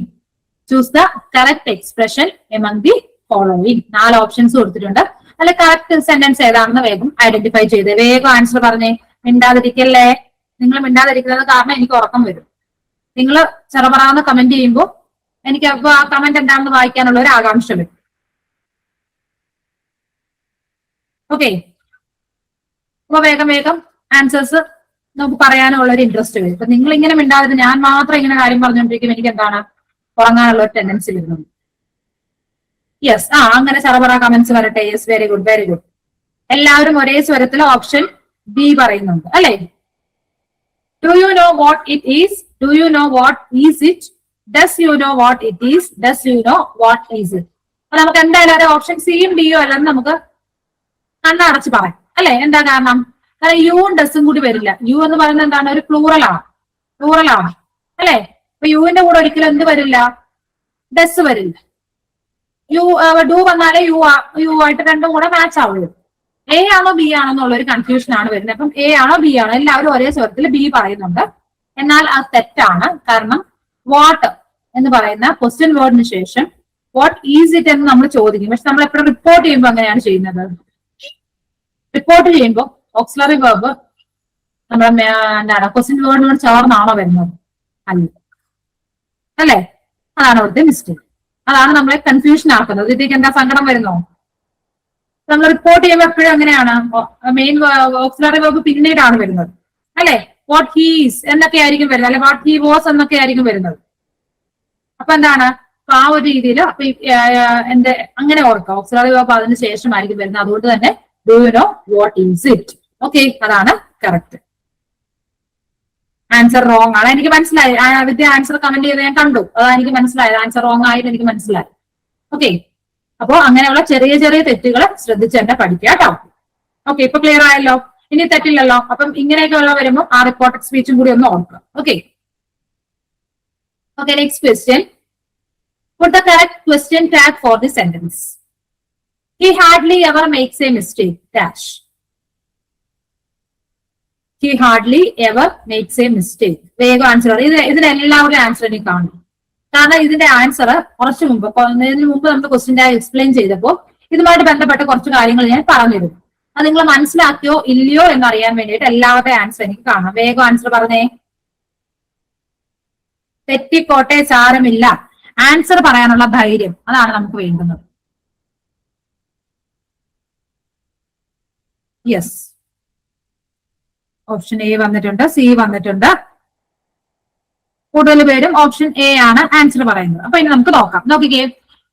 Choose the correct expression among the following. 4 options കൊടുത്തിട്ടുണ്ട്. അല്ല, correct sentence ഏതാണെന്ന് വേഗം identify ചെയ്ത് വേഗം ആൻസർ പറഞ്ഞേ. മിണ്ടാതിരിക്കല്ലേ? നിങ്ങൾ മിണ്ടാതിരിക്കുന്നത് കാരണം എനിക്ക് ഉറക്കം വരും. നിങ്ങൾ ചെറുപറാന്ന് കമന്റ് ചെയ്യുമ്പോൾ എനിക്ക് ആ കമന്റ് എന്താണെന്ന് വായിക്കാനുള്ള ഒരു ആകാംക്ഷ വരും. ഓക്കെ, അപ്പൊ വേഗം വേഗം ആൻസേഴ്സ് നമുക്ക് പറയാനുള്ള ഒരു ഇൻട്രസ്റ്റ് വരും. ഇപ്പൊ നിങ്ങൾ ഇങ്ങനെ മിണ്ടാതിരുന്ന് ഞാൻ മാത്രം ഇങ്ങനെ കാര്യം പറഞ്ഞുകൊണ്ടിരിക്കും, എനിക്ക് എന്താണ് ഉറങ്ങാനുള്ള ഒരു ടെൻഡൻസി വരുന്നത്. യെസ്, അങ്ങനെ ചെറുപറ കമന്റ്സ് വരട്ടെ. Yes, very good, very good. എല്ലാവരും ഒരേ സ്വരത്തിൽ ഓപ്ഷൻ ബി പറയുന്നുണ്ട് അല്ലെ? Do you know what it is? Do you know what is it? Does you know what it is? Does you know what is it? അപ്പൊ നമുക്ക് എന്തായാലും ഒരു option സിയും ഡിയും അല്ലെന്ന് നമുക്ക് കണ്ണടച്ച് പറയാം അല്ലെ? എന്താ കാരണം? കാരണം യുവും ഡസും കൂടി വരില്ല. യു എന്ന് പറയുന്നത് എന്താണ്? ഒരു പ്ലൂറലാണ് അല്ലെ? അപ്പൊ യുവിന്റെ കൂടെ ഒരിക്കലും എന്ത് വരില്ല? ഡസ് വരില്ല. യു ഡു വന്നാലേ യു ആയിട്ട് രണ്ടും കൂടെ മാച്ച് ആവുള്ളൂ. എ ആണോ ബി ആണോ എന്നുള്ള ഒരു കൺഫ്യൂഷൻ ആണ് വരുന്നത്. അപ്പം എ ആണോ ബി ആണോ? എല്ലാവരും ഒരേ സ്വരത്തിൽ ബി പറയുന്നുണ്ട്. എന്നാൽ അത് തെറ്റാണ്. കാരണം വാട്ട് എന്ന് പറയുന്ന ക്വസ്റ്റ്യൻ വേർഡിന് ശേഷം വാട്ട് ഈസ് ഇറ്റ് എന്ന് നമ്മൾ ചോദിക്കും. പക്ഷെ നമ്മൾ എപ്പോഴും റിപ്പോർട്ട് ചെയ്യുമ്പോൾ അങ്ങനെയാണ് ചെയ്യുന്നത്. റിപ്പോർട്ട് ചെയ്യുമ്പോൾ ഓക്സിലറി വെർബ് നമ്മുടെ എന്താണ് ക്വസ്റ്റ്യൻ വേർഡിനോട് ചേർന്നാണോ വരുന്നത്? അല്ല, അല്ലേ? അതാണ് അവിടുത്തെ മിസ്റ്റേക്ക്. അതാണ് നമ്മളെ കൺഫ്യൂഷൻ ആക്കുന്നത്. ഇതിലേക്ക് എന്താ സങ്കടം വരുന്നോ? നമ്മൾ റിപ്പോർട്ട് ചെയ്യുമ്പോൾ എപ്പോഴും അങ്ങനെയാണ് മെയിൻ ഓക്സിലറി വെർബ് പിന്നീടാണ് വരുന്നത്, അല്ലെ? വാട്ട് ഹീസ് എന്നൊക്കെ ആയിരിക്കും വരുന്നത്, അല്ലെ വാട്ട് ഹി വാസ് എന്നൊക്കെ ആയിരിക്കും വരുന്നത്. അപ്പൊ എന്താണ് ആ ഒരു രീതിയിൽ എന്റെ അങ്ങനെ ഓർക്കാം, ഓക്സിലറി വെർബ് അതിന് ശേഷമായിരിക്കും വരുന്നത്. അതുകൊണ്ട് തന്നെ do you know what is it? Okay, അതാണ് കറക്റ്റ്. ആൻസർ റോങ് ആണ്, എനിക്ക് മനസ്സിലായി. വിദ്യ ആൻസർ കമന്റ് ചെയ്ത് ഞാൻ കണ്ടു, അതാണ് എനിക്ക് മനസ്സിലായത്. ആൻസർ റോങ് ആയിട്ട് എനിക്ക് മനസ്സിലായി. ഓക്കെ, അപ്പോ അങ്ങനെയുള്ള ചെറിയ ചെറിയ തെറ്റുകൾ ശ്രദ്ധിച്ച് തന്നെ പഠിക്കുക കേട്ടോ. ഓക്കെ, ഇപ്പൊ ക്ലിയർ ആയല്ലോ, ഇനി തെറ്റില്ലല്ലോ. അപ്പം ഇങ്ങനെയൊക്കെ ഉള്ള വരുമ്പോൾ ആ റിപ്പോർട്ടഡ് സ്പീച്ചും കൂടി ഒന്ന് ഓർക്കുക. Okay, okay, next question. Put the correct question tag for the sentence. He hardly ever makes a mistake. Dash. He hardly ever makes a mistake. വേഗം ആൻസർ. ഇതിനെല്ലാവരും ആൻസർ എനിക്ക് കാണും. കാരണം ഇതിന്റെ ആൻസർ കുറച്ചു മുമ്പ് നമ്മൾ ക്വസ്റ്റ്യൻ ടാഗ് എക്സ്പ്ലെയിൻ ചെയ്തപ്പോൾ ഇതുമായിട്ട് ബന്ധപ്പെട്ട കുറച്ച് കാര്യങ്ങൾ ഞാൻ പറഞ്ഞിരുന്നു. അത് നിങ്ങൾ മനസ്സിലാക്കിയോ ഇല്ലയോ എന്നറിയാൻ വേണ്ടിയിട്ട് എല്ലാവരുടെ ആൻസർ എനിക്ക് കാണാം. വേഗം ആൻസർ പറഞ്ഞേ. തെറ്റിക്കോട്ടെ, സാരമില്ല. ആൻസർ പറയാനുള്ള ധൈര്യം, അതാണ് നമുക്ക് വേണ്ടുന്നത്. യെസ്, ഓപ്ഷൻ എ വന്നിട്ടുണ്ട്, സി വന്നിട്ടുണ്ട്. കൂടുതൽ പേരും ഓപ്ഷൻ എ ആണ് ആൻസർ പറയുന്നത്. അപ്പൊ ഇനി നമുക്ക് നോക്കാം. നോക്കിക്കേ,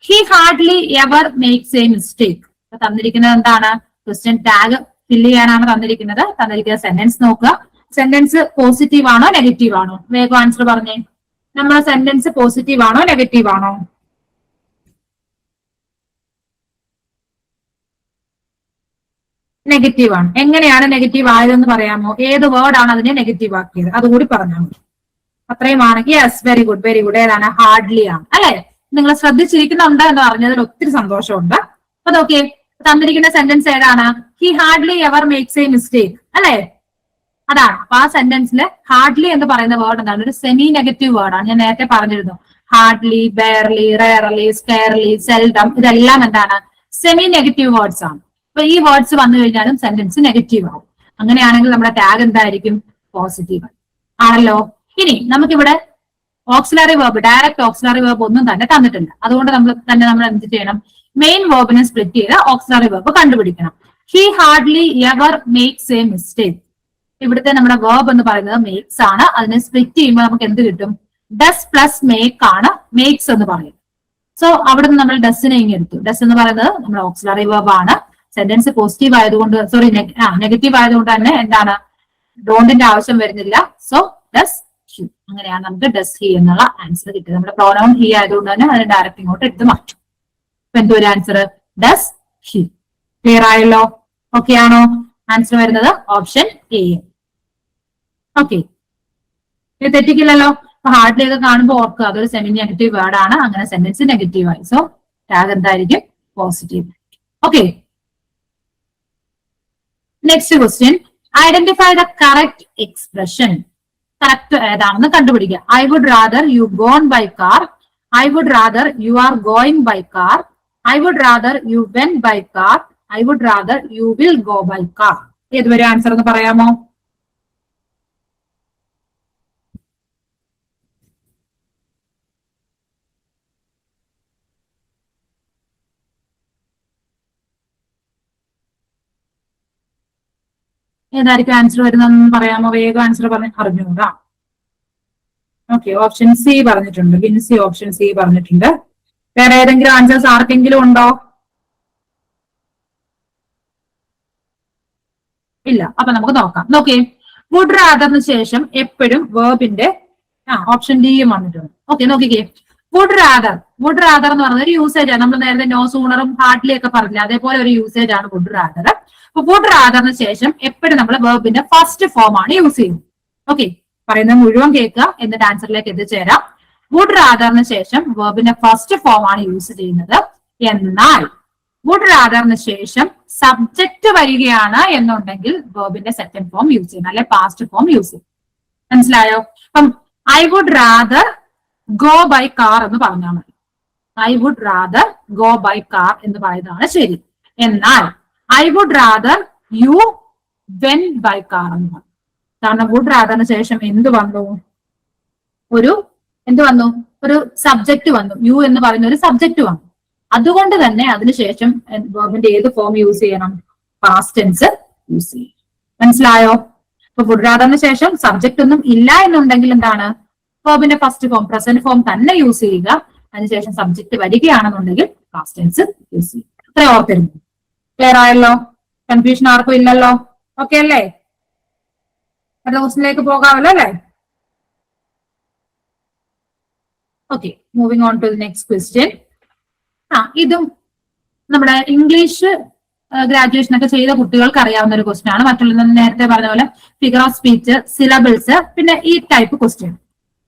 he hardly ever makes A mistake. തന്നിരിക്കുന്നത് എന്താണ്? ക്വസ്റ്റ്യൻ ടാഗ് ഫില്ല് ചെയ്യാനാണ് തന്നിരിക്കുന്നത്. തന്നിരിക്കുന്ന സെന്റൻസ് നോക്കുക. സെന്റൻസ് പോസിറ്റീവ് ആണോ നെഗറ്റീവ് ആണോ? വേഗം ആൻസർ പറഞ്ഞേ. നമ്മുടെ സെന്റൻസ് പോസിറ്റീവ് ആണോ നെഗറ്റീവ് ആണോ? നെഗറ്റീവ് ആണ്. എങ്ങനെയാണ് നെഗറ്റീവ് ആയതെന്ന് പറയാമോ? ഏത് വേർഡാണ് അതിനെ നെഗറ്റീവ് ആക്കിയത്? അതുകൂടി പറഞ്ഞാൽ മതി. അത്രയും ആണെങ്കിൽ yes, very good, very good. ഏതാണ്? ഹാർഡ്ലി ആണ്, അല്ലെ? നിങ്ങൾ ശ്രദ്ധിച്ചിരിക്കുന്നുണ്ട് എന്ന് പറഞ്ഞതിൽ ഒത്തിരി സന്തോഷമുണ്ട്. അപ്പൊ നോക്കിയേ, തന്നിരിക്കുന്ന സെന്റൻസ് ഏതാണ്? He hardly ever makes A mistake, അല്ലെ? അതാണ്. അപ്പൊ ആ സെന്റൻസിൽ ഹാർഡ്ലി എന്ന് പറയുന്ന വേർഡ് എന്താണ്? ഒരു സെമി നെഗറ്റീവ് വേർഡാണ്. ഞാൻ നേരത്തെ പറഞ്ഞിരുന്നു. ഹാർഡ്ലി, ബെയർലി, റെയർലി, സ്കെയർലി, സെൽഡം, ഇതെല്ലാം എന്താണ്? സെമി നെഗറ്റീവ് വേർഡ്സ് ആണ്. അപ്പൊ ഈ വേർഡ്സ് വന്നു കഴിഞ്ഞാലും സെന്റൻസ് നെഗറ്റീവ് ആവും. അങ്ങനെയാണെങ്കിൽ നമ്മുടെ ടാഗ് എന്തായിരിക്കും? പോസിറ്റീവ് ആണല്ലോ. ഇനി നമുക്കിവിടെ auxiliary verb, direct auxiliary verb ഒന്നും തന്നെ തന്നിട്ടില്ല. അതുകൊണ്ട് നമ്മൾ എന്ത് ചെയ്യണം? മെയിൻ വേർബിനെ സ്പ്ലിറ്റ് ചെയ്ത് ഓക്സിലറി വേർബ് കണ്ടുപിടിക്കണം. He hardly ever makes A mistake. ഇവിടുത്തെ നമ്മുടെ വേർബ് എന്ന് പറയുന്നത് മേക്സ് ആണ്. അതിനെ സ്പ്ലിറ്റ് ചെയ്യുമ്പോൾ നമുക്ക് എന്ത് കിട്ടും? ഡസ് പ്ലസ് മേക്ക് ആണ് മേക്സ് എന്ന് പറയുന്നത്. സോ അവിടെ നിന്ന് നമ്മൾ ഡസിനെ ഇങ്ങനെ എടുത്തു. ഡസ് എന്ന് പറയുന്നത് നമ്മുടെ ഓക്സിലറി വേർബ് ആണ്. സെന്റൻസ് പോസിറ്റീവ് ആയതുകൊണ്ട്, സോറി നെഗറ്റീവ് ആയതുകൊണ്ട് തന്നെ എന്താണ്? ഡോണ്ടിന്റെ ആവശ്യം വരുന്നില്ല. So does he. അങ്ങനെയാണ് നമുക്ക് ഡസ് ഹി എന്നുള്ള ആൻസർ കിട്ടുന്നത്. നമ്മുടെ പ്രോനൗൺ ഹി ആയതുകൊണ്ട് തന്നെ അതിനെ ഡയറക്റ്റ് ഇങ്ങോട്ട് എടുത്ത് മാറ്റും. അപ്പൊ എന്തോ ഒരു ആൻസർ? Does he. ക്ലിയർ ആയല്ലോ? ഓക്കെ ആണോ? ആൻസർ വരുന്നത് ഓപ്ഷൻ എ. ഓക്കെ, ഇത് തെറ്റിക്കില്ലല്ലോ. അപ്പൊ ഹാർഡ്ലി ഒക്കെ കാണുമ്പോൾ ഓർക്കുക, അതൊരു സെമി നെഗറ്റീവ് വേർഡ് ആണ്. അങ്ങനെ സെന്റൻസ് നെഗറ്റീവ് ആയി. സോ ടാഗ് എന്തായിരിക്കും? Positive. Okay, next question. Identify the correct expression. Correct ഏതാണെന്ന് കണ്ടുപിടിക്കുക. I would rather you gone by car. I would rather you are going by car. I would rather you went by car. I would rather you will go by car. ഏതുവരെ answer എന്ന് പറയാമോ? ഏതായിരിക്കും answer വരുന്നതെന്ന് പറയാമോ? വേഗം answer അറിഞ്ഞൂടാ. Okay, option C പറഞ്ഞിട്ടുണ്ട്. Binsi option C പറഞ്ഞിട്ടുണ്ട്. വേറെ ഏതെങ്കിലും ആൻസേഴ്സ് ആർക്കെങ്കിലും ഉണ്ടോ? ഇല്ല. അപ്പൊ നമുക്ക് നോക്കാം. നോക്കേ, വുഡ് റാദറിന് ശേഷം എപ്പോഴും വേർബിന്റെ ഓപ്ഷൻ ഡിയും വന്നിട്ടുണ്ട്. ഓക്കെ, നോക്കിക്കേ. വുഡ് റാദർ എന്ന് പറയുന്നത് ഒരു യൂസേജ് ആണ്. നമ്മൾ നേരത്തെ നോ സൂണറും ഹാർഡ്ലി ഒക്കെ പറഞ്ഞില്ല, അതേപോലെ ഒരു യൂസേജ് ആണ് വുഡ് റാദർ. അപ്പൊ വുഡ് റാദറിന് ശേഷം എപ്പോഴും നമ്മൾ വേർബിന്റെ ഫസ്റ്റ് ഫോം ആണ് യൂസ് ചെയ്യുന്നത്. ഓക്കെ, പറയുന്നത് മുഴുവൻ കേൾക്കുക, എന്നിട്ട് ആൻസറിലേക്ക് എത്തിച്ചേരാം. വുഡ് റാദറിന് ശേഷം വേർബിന്റെ ഫസ്റ്റ് ഫോം ആണ് യൂസ് ചെയ്യുന്നത്. എന്നാൽ വുഡ് റാദറിന് ശേഷം സബ്ജക്ട് വരികയാണ് എന്നുണ്ടെങ്കിൽ വേർബിന്റെ സെക്കൻഡ് ഫോം യൂസ് ചെയ്യണം, അല്ലെ പാസ്റ്റ് ഫോം യൂസ് ചെയ്യും. മനസ്സിലായോ? അപ്പം I would rather go by car എന്ന് പറഞ്ഞാൽ മതി. I would rather go by car എന്ന് പറയുന്നതാണ് ശരി. എന്നാൽ I would rather you went by car എന്ന് പറഞ്ഞു. കാരണം വുഡ് റാദറിന് ശേഷം എന്ത് വന്നു? ഒരു സബ്ജക്ട് വന്നു. യു എന്ന് പറയുന്ന ഒരു സബ്ജക്ട് വന്നു. അതുകൊണ്ട് തന്നെ അതിനുശേഷം വെർബിന്റെ ഏത് ഫോം യൂസ് ചെയ്യണം? പാസ്റ്റ് ടെൻസ് യൂസ് ചെയ്യണം. മനസ്സിലായോ? ഇപ്പൊ വുഡ് റാദറിന് ശേഷം സബ്ജക്ട് ഒന്നും ഇല്ല എന്നുണ്ടെങ്കിൽ എന്താണ്? വെർബിന്റെ ഫസ്റ്റ് ഫോം പ്രസന്റ് ഫോം തന്നെ യൂസ് ചെയ്യുക. അതിനുശേഷം സബ്ജക്ട് വരികയാണെന്നുണ്ടെങ്കിൽ പാസ്റ്റ് ടെൻസ് യൂസ് ചെയ്യുക. അത്ര ഓർത്തിരുന്നു. ക്ലിയർ ആയല്ലോ? കൺഫ്യൂഷൻ ആർക്കും ഇല്ലല്ലോ? ഓക്കെ അല്ലേ? അടുത്ത ക്വസ്റ്റിനിലേക്ക് പോകാമല്ലോ അല്ലേ? Okay, moving on to the next question. ഇതും നമ്മുടെ ഇംഗ്ലീഷ് ഗ്രാജുവേഷൻ ഒക്കെ ചെയ്ത കുട്ടികൾക്ക് അറിയാവുന്ന ഒരു ക്വസ്റ്റ്യൻ ആണ്. മറ്റുള്ള നേരത്തെ പറഞ്ഞ പോലെ ഫിഗർ ഓഫ് സ്പീച്ച്, സിലബിൾസ്, പിന്നെ ഈ ടൈപ്പ് ക്വസ്റ്റ്യൻ.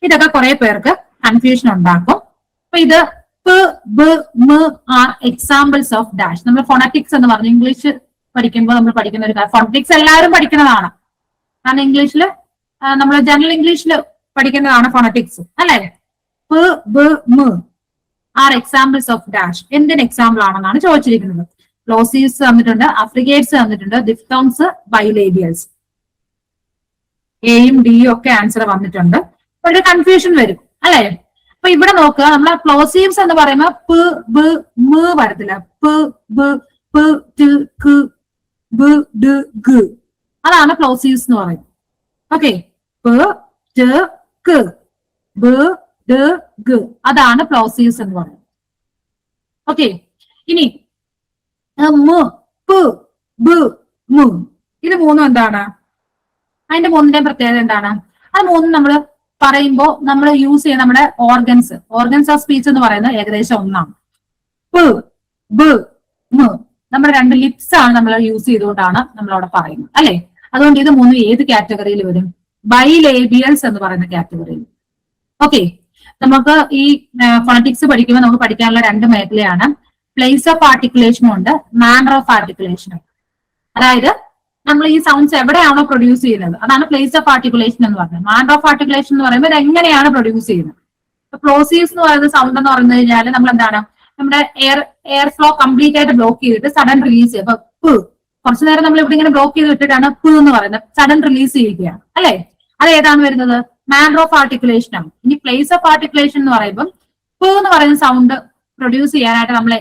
ഇതൊക്കെ കുറെ പേർക്ക് കൺഫ്യൂഷൻ ഉണ്ടാക്കും. അപ്പൊ ഇത് പ്, ബ്, മ് ആർ എക്സാമ്പിൾസ് ഓഫ് ഡാഷ്. നമ്മൾ ഫോണറ്റിക്സ് എന്ന് പറഞ്ഞു ഇംഗ്ലീഷ് പഠിക്കുമ്പോൾ നമ്മൾ പഠിക്കുന്ന ഒരു കാര്യം. ഫോണറ്റിക്സ് എല്ലാവരും പഠിക്കുന്നതാണ്. കാരണം ഇംഗ്ലീഷിൽ നമ്മൾ ജനറൽ ഇംഗ്ലീഷിൽ പഠിക്കുന്നതാണ് ഫോണറ്റിക്സ് അല്ലെ? പ്, ബ്, മ് ആർ എക്സാമ്പിൾസ് ഓഫ് ഡാഷ്. എന്തിന് എക്സാമ്പിൾ ആണെന്നാണ് ചോദിച്ചിരിക്കുന്നത്. പ്ലോസീവ്സ് തന്നിട്ടുണ്ട്, അഫ്രിഗേറ്റ്സ് തന്നിട്ടുണ്ട്, ഡിഫ്തോങ്സ്, ബൈലേബിയൽസ്. എയും ഡിയും ഒക്കെ ആൻസർ വന്നിട്ടുണ്ട്. ഒരു കൺഫ്യൂഷൻ വരും അല്ലെ? അപ്പൊ ഇവിടെ നോക്കുക, നമ്മളെ പ്ലോസീവ്സ് എന്ന് പറയുമ്പോൾ പ്, ബ്, മ് വരത്തില്ല. പ്, ബ്, പ്, ട്, ക്, ബ്, ഡ്, ഗ. അതാണ് പ്ലോസീവ്സ് എന്ന് പറയുന്നത്. ഓക്കെ, പ്, ട്, ക്, ബ്, ഡ്, ഗ. അതാണ് പ്ലോസീവ്സ് എന്ന് പറയുന്നത്. ഓക്കെ, ഇനി മ്, പ്, ബ്, മ് ഇത് മൂന്നും എന്താണ്? അതിന്റെ മൂന്നിന്റെയും പ്രത്യേകത എന്താണ്? അത് മൂന്നും നമ്മൾ പറയുമ്പോൾ നമ്മൾ യൂസ് ചെയ്യുന്ന നമ്മുടെ ഓർഗൻസ് ഓഫ് സ്പീച്ച് എന്ന് പറയുന്നത് ഏകദേശം ഒന്നാണ്. പ്, ബ്, മ് നമ്മുടെ രണ്ട് ലിപ്സ് ആണ് നമ്മൾ യൂസ് ചെയ്തുകൊണ്ടാണ് നമ്മൾ അവിടെ പറയുന്നത് അല്ലെ? അതുകൊണ്ട് ഇത് മൂന്നും ഏത് കാറ്റഗറിയിൽ വരും? ബൈലേബിയൽസ് എന്ന് പറയുന്ന കാറ്റഗറിയിൽ. ഓക്കെ, നമുക്ക് ഈ ഫോണറ്റിക്സ് പഠിക്കുമ്പോൾ നമുക്ക് പഠിക്കാനുള്ള രണ്ട് മേഖലയാണ്. പ്ലേസ് ഓഫ് ആർട്ടിക്കുലേഷനും ഉണ്ട്, മാനർ ഓഫ് ആർട്ടിക്കുലേഷനും. അതായത് നമ്മൾ ഈ സൗണ്ട്സ് എവിടെയാണോ പ്രൊഡ്യൂസ് ചെയ്യുന്നത് അതാണ് പ്ലേസ് ഓഫ് ആർട്ടിക്കുലേഷൻ എന്ന് പറയുന്നത്. മാനർ ഓഫ് ആർട്ടിക്കുലേഷൻ എന്ന് പറയുമ്പോൾ ഇത് എങ്ങനെയാണ് പ്രൊഡ്യൂസ് ചെയ്യുന്നത്. പ്ലോസീവ്സ് എന്ന് പറയുന്ന സൗണ്ട് എന്ന് പറഞ്ഞു കഴിഞ്ഞാൽ നമ്മൾ എന്താണ്, നമ്മുടെ എയർ ഫ്ലോ കംപ്ലീറ്റ് ആയിട്ട് ബ്ലോക്ക് ചെയ്തിട്ട് സഡൻ റിലീസ് ചെയ്യുക. അപ്പൊ കുറച്ചു നേരം നമ്മൾ ഇവിടെ ഇങ്ങനെ ബ്ലോക്ക് ചെയ്ത് വിട്ടിട്ടാണ് പ് എന്ന് പറയുന്നത്, സഡൻ റിലീസ് ചെയ്യുകയാണ് അല്ലെ? അത് ഏതാണ് വരുന്നത്? മാനർ ഓഫ് ആർട്ടിക്കുലേഷൻ ആണ്. ഇനി പ്ലേസ് ഓഫ് ആർട്ടിക്കുലേഷൻ എന്ന് പറയുമ്പോൾ പ് എന്ന് പറയുന്ന സൗണ്ട് പ്രൊഡ്യൂസ് ചെയ്യാനായിട്ട് നമ്മൾ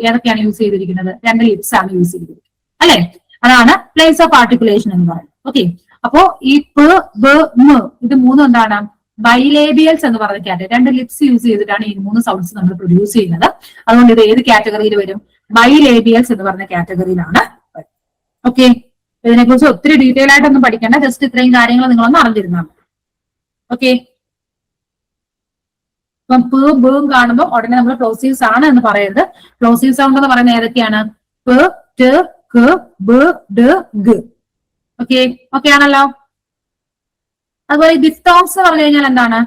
ഏതൊക്കെയാണ് യൂസ് ചെയ്തിരിക്കുന്നത്? രണ്ട് ലിപ്സ് ആണ് യൂസ് ചെയ്തിരിക്കുന്നത് അല്ലെ? അതാണ് പ്ലേസ് ഓഫ് ആർട്ടിക്കുലേഷൻ എന്ന് പറയുന്നത്. ഓക്കെ, അപ്പോ ഈ പ്, ബ്, മ് ഇത് മൂന്നും എന്താണ്? ബൈലേബിയൽസ് എന്ന് പറയുന്ന കാറ്റഗറി. രണ്ട് ലിപ്സ് യൂസ് ചെയ്തിട്ടാണ് ഈ മൂന്ന് സൗണ്ട്സ് നമ്മൾ പ്രൊഡ്യൂസ് ചെയ്യുന്നത്. അതുകൊണ്ട് ഇത് ഏത് കാറ്റഗറിയിൽ വരും? ബൈലേബിയൽസ് എന്ന് പറഞ്ഞ കാറ്റഗറിയിലാണ്. ഓക്കെ, ഇതിനെക്കുറിച്ച് ഒത്തിരി ഡീറ്റെയിൽ ആയിട്ടൊന്നും പഠിക്കേണ്ട, ജസ്റ്റ് ഇത്രയും കാര്യങ്ങൾ നിങ്ങളൊന്ന് അറിഞ്ഞിരുന്നാൽ. ഓക്കെ, ഇപ്പം പ്, ബും കാണുമ്പോൾ ഉടനെ നമ്മൾ പ്ലോസീവ്സ് ആണ് എന്ന് പറയരുത്. പ്ലോസീവ് സൗണ്ട് എന്ന് പറയുന്നത് ഏതൊക്കെയാണ്? പ്, ട്, ക്, ബ്, ഡ്, ഗ. ഓക്കെ, ഓക്കെ ആണല്ലോ? അതുപോലെ ഡിഫ്തോങ്സ് എന്ന് പറഞ്ഞു കഴിഞ്ഞാൽ എന്താണ്?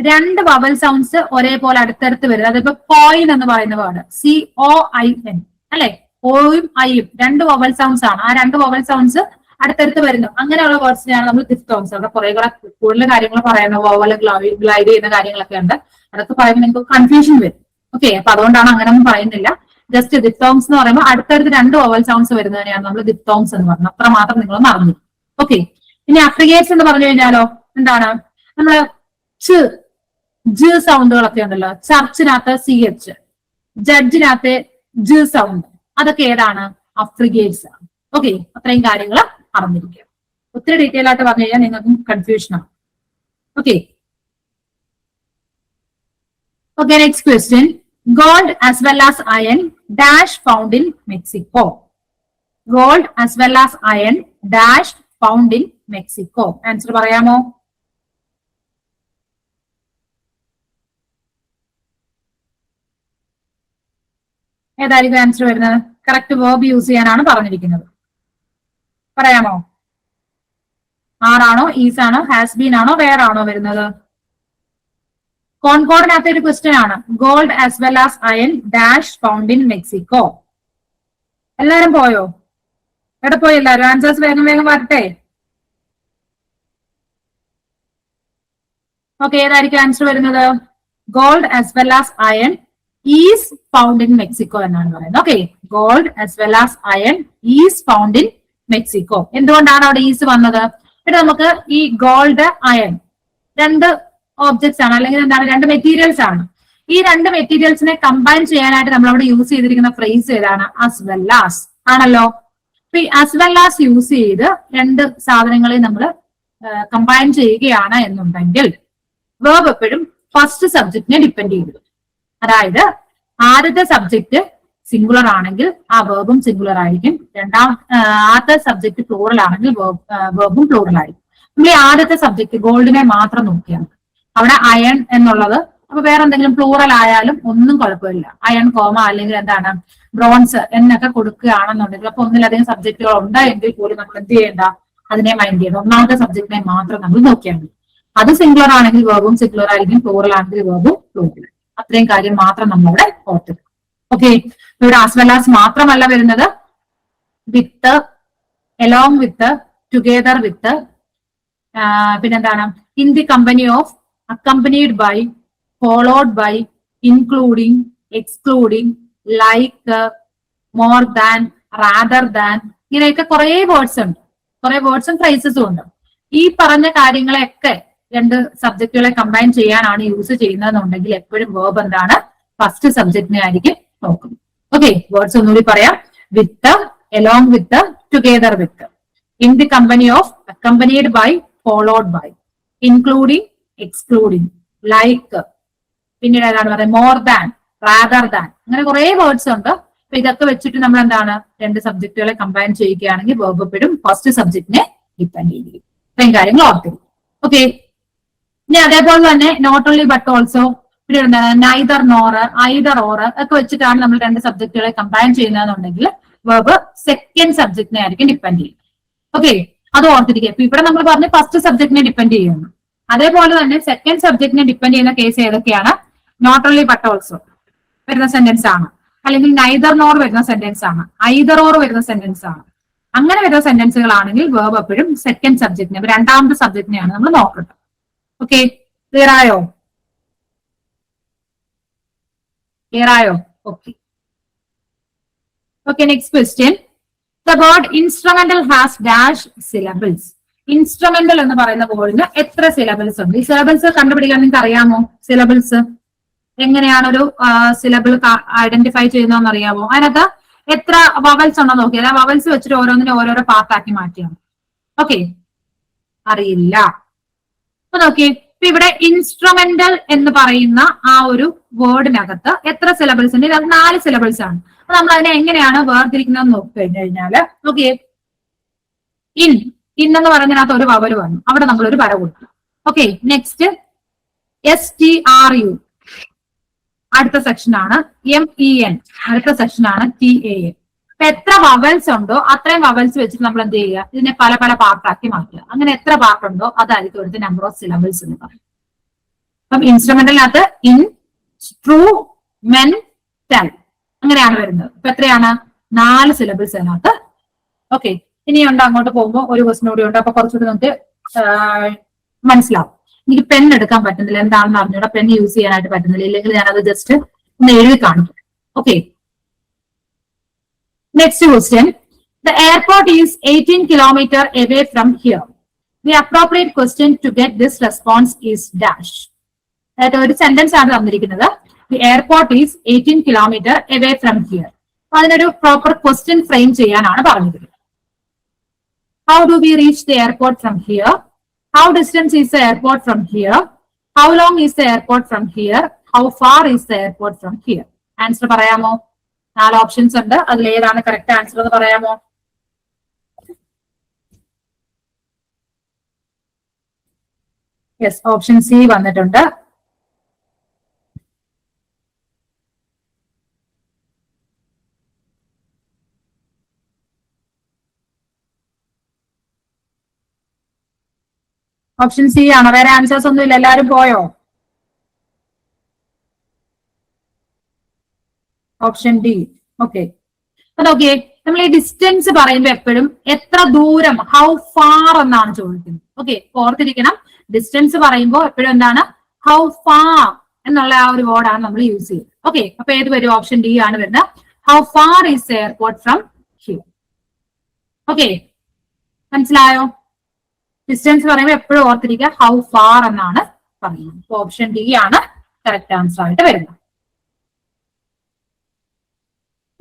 രണ്ട് വവൽ സൗണ്ട്സ് ഒരേപോലെ അടുത്തടുത്ത് വരും. അതിപ്പോ കോയിൻ എന്ന് പറയുന്ന വേർഡ് COIN അല്ലെ? ഓയും ഐയും രണ്ട് വവൽ സൗണ്ട്സ് ആണ്. ആ രണ്ട് വവൽ സൗണ്ട്സ് അടുത്തടുത്ത് വരുന്നു. അങ്ങനെയുള്ള വേർഡ്സിനെയാണ് നമ്മൾ ഡിഫ്തോങ്സ്. അവിടെ കുറെ കൂടെ കൂടുതൽ കാര്യങ്ങൾ പറയുന്നത്, വവൽ ഗ്ലൈഡ് ചെയ്യുന്ന കാര്യങ്ങളൊക്കെ ഉണ്ട്. അതൊക്കെ പറയുമ്പോൾ നിങ്ങൾക്ക് കൺഫ്യൂഷൻ വരും. ഓക്കെ, അപ്പൊ അതുകൊണ്ടാണ് അങ്ങനെയൊന്നും പറയുന്നില്ല. ജസ്റ്റ് ഡിഫ്തോങ്സ് എന്ന് പറയുമ്പോൾ അടുത്തടുത്ത് രണ്ട് വവൽ സൗണ്ട്സ് വരുന്നതിനെയാണ് നമ്മൾ ഡിഫ്തോങ്സ് എന്ന് പറയുന്നത്. അത്ര മാത്രം നിങ്ങളൊന്ന് അറിഞ്ഞു. ഓക്കെ, ഇനി അഫ്രിഗേറ്റ്സ് എന്ന് പറഞ്ഞു കഴിഞ്ഞാലോ എന്താണ്? നമ്മള് ജ് സൗണ്ടുകളൊക്കെ ഉണ്ടല്ലോ. ചർച്ചിനകത്ത് CH, ജഡ്ജിനകത്ത് ജ് സൗണ്ട്, അതൊക്കെ ഏതാണ്? അഫ്രിഗേറ്റ്സ് ആണ്. ഓക്കെ, അത്രയും കാര്യങ്ങൾ അറിഞ്ഞിരിക്കുക. ഒത്തിരി ഡീറ്റെയിൽ ആയിട്ട് പറഞ്ഞു കഴിഞ്ഞാൽ നിങ്ങൾക്കും കൺഫ്യൂഷൻ ആണ്. Okay, okay, next question. Gold as well as iron dash found in Mexico. Gold as well as iron dash found in Mexico. Answer പറയാമോ? ഏതായിരിക്കും ആൻസർ വരുന്നത്? കറക്റ്റ് വേർബ് യൂസ് ചെയ്യാനാണ് പറഞ്ഞിരിക്കുന്നത്. പറയാമോ? ആറാണോ, ഈസ് ആണോ, ഹാസ് ബീൻ ആണോ, where ആണോ വരുന്നത്? കോൺകോർഡിനകത്ത് ഒരു ക്വസ്റ്റ്യൻ ആണ്. Gold as well as iron dash found in Mexico. എല്ലാരും പോയോ? എവിടെ പോയി എല്ലാരും? ആൻസേഴ്സ് വേഗം വേഗം വരട്ടെ. ഓക്കെ, ഏതായിരിക്കും ആൻസർ വരുന്നത്? Gold as well as iron is found in Mexico എന്നാണ് പറയുന്നത്. Okay, gold as well as iron is found in Mexico. എന്തുകൊണ്ടാണ് അവിടെ ഈസ് വന്നത്? പിന്നെ നമുക്ക് ഈ ഗോൾഡ്, അയൺ രണ്ട് ഓബ്ജക്ട്സ് ആണ്, അല്ലെങ്കിൽ എന്താണ്, രണ്ട് മെറ്റീരിയൽസ് ആണ്. ഈ രണ്ട് മെറ്റീരിയൽസിനെ കമ്പൈൻ ചെയ്യാനായിട്ട് നമ്മൾ അവിടെ യൂസ് ചെയ്തിരിക്കുന്ന ഫ്രേസ് ഏതാണ്? ആസ് വെൽ ആസ് ആണല്ലോ. അപ്പൊ ഈ ആസ് വെൽ ആസ് യൂസ് ചെയ്ത് രണ്ട് സാധനങ്ങളെ നമ്മൾ കമ്പൈൻ ചെയ്യുകയാണ് എന്നുണ്ടെങ്കിൽ വേർബ് എപ്പോഴും ഫസ്റ്റ് സബ്ജക്റ്റിനെ ഡിപ്പെൻഡ് ചെയ്തു. അതായത് ആദ്യത്തെ സബ്ജക്റ്റ് സിംഗുലർ ആണെങ്കിൽ ആ വേർബും സിംഗുലർ ആയിരിക്കും. ആദ്യത്തെ സബ്ജക്റ്റ് പ്ലൂറൽ ആണെങ്കിൽ വേർബും പ്ലൂറൽ ആയിരിക്കും. നമ്മൾ ഈ ആദ്യത്തെ സബ്ജക്റ്റ് ഗോൾഡിനെ മാത്രം നോക്കിയാണ്. അവിടെ അയൺ എന്നുള്ളത് അപ്പൊ വേറെ എന്തെങ്കിലും പ്ലൂറൽ ആയാലും ഒന്നും കുഴപ്പമില്ല. അയൺ കോമ അല്ലെങ്കിൽ എന്താണ് ബ്രോൺസ് എന്നൊക്കെ കൊടുക്കുകയാണെന്നുണ്ടെങ്കിൽ അപ്പൊ ഒന്നിലധികം സബ്ജക്റ്റുകൾ ഉണ്ട് എങ്കിൽ പോലും നമ്മൾ എന്ത് ചെയ്യേണ്ട, അതിനെ മൈൻഡ് ചെയ്യണം. ഒന്നാമത്തെ സബ്ജക്റ്റിനെ മാത്രം നമ്മൾ നോക്കിയാൽ മതി. അത് സിംഗുലർ ആണെങ്കിൽ വേർബും സിംഗുലർ ആയിരിക്കും, പ്ലൂറൽ ആണെങ്കിൽ വേർബും പ്ലൂറൽ. അത്രയും കാര്യം മാത്രം നമ്മളവിടെ ഓർക്കുക. ഓക്കെ, ഇവിടെ ആസ് വെൽ ആസ് മാത്രമല്ല വരുന്നത്, വിത്ത്, എലോങ് വിത്ത്, ടുഗെദർ വിത്ത്, പിന്നെന്താണ് in the company of, accompanied by, followed by, including, excluding, like, more than, rather than, ഇങ്ങനെയൊക്കെ കുറെ വേർഡ്സ് ഉണ്ട്, കുറെ വേർഡ്സും ഫ്രേസസും ഉണ്ട്. ഈ പറഞ്ഞ കാര്യങ്ങളെയൊക്കെ രണ്ട് സബ്ജക്റ്റുകളെ കമ്പൈൻ ചെയ്യാനാണ് യൂസ് ചെയ്യുന്നതെന്നുണ്ടെങ്കിൽ എപ്പോഴും വേർബ് എന്താണ്, ഫസ്റ്റ് സബ്ജക്റ്റിനെ ആയിരിക്കും നോക്കുന്നത്. ഓക്കെ, വേർഡ്സ് ഒന്നുകൂടി പറയാം. With, along with, together with, in the company of, accompanied by, followed by, including, excluding, like, പിന്നീട് ഏതാണ് പറയുന്നത് മോർ ദാൻ, റാദർ ദാൻ, അങ്ങനെ കുറെ വേർഡ്സ് ഉണ്ട്. അപ്പൊ ഇതൊക്കെ വെച്ചിട്ട് നമ്മൾ എന്താണ് രണ്ട് സബ്ജക്റ്റുകളെ കമ്പൈൻ ചെയ്യുകയാണെങ്കിൽ വേർബ് എപ്പോഴും ഫസ്റ്റ് സബ്ജക്റ്റിനെ ഡിപ്പെൻഡ് ചെയ്യും. ഇത്രയും കാര്യങ്ങൾ ഓർത്തിരിക്കും. ഓക്കെ, ഇനി അതേപോലെ തന്നെ നോട്ട് ഓൺലി ബട്ട് ഓൾസോ, പിന്നെ എന്താണ് നൈദർ നോർ, ഐദർ ഓർ ഒക്കെ വെച്ചിട്ടാണ് നമ്മൾ രണ്ട് സബ്ജക്റ്റുകളെ കമ്പൈൻ ചെയ്യുന്നതെന്നുണ്ടെങ്കിൽ വേർബ് സെക്കൻഡ് സബ്ജക്റ്റിനെ ആയിരിക്കും ഡിപ്പെൻഡ് ചെയ്യും. ഓക്കെ, അത് ഓർത്തിരിക്കുക. ഇപ്പൊ ഇവിടെ നമ്മൾ പറഞ്ഞ് ഫസ്റ്റ് സബ്ജക്റ്റിനെ ഡിപ്പെൻഡ് ചെയ്യുന്നു. അതേപോലെ തന്നെ സെക്കൻഡ് സബ്ജക്റ്റിനെ ഡിപ്പെൻഡ് ചെയ്യുന്ന കേസ് ഏതൊക്കെയാണ്? നോട്ട് ഓൺലി ബട്ട് ഓൾസോ വരുന്ന സെന്റൻസ് ആണ്, അല്ലെങ്കിൽ നൈദർ നോർ വരുന്ന സെന്റൻസ് ആണ്, ഐദർ ഓർ വരുന്ന സെന്റൻസ് ആണ്. അങ്ങനെ വരുന്ന സെന്റൻസുകളാണെങ്കിൽ വേർബ് എപ്പോഴും സെക്കൻഡ് സബ്ജക്റ്റിനെ, രണ്ടാമത്തെ സബ്ജക്റ്റിനെയാണ് നമ്മൾ നോക്കേണ്ടത്. ഓക്കെ, ക്ലിയർ ആയോ? ക്ലിയർ ആയോ? Okay. Okay, next question. The word instrumental has dash syllables. Instrumental എന്ന് പറയുന്ന വേർഡിന് എത്ര സിലബിൾസ് ഉണ്ട്? ഈ സിലബിൾസ് കണ്ടുപിടിക്കാൻ നിങ്ങൾക്ക് അറിയാമോ? സിലബിൾസ് എങ്ങനെയാണ് ഒരു സിലബിൾ ഐഡന്റിഫൈ ചെയ്യുന്നതെന്ന് അറിയാമോ? അതിനകത്ത് എത്ര വവൽസ് ഉണ്ടോ നോക്കിയാൽ ആ വവൽസ് വെച്ചിട്ട് ഓരോന്നിനെ ഓരോരോ പാർട്ടാക്കി മാറ്റിയാണ്. ഓക്കെ, അറിയില്ല. അപ്പൊ നോക്കിയേ, ഇപ്പൊ ഇവിടെ ഇൻസ്ട്രുമെന്റൽ എന്ന് പറയുന്ന ആ ഒരു വേർഡിനകത്ത് എത്ര സിലബിൾസ് ഉണ്ട്? ഇത് 4 സിലബിൾസ് ആണ്. അപ്പൊ നമ്മൾ അതിനെ എങ്ങനെയാണ് വേർതിരിക്കുന്നത് നോക്കി കഴിഞ്ഞാല് നോക്കിയേ, എന്ന് പറയുന്നതിനകത്ത് ഒരു വവൽ വന്നു, അവിടെ നമ്മൾ ഒരു വര കൊടുക്കും. ഓക്കെ, നെക്സ്റ്റ് STRU അടുത്ത സെക്ഷനാണ്, MEN അടുത്ത സെക്ഷനാണ്, TAN. അപ്പൊ എത്ര വവൽസ് ഉണ്ടോ അത്രയും വവൽസ് വെച്ചിട്ട് നമ്മൾ എന്ത് ചെയ്യുക, ഇതിനെ പല പല പാർട്ടാക്കി മാറ്റുക. അങ്ങനെ എത്ര പാർട്ട് ഉണ്ടോ അതായിരിക്കും ഇവിടുത്തെ നമ്പർ ഓഫ് സിലബിൾസ് എന്ന് പറയും. അപ്പം ഇൻസ്ട്രുമെന്റലിനകത്ത് ഇൻ, ട്രൂ, മെൻ, ടെൽ അങ്ങനെയാണ് വരുന്നത്. ഇപ്പൊ എത്രയാണ്? 4 സിലബിൾസ് അതിനകത്ത്. ഓക്കെ, ഇനിയുണ്ട് അങ്ങോട്ട് പോകുമ്പോൾ ഒരു ക്വസ്റ്റൻ കൂടി ഉണ്ട്. അപ്പൊ കുറച്ചുകൂടി നമുക്ക് മനസ്സിലാവും. എനിക്ക് പെൻ എടുക്കാൻ പറ്റുന്നില്ല, എന്താണെന്ന് അറിഞ്ഞൂടെ, പെൻ യൂസ് ചെയ്യാനായിട്ട് പറ്റുന്നില്ല. ഇല്ലെങ്കിൽ ഞാനത് ജസ്റ്റ് ഒന്ന് എഴുതി കാണിക്കും. Okay, next question. The airport is 18 kilometers away from here. The appropriate question to get this response is dash. അതായത് ഒരു സെന്റൻസ് ആണ് തന്നിരിക്കുന്നത്. The airport is 18 kilometers away from here. അപ്പൊ അതിനൊരു പ്രോപ്പർ ക്വസ്റ്റ്യൻ ഫ്രെയിം ചെയ്യാനാണ് പറഞ്ഞിരിക്കുന്നത്. How do we reach the airport from here? How distance is the airport from here? How long is the airport from here? How far is the airport from here? Answer പറയാമോ? 4 options ഉണ്ട്, അതിൽ ഏതാണ് correct answer എന്ന് പറയാമോ? Yes, option C വന്നിട്ടുണ്ട്. Option C ആണ്. വേറെ answers ഒന്നും ഇല്ല, എല്ലാവരും പോയോ? Option D. Okay, okay. നമ്മൾ ഈ ഡിസ്റ്റൻസ് പറയുമ്പോൾ എപ്പോഴും എത്ര ദൂരം, ഹൗ ഫാർ എന്നാണ് ചോദിക്കുന്നത്. ഓക്കെ, ഓർത്തിരിക്കണം, ഡിസ്റ്റൻസ് പറയുമ്പോൾ എപ്പോഴും എന്താണ്, ഹൗ ഫാർ എന്നുള്ള ആ ഒരു വേർഡാണ് നമ്മൾ യൂസ് ചെയ്യുന്നത്. ഓക്കെ, അപ്പൊ ഏത് വരും? ഓപ്ഷൻ ഡി ആണ് വരുന്നത്. How far is airport from here? Okay, മനസ്സിലായോ? ഡിസ്റ്റൻസ് പറയുമ്പോൾ എപ്പോഴും ഓർത്തിരിക്കുക ഹൗ ഫാർ എന്നാണ് പറയുന്നത്. അപ്പൊ ഓപ്ഷൻ ഡി ആണ് കറക്റ്റ് ആൻസർ ആയിട്ട് വരുന്നത്.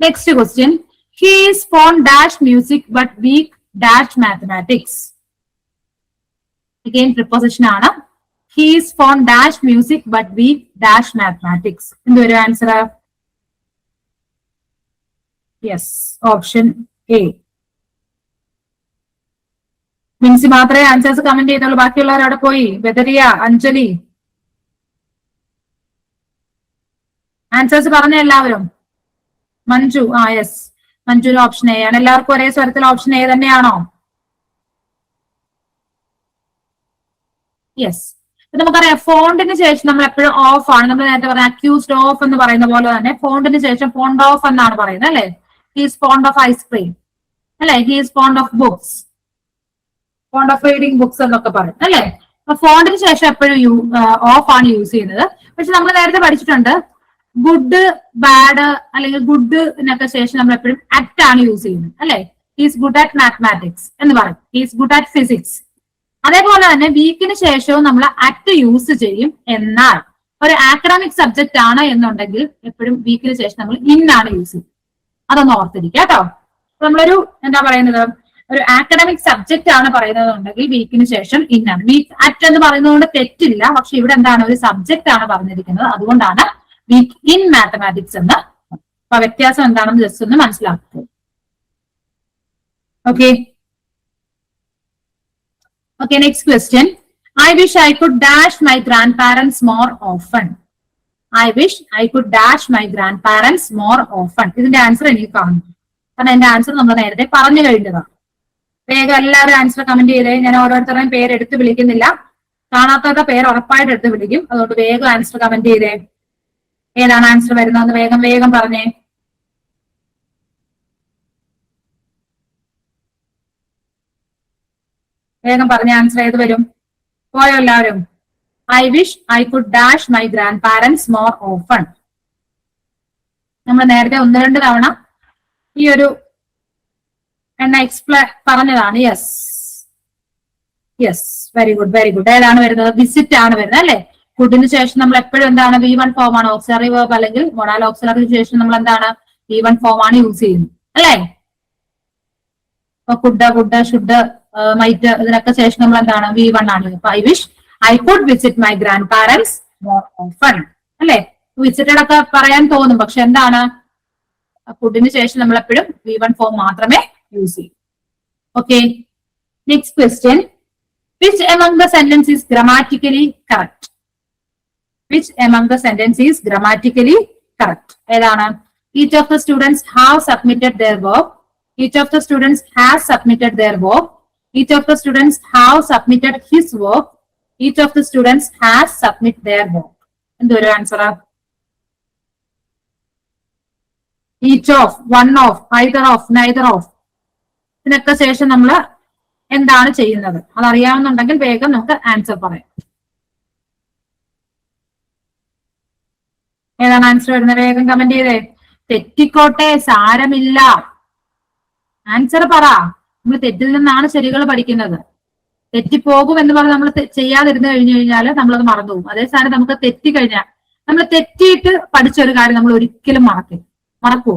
Next question, he is fond dash music but weak dash mathematics. Again preposition ആണ്. He is fond dash music but weak dash mathematics. എന്തൊരു answer? Yes, option A. Minsi മാത്രമേ answers comment ചെയ്തുള്ളൂ, ബാക്കിയുള്ളവർ അവിടെ പോയി. ബദരിയ, അഞ്ജലി ആൻസേഴ്സ് പറഞ്ഞ എല്ലാവരും. മഞ്ജു, യെസ്, മഞ്ജുവിന് ഓപ്ഷൻ എ ആണ്. എല്ലാവർക്കും ഒരേ സ്വരത്തിൽ ഓപ്ഷൻ എ തന്നെയാണോ? യെസ്. നമുക്കറിയാം ഫോണ്ടിന് ശേഷം നമ്മൾ എപ്പോഴും ഓഫ് ആണ്. നമ്മൾ നേരത്തെ പറഞ്ഞ അക്യൂസ്ഡ് ഓഫ് എന്ന് പറയുന്ന പോലെ തന്നെ ഫോണ്ടിന് ശേഷം ഫോണ്ട് ഓഫ് എന്നാണ് പറയുന്നത് അല്ലെ? ഹീസ് ഫോണ്ട് ഓഫ് ഐസ്ക്രീം അല്ലെ? He's fond of books, fond of reading books എന്നൊക്കെ പറയും അല്ലെ? അപ്പൊ ഫോണ്ടിന് ശേഷം എപ്പോഴും ഓഫ് ആണ് യൂസ് ചെയ്യുന്നത്. പക്ഷെ നമ്മൾ നേരത്തെ പഠിച്ചിട്ടുണ്ട് ഗുഡ്, ബാഡ് അല്ലെങ്കിൽ ഗുഡിനൊക്കെ ശേഷം നമ്മൾ എപ്പോഴും അറ്റ് ആണ് യൂസ് ചെയ്യുന്നത് അല്ലെ? ഹീസ് ഗുഡ് അറ്റ് മാത്തമാറ്റിക്സ് എന്ന് പറയും, ഹീസ് ഗുഡ് അറ്റ് ഫിസിക്സ്. അതേപോലെ തന്നെ വീക്കിന് ശേഷവും നമ്മൾ അറ്റ് യൂസ് ചെയ്യും. എന്നാൽ ഒരു ആക്കഡമിക് സബ്ജക്റ്റ് ആണ് എന്നുണ്ടെങ്കിൽ എപ്പോഴും വീക്കിന് ശേഷം നമ്മൾ ഇൻ ആണ് യൂസ് ചെയ്യും. അതൊന്ന് ഓർത്തിരിക്കുക കേട്ടോ. നമ്മളൊരു എന്താ പറയുന്നത്, ഒരു ആക്കഡമിക് സബ്ജക്റ്റ് ആണ് പറയുന്നതെന്നുണ്ടെങ്കിൽ വീക്കിന് ശേഷം ഇൻ ആണ്. വീക്ക് അറ്റ് എന്ന് പറയുന്നത് കൊണ്ട് തെറ്റില്ല, പക്ഷെ ഇവിടെ എന്താണ്, ഒരു സബ്ജക്റ്റ് ആണ് പറഞ്ഞിരിക്കുന്നത്, അതുകൊണ്ടാണ് വീക്ക് ഇൻ മാത്തമാറ്റിക്സ് എന്ന്. അപ്പൊ വ്യത്യാസം എന്താണെന്ന് ജസ്റ്റ് ഒന്ന് മനസ്സിലാക്കുക. Okay, okay, next question. I wish I could dash my grandparents more often. I wish I could dash my grandparents more often. ഇതിന്റെ ആൻസർ എനിക്ക് കാണും, കാരണം എന്റെ ആൻസർ നമ്മൾ നേരത്തെ പറഞ്ഞു കഴിഞ്ഞതാണ്. വേഗം എല്ലാവരും ആൻസർ കമന്റ് ചെയ്തേ. ഞാൻ ഓരോരുത്തരുടെയും പേര് എടുത്ത് വിളിക്കുന്നില്ല, കാണാത്തവരുടെ പേര് ഉറപ്പായിട്ട് എടുത്ത് വിളിക്കും. അതുകൊണ്ട് വേഗം ആൻസർ കമന്റ് ചെയ്തേ. ഏതാണ് ആൻസർ വരുന്നതെന്ന് വേഗം വേഗം പറഞ്ഞേ. വേഗം പറഞ്ഞ ആൻസർ ഏത് വരും? പോയോ എല്ലാവരും? I wish I could dash my grand parents more often. നമ്മൾ നേരത്തെ 1-2 തവണ ഈ ഒരു പറഞ്ഞതാണ്. Yes yes, very good very good. ഏതാണ് വരുന്നത്? വിസിറ്റ് ആണ് വരുന്നത് അല്ലെ? കുഡിന് ശേഷം നമ്മൾ എപ്പോഴും എന്താണ്, V1 ഫോം ആണ് ഓക്സിലറി വേർബ്, അല്ലെങ്കിൽ മൊഡാൽ ഓക്സിലറിക്ക് ശേഷം നമ്മൾ എന്താണ്, V1 ഫോം ആണ് യൂസ് ചെയ്യുന്നത് അല്ലെ? കുഡ്, വുഡ്, ഷുഡ്, മൈറ്റ് ഇതിനൊക്കെ ശേഷം നമ്മൾ എന്താണ്, V1 ആണ്. അപ്പൊ I wish I could visit my grand parents more often അല്ലെ? വിസിറ്റഡ് ഒക്കെ പറയാൻ തോന്നും, പക്ഷെ എന്താണ്, കുഡിന് ശേഷം നമ്മൾ എപ്പോഴും V1 ഫോം മാത്രമേ യൂസ് ചെയ്യൂ. Okay, next question. Which among the sentence is grammatically correct? Which among the sentence is grammatically correct? ഏതാണ്? Each of the students have submitted their work. Each of the students has submitted their work. Each of the students have submitted his work. Each of the students has submitted their work. എന്തൊരു answer? Each of, one of, either of, neither of. ഇതിനൊക്കെ ശേഷം നമ്മൾ എന്താണ് ചെയ്യുന്നത് അതറിയാവുന്നുണ്ടെങ്കിൽ വേഗം നമുക്ക് answer പറയാം. ഏതാണ് ആൻസർ വരുന്നത്? വേഗം കമന്റ് ചെയ്തേ. തെറ്റിക്കോട്ടെ, സാരമില്ല. ആൻസർ പറ. നമ്മൾ തെറ്റിൽ നിന്നാണ് ശരികൾ പഠിക്കുന്നത്. തെറ്റിപ്പോകും എന്ന് പറഞ്ഞ് നമ്മൾ ചെയ്യാതിരുന്നു കഴിഞ്ഞു കഴിഞ്ഞാൽ നമ്മളത് മറന്നുപോകും. അതേ സ്ഥാനം നമുക്ക് തെറ്റിക്കഴിഞ്ഞാൽ, നമ്മൾ തെറ്റിയിട്ട് പഠിച്ച ഒരു കാര്യം നമ്മൾ ഒരിക്കലും മറക്കുമോ?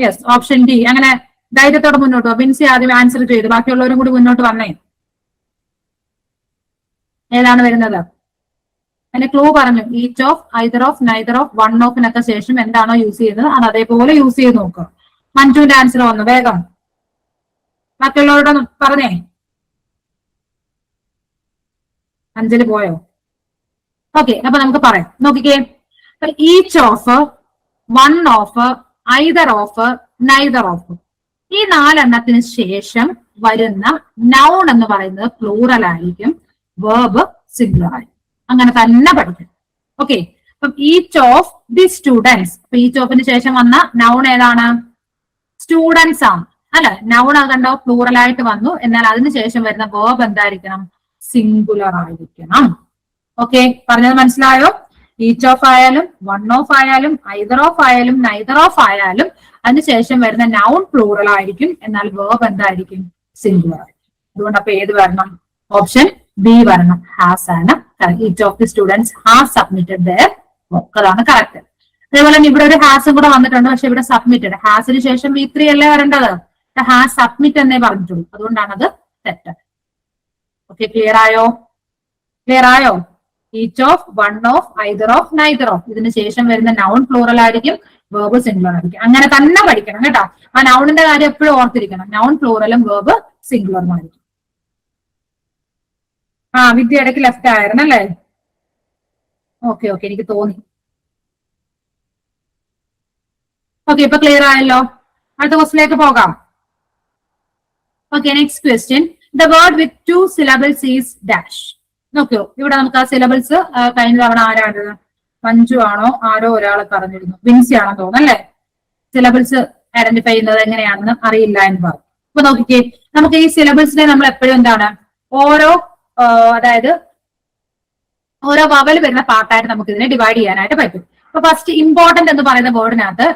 Yes, option D. അങ്ങനെ ധൈര്യത്തോടെ മുന്നോട്ട് പോകും. ബിൻസി ആദ്യം ആൻസർ ചെയ്തു, ബാക്കിയുള്ളവരും കൂടി മുന്നോട്ട് വന്നേ. ഏതാണ് വരുന്നത്? അതിന്റെ ക്ലൂ പറഞ്ഞു. Each of, either of, neither of, one ഓഫിനൊക്കെ ശേഷം എന്താണോ യൂസ് ചെയ്യുന്നത് അത് അതേപോലെ യൂസ് ചെയ്ത് നോക്കുക. മഞ്ജുവിന്റെ ആൻസർ വന്നു, വേഗം ബാക്കിയുള്ളവരോട് പറഞ്ഞേ. അഞ്ജലി പോയോ? ഓക്കെ, അപ്പൊ നമുക്ക് പറയാം. നോക്കിക്കേ, each of, one of, either of, neither of, ഈ 4 ശേഷം വരുന്ന നൗൺ എന്ന് പറയുന്നത് പ്ലൂറൽ ആയിരിക്കും, വേർബ് സിംഗുലർ ആയിരിക്കും. അങ്ങനെ തന്നെ പഠിക്കും. ഓക്കെ, അപ്പം each of the students, each ഓഫിന് ശേഷം വന്ന നൗൺ ഏതാണ്? സ്റ്റുഡൻസ് ആണ് അല്ലെ? നൗൺ കണ്ടോ, പ്ലൂറൽ ആയിട്ട് വന്നു. എന്നാൽ അതിനുശേഷം വരുന്ന വേർബ് എന്തായിരിക്കണം? സിംഗുലർ ആയിരിക്കണം. ഓക്കെ, പറഞ്ഞത് മനസ്സിലായോ? ഈച്ച് ഓഫ് ആയാലും, വൺ ഓഫ് ആയാലും, ഐദർ ഓഫ് ആയാലും, നൈദർ ഓഫ് ആയാലും അതിനുശേഷം വരുന്ന നൗൺ പ്ലൂറൽ ആയിരിക്കും, എന്നാൽ വേർബ് എന്തായിരിക്കും? സിംഗുലർ ആയിരിക്കും. അതുകൊണ്ട് അപ്പൊ ഏത് വരണം? ഓപ്ഷൻ ബി വരണം. ഹാസ് ആണ്. Each of the students has submitted their work. അതാണ് കറക്റ്റ്. അതേപോലെ തന്നെ ഇവിടെ ഒരു ഹാസും കൂടെ വന്നിട്ടുണ്ട്, പക്ഷെ ഇവിടെ സബ്മിറ്റഡ്. ഹാസിന് ശേഷം V3 അല്ലേ വരേണ്ടത്? ഹാസ് സബ്മിറ്റ് എന്നേ പറഞ്ഞിട്ടുള്ളൂ. അതുകൊണ്ടാണ് അത് തെറ്റ്. ഓക്കെ, ക്ലിയർ ആയോ? ക്ലിയർ ആയോ? Each of, one of, either of, neither of ഇതിന് ശേഷം വരുന്ന നൗൺ പ്ലൂറൽ ആയിരിക്കും, വേർബ് സിംഗുലർ ആയിരിക്കും. അങ്ങനെ തന്നെ പഠിക്കണം കേട്ടോ. ആ നൗണിന്റെ കാര്യം എപ്പോഴും ഓർത്തിരിക്കണം. നൗൺ പ്ലൂറലും വേർബ് സിംഗുലറും ആയിരിക്കും. വിദ്യ ഇടയ്ക്ക് ലെഫ്റ്റ് ആയിരുന്നു അല്ലേ? ഓക്കെ ഓക്കെ, എനിക്ക് തോന്നി. ഓക്കെ, ഇപ്പൊ ക്ലിയർ ആയല്ലോ. അടുത്ത ക്വസ്റ്റിലേക്ക് പോകാം. Okay, next question. The word with 2 syllables is dash. നോക്കിയോ, ഇവിടെ നമുക്ക് ആ സിലബിൾസ് കഴിഞ്ഞ തവണ ആരാണ്? മഞ്ജു ആണോ ആരോ ഒരാളെ പറഞ്ഞിരുന്നു, വിൻസി ആണോ തോന്നുന്നു അല്ലെ? സിലബിൾസ് ഐഡന്റിഫൈ ചെയ്യുന്നത് എങ്ങനെയാണെന്ന് അറിയില്ല എന്ന് പറഞ്ഞു. ഇപ്പൊ നോക്കിക്കേ, നമുക്ക് ഈ സിലബിൾസിനെ നമ്മൾ എപ്പോഴും എന്താണ്, ഓരോ അതായത് ഓരോ വവൽ വരുന്ന പാർട്ടായിട്ട് നമുക്ക് ഇതിനെ ഡിവൈഡ് ചെയ്യാനായിട്ട് പറ്റും. അപ്പൊ ഫസ്റ്റ് ഇമ്പോർട്ടന്റ് എന്ന് പറയുന്ന വേർഡിനകത്ത്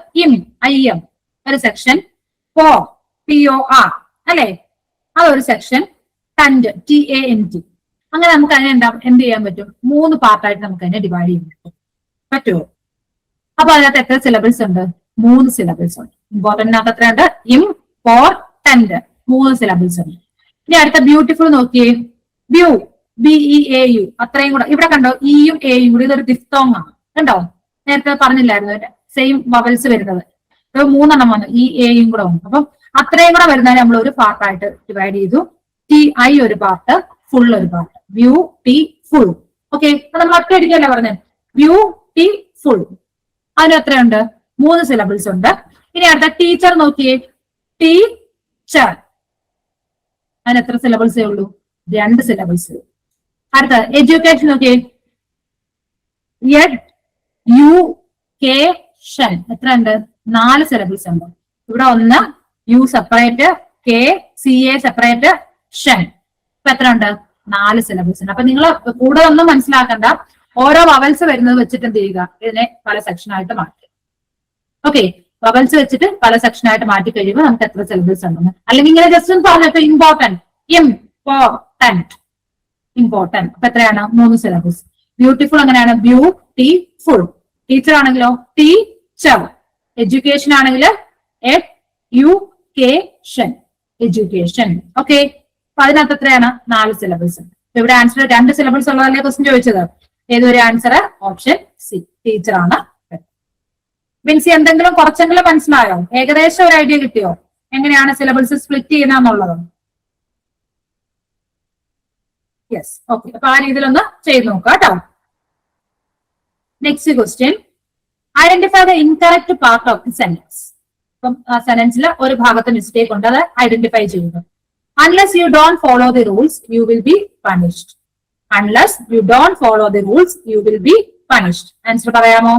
IM ഒരു സെക്ഷൻ, POR അല്ലെ അതൊരു സെക്ഷൻ, TANT അങ്ങനെ നമുക്ക് അതിനെ എന്ത് ചെയ്യാൻ പറ്റും? 3 പാർട്ടായിട്ട് നമുക്ക് അതിനെ ഡിവൈഡ് ചെയ്യാൻ പറ്റുമോ? അപ്പൊ അതിനകത്ത് എത്ര സിലബിൾസ് ഉണ്ട്? 3 സിലബിൾസ് ഉണ്ട്. ഇമ്പോർട്ടന്റിനകത്ത് എത്രയുണ്ട്? ഇമ്പോർട്ടന്റ് 3 സിലബിൾസ് ഉണ്ട്. ഇനി അടുത്ത ബ്യൂട്ടിഫുൾ നോക്കിയേ, BEAU അത്രയും കൂടെ ഇവിടെ കണ്ടോ, ഇയും എയും കൂടി ഇതൊരു ദിഫ്തോങ് ആണ്. കണ്ടോ, നേരത്തെ പറഞ്ഞില്ലായിരുന്നു സെയിം വവൽസ് വരുന്നത്. 3 വന്നു, ഈ എയും കൂടെ വന്നു. അപ്പം അത്രയും കൂടെ വരുന്നതിന് നമ്മൾ ഒരു പാർട്ടായിട്ട് ഡിവൈഡ് ചെയ്തു. TI ഒരു പാർട്ട്, ഫുൾ ഒരു പാർട്ട്. BEAUTIFUL. ഓക്കെ, നമ്മൾ ഒറ്റ അടിക്കല്ലേ പറഞ്ഞത്, BEAUTIFUL. അതിന് എത്രയുണ്ട്? 3 സിലബിൾസ് ഉണ്ട്. ഇനി അടുത്ത ടീച്ചർ നോക്കിയേ, ടീച്ചർ അതിന് എത്ര സിലബിൾസേ ഉള്ളൂ? 2 സിലബിൾസ്. അടുത്ത എഡ്യൂക്കേഷൻ നോക്കിയേ, education എത്ര ഉണ്ട്? 4 സിലബിൾസ് ഉണ്ട്. ഇവിടെ 1 U സെപ്പറേറ്റ്, CA സെപ്പറേറ്റ്, ഷൻ. ഇപ്പൊ എത്ര ഉണ്ട്? 4 സിലബിൾസ് ഉണ്ട്. അപ്പൊ നിങ്ങൾ കൂടെ ഒന്നും മനസ്സിലാക്കണ്ട, ഓരോ വവൽസ് വരുന്നത് വെച്ചിട്ട് എന്ത് ചെയ്യുക, ഇതിനെ പല സെക്ഷനായിട്ട് മാറ്റുക. ഓക്കെ, വവൽസ് വെച്ചിട്ട് പല സെക്ഷനായിട്ട് മാറ്റി കഴിയുമ്പോൾ നമുക്ക് എത്ര സിലബിൾസ് ഉണ്ടെന്ന്. അല്ലെങ്കിൽ ഇങ്ങനെ ജസ്റ്റ് ഒന്ന് പറഞ്ഞിട്ട് ഇമ്പോർട്ടന്റ് അപ്പൊ എത്രയാണ്? 3 സിലബിൾസ്. ബ്യൂട്ടിഫുൾ അങ്ങനെയാണ്, BEAUTIFUL. ടീച്ചർ ആണെങ്കിലോ ടീച്ചർ. എഡ്യൂക്കേഷൻ ആണെങ്കിൽ education. ഓക്കെ, അപ്പൊ അതിനകത്ത് എത്രയാണ്? 4 സിലബിൾസ്. ഇവിടെ ആൻസർ 2 സിലബിൾസ് ഉള്ളതല്ലേ ക്വസ്റ്റ്യൻ ചോദിച്ചത്? ഏതൊരു ആൻസർ? ഓപ്ഷൻ സി, ടീച്ചർ ആണ്. മീൻസ് എന്തെങ്കിലും കുറച്ചെങ്കിലും മനസ്സിലായോ? ഏകദേശം ഒരു ഐഡിയ കിട്ടിയോ എങ്ങനെയാണ് സിലബിൾസ് സ്പ്ലിറ്റ് ചെയ്യുന്നതെന്നുള്ളത്? Yes, okay. അപ്പൊ ആ രീതിയിലൊന്ന് ചെയ്ത് നോക്കുക കേട്ടോ. Next question, identify the incorrect part of the sentence. ഇപ്പം ആ സെന്റൻസിൽ ഒരു ഭാഗത്ത് മിസ്റ്റേക്ക് ഉണ്ട്, അത് ഐഡന്റിഫൈ ചെയ്യുക. Unless you don't follow the rules, you will be punished. Unless you don't follow the rules, you will be punished. Answer പറയാമോ?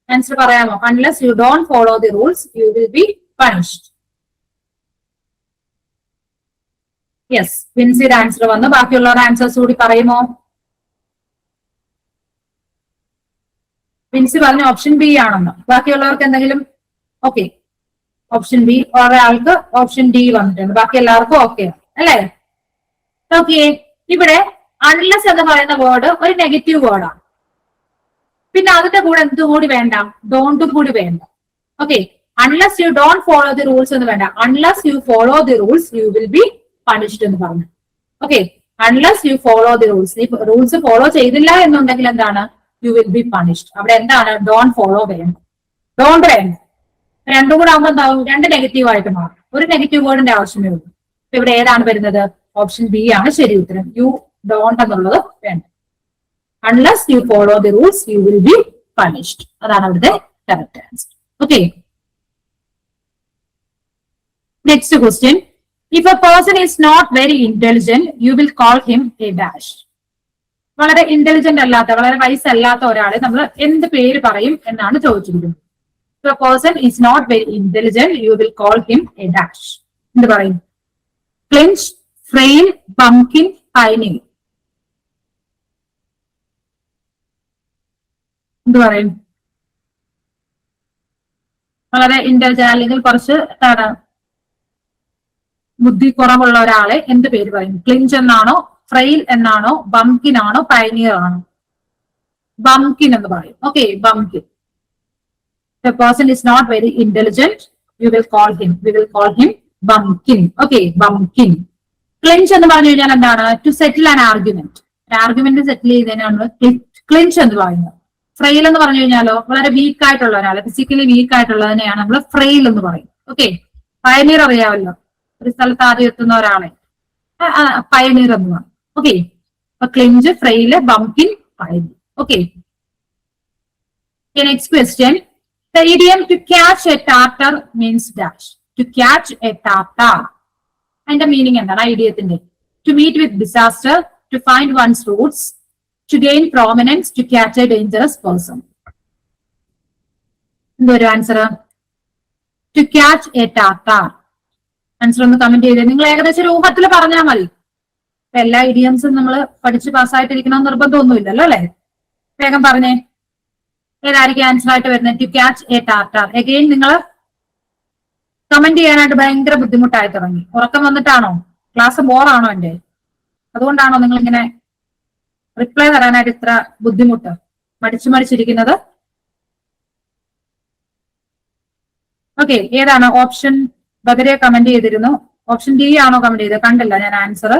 Answer പറയാമോ? Unless you don't follow the rules, you will be punished. Yes, വിൻസിയുടെ answer വന്നു. ബാക്കിയുള്ളവരുടെ answers കൂടി പറയുമോ? വിൻസി പറഞ്ഞ option B ആണെന്ന്. ബാക്കിയുള്ളവർക്ക് എന്തെങ്കിലും? Okay, option B. ഒരാൾക്ക് ഓപ്ഷൻ ഡി വന്നിട്ടുണ്ട്. ബാക്കി എല്ലാവർക്കും ഓക്കെ അല്ലേ? ഓക്കെ, ഇവിടെ അൺലെസ് എന്ന് പറയുന്ന വേർഡ് ഒരു നെഗറ്റീവ് വേർഡാണ്. പിന്നെ അതിന്റെ കൂടെ എന്തും കൂടി വേണ്ട? ഡോണ്ടും കൂടി വേണ്ട. Okay, unless you don't follow the rules എന്ന് വേണ്ട. Unless you follow the rules you will be punished എന്ന് പറഞ്ഞു. Okay, unless you follow the rules, ഈ റൂൾസ് ഫോളോ ചെയ്തില്ല എന്നുണ്ടെങ്കിൽ എന്താണ്? U will be punished. അവിടെ എന്താണ്? ഡോണ്ട് ഫോളോ വേണ്ട, ഡോണ്ട് വേണ്ട. രണ്ടും കൂടെ ആകുമ്പോൾ എന്താവും? 2 നെഗറ്റീവ് ആയിട്ട് മാറും. ഒരു നെഗറ്റീവ് വേർഡിന്റെ ആവശ്യമേ ഉള്ളൂ. അപ്പൊ ഇവിടെ ഏതാണ് വരുന്നത്? ഓപ്ഷൻ ബി ആണ് ശരി ഉത്തരം. യു ഡോണ്ട് എന്നുള്ളത് വേണ്ട. Unless you follow the rules you will be punished. അതാണ് അവിടുത്തെ correct answer. Okay, next question, if a person is not very intelligent you will call him a dash. വളരെ intelligent അല്ലാത്ത, വളരെ വയസ്സല്ലാത്ത ഒരാളെ നമ്മൾ എന്ത് പേര് പറയും എന്നാണ് ചോദിച്ചിരിക്കുന്നത്. If a person is not very intelligent, you will call him a dash. എന്ത് പറയും? Clinch, frail, pumpkin, pioneer. എന്ത് പറയും? വളരെ ഇന്റലിജന്റ് അല്ലെങ്കിൽ കുറച്ച് ബുദ്ധി കുറവുള്ള ഒരാളെ എന്ത് പേര് പറയും? ക്ലിഞ്ച് എന്നാണോ, ഫ്രെയിൽ എന്നാണോ, ബംകിൻ ആണോ, പയനിയർ ആണോ? ബംകിൻ എന്ന് പറയും. Okay, ബംകിൻ. The person is not very intelligent, we will call him bumpkin. Okay, bumpkin. Clinch എന്ന് പറഞ്ഞു കഴിഞ്ഞാൽ എന്താണ്? To settle an argument. Argument settle ചെയ്തതിനാണ് ക്ലിഞ്ച് എന്ന് പറയുന്നത്. ഫ്രെയിൽ എന്ന് പറഞ്ഞു കഴിഞ്ഞാലോ വളരെ വീക്ക് ആയിട്ടുള്ള ഒരാളെ, ഫിസിക്കലി വീക്ക് ആയിട്ടുള്ളതിനെയാണ് നമ്മൾ ഫ്രെയിൽ എന്ന് പറയും. ഓക്കെ, പയനീർ അറിയാമല്ലോ, ഒരു സ്ഥലത്ത് ആദ്യം എത്തുന്ന ഒരാളെ പയനീർ എന്ന് പറയും. ഓക്കെ, അപ്പൊ clinch, frail, bumpkin, pioneer. Okay, next question. The idiom to catch a tartar means dash. To catch a tartar. അതിന്റെ മീനിങ് എന്താണ്? ഐഡിയത്തിന്റെ to meet with disaster, to find one's roots, to gain prominence, to catch a dangerous person. എന്തൊരു answer? To catch a tartar. Answer ഒന്ന് comment ചെയ്തേ. നിങ്ങൾ ഏകദേശം രൂപത്തിൽ പറഞ്ഞാൽ മതി. എല്ലാ ഇഡിയംസും നമ്മൾ പഠിച്ച് പാസ്സായിട്ടിരിക്കണം നിർബന്ധമൊന്നുമില്ലല്ലോ അല്ലെ? വേഗം പറഞ്ഞേ, ഏതായിരിക്കും ആൻസർ ആയിട്ട് വരുന്നത്? To catch a tartar. Again നിങ്ങൾ കമന്റ് ചെയ്യാനായിട്ട് ഭയങ്കര ബുദ്ധിമുട്ടായി തുടങ്ങി. ഉറക്കം വന്നിട്ടാണോ? ക്ലാസ് ബോറാണോ എന്റെ? അതുകൊണ്ടാണോ നിങ്ങൾ ഇങ്ങനെ റിപ്ലൈ തരാനായിട്ട് ഇത്ര ബുദ്ധിമുട്ട്? മടിച്ചിരിക്കുന്നത്? ഓക്കെ, ഏതാണ് ഓപ്ഷൻ? ബദരെ കമന്റ് ചെയ്തിരുന്നു. ഓപ്ഷൻ ഡി ആണോ കമന്റ് ചെയ്തത്? കണ്ടില്ല ഞാൻ ആൻസർ.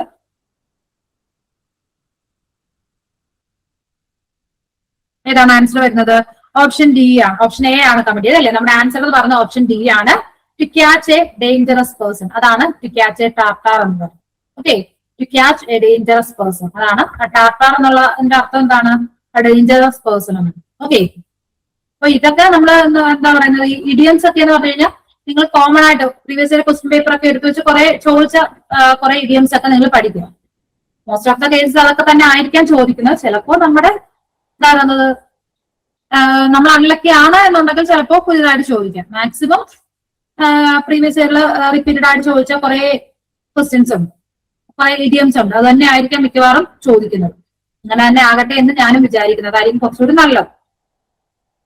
ഏതാണ് ആൻസർ വരുന്നത്? ഓപ്ഷൻ ഡി ആണ്. ഓപ്ഷൻ എ ആണ് കമന്റ് ചെയ്തത് അല്ലേ? നമ്മുടെ ആൻസർ എന്ന് പറഞ്ഞ ഓപ്ഷൻ ഡി ആണ്. To catch a dangerous person. അതാണ് ടു ക്യാച്ച് എ ടാർട്ടാർ എന്ന് പറയുന്നത്. Okay, to catch a dangerous person, അതാണ് ടാർട്ടാർ എന്നുള്ളതിന്റെ അർത്ഥം എന്താണ്? ഡേഞ്ചറസ് പേഴ്സൺ ആണ്. ഓക്കെ, അപ്പൊ ഇതൊക്കെ നമ്മൾ എന്താ പറയുന്നത്, ഈ ഇഡിയംസ് ഒക്കെ എന്ന് പറഞ്ഞു കഴിഞ്ഞാൽ നിങ്ങൾ കോമൺ ആയിട്ട് പ്രീവിയസ് ഇയർ ക്വസ്റ്റ്യൻ പേപ്പർ ഒക്കെ എടുത്തു വെച്ച് ചോദിച്ച കുറെ ഇഡിയംസ് ഒക്കെ നിങ്ങൾ പഠിക്കുക. മോസ്റ്റ് ഓഫ് ദ കേസസ് അതൊക്കെ തന്നെ ആയിരിക്കാം ചോദിക്കുന്നത്. ചിലപ്പോൾ നമ്മുടെ എന്താ പറയുന്നത്, നമ്മൾ അൺലക്കി ആണ് എന്നുണ്ടെങ്കിൽ ചിലപ്പോൾ പുതിയതായിട്ട് ചോദിക്കാം. മാക്സിമം പ്രീവിയസ് ഇയറിൽ റിപ്പീറ്റഡ് ആയിട്ട് ചോദിച്ച കുറെ ക്വസ്റ്റ്യൻസ് ഉണ്ട്, കുറെ ഇഡിയംസ് ഉണ്ട്. അത് തന്നെ ആയിരിക്കാം മിക്കവാറും ചോദിക്കുന്നത്. അങ്ങനെ തന്നെ ആകട്ടെ എന്ന് ഞാനും വിചാരിക്കുന്നത്. അതായിരിക്കും കുറച്ചുകൂടി നല്ലത്.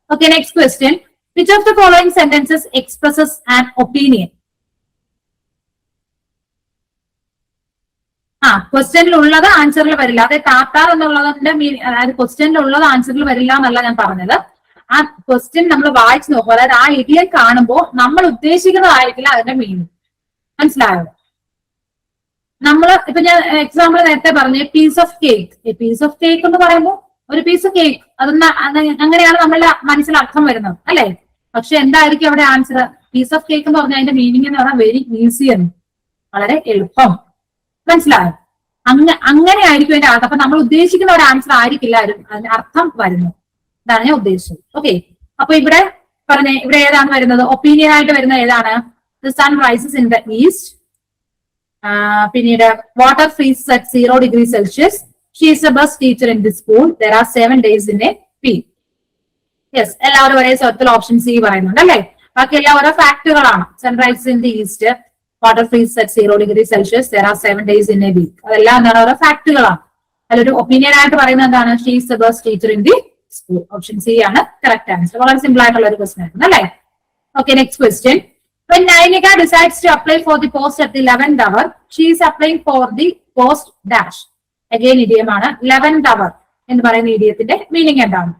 Okay, next question. Which of the following sentences expresses an opinion? ക്വസ്റ്റ്യനിലുള്ളത് ആൻസറിൽ വരില്ല. അതായത് ടാർട്ടാർ എന്നുള്ളതിന്റെ മീനിങ്, അതായത് ക്വസ്റ്റ്യനിലുള്ളത് ആൻസറിൽ വരില്ല എന്നല്ല ഞാൻ പറഞ്ഞത്. ആ ക്വസ്റ്റ്യൻ നമ്മൾ വായിച്ചു നോക്കുക. അതായത് ആ ഇഡിയം കാണുമ്പോൾ നമ്മൾ ഉദ്ദേശിക്കുന്നതായിരിക്കില്ല അതിന്റെ മീനിങ്. മനസ്സിലായോ? നമ്മൾ ഇപ്പൊ ഞാൻ എക്സാമ്പിൾ നേരത്തെ പറഞ്ഞു, piece of cake. Piece of cake എന്ന് പറയുമ്പോൾ ഒരു പീസ് കേക്ക്, അങ്ങനെയാണ് നമ്മളുടെ മനസ്സിൽ അർത്ഥം വരുന്നത് അല്ലെ? പക്ഷെ എന്തായിരിക്കും അവിടെ ആൻസർ? പീസ് ഓഫ് കേക്ക് എന്ന് പറഞ്ഞാൽ അതിന്റെ മീനിങ് എന്ന് പറഞ്ഞാൽ വെരി ഈസി എന്ന്, വളരെ എളുപ്പം. മനസ്സിലായോ? അങ്ങനെ ആയിരിക്കും അതിന്റെ അർത്ഥം. അപ്പൊ നമ്മൾ ഉദ്ദേശിക്കുന്ന ഒരു ആൻസർ ആയിരിക്കില്ല അതിന്റെ അർത്ഥം വരുന്നത്. ഇതാണ് ഞാൻ ഉദ്ദേശിച്ചത്. ഓക്കെ, അപ്പൊ ഇവിടെ ഏതാണ് വരുന്നത്? ഒപ്പീനിയൻ ആയിട്ട് വരുന്ന ഏതാണ്? The sun rises in the east. പിന്നീട് water freezes at 0 degree Celsius. She is the best teacher in the school. There are 7 days in a week. Yes, എല്ലാവരും ഒരേ സ്വരത്തിൽ ഓപ്ഷൻ സി പറയുന്നുണ്ട് അല്ലെ? ബാക്കി എല്ലാം ഓരോ ഫാക്ടുകളാണ്. Sun rises in the east, water freeze at 0 degree Celsius, there are 7 days in a week. അതെല്ലാം എന്താണ്? ഓരോ ഫാക്ടുകളാണ്. അതിലൊരു ഒപ്പീനിയൻ ആയിട്ട് പറയുന്നത് എന്താണ്? She is the best teacher in the school. Option C ആണ് കറക്റ്റ് ആൻസർ. വളരെ സിമ്പിൾ ആയിട്ടുള്ള ഒരു ക്വസ്റ്റൻ ആയിരുന്നു അല്ലെ? Okay, next question. When Nainika decides to apply for the post at the 11th hour, she is applying for the post dash. Again idiom ആണ്. 11th hour എന്ന് പറയുന്ന ഇഡിയത്തിന്റെ meaning എന്താണ്?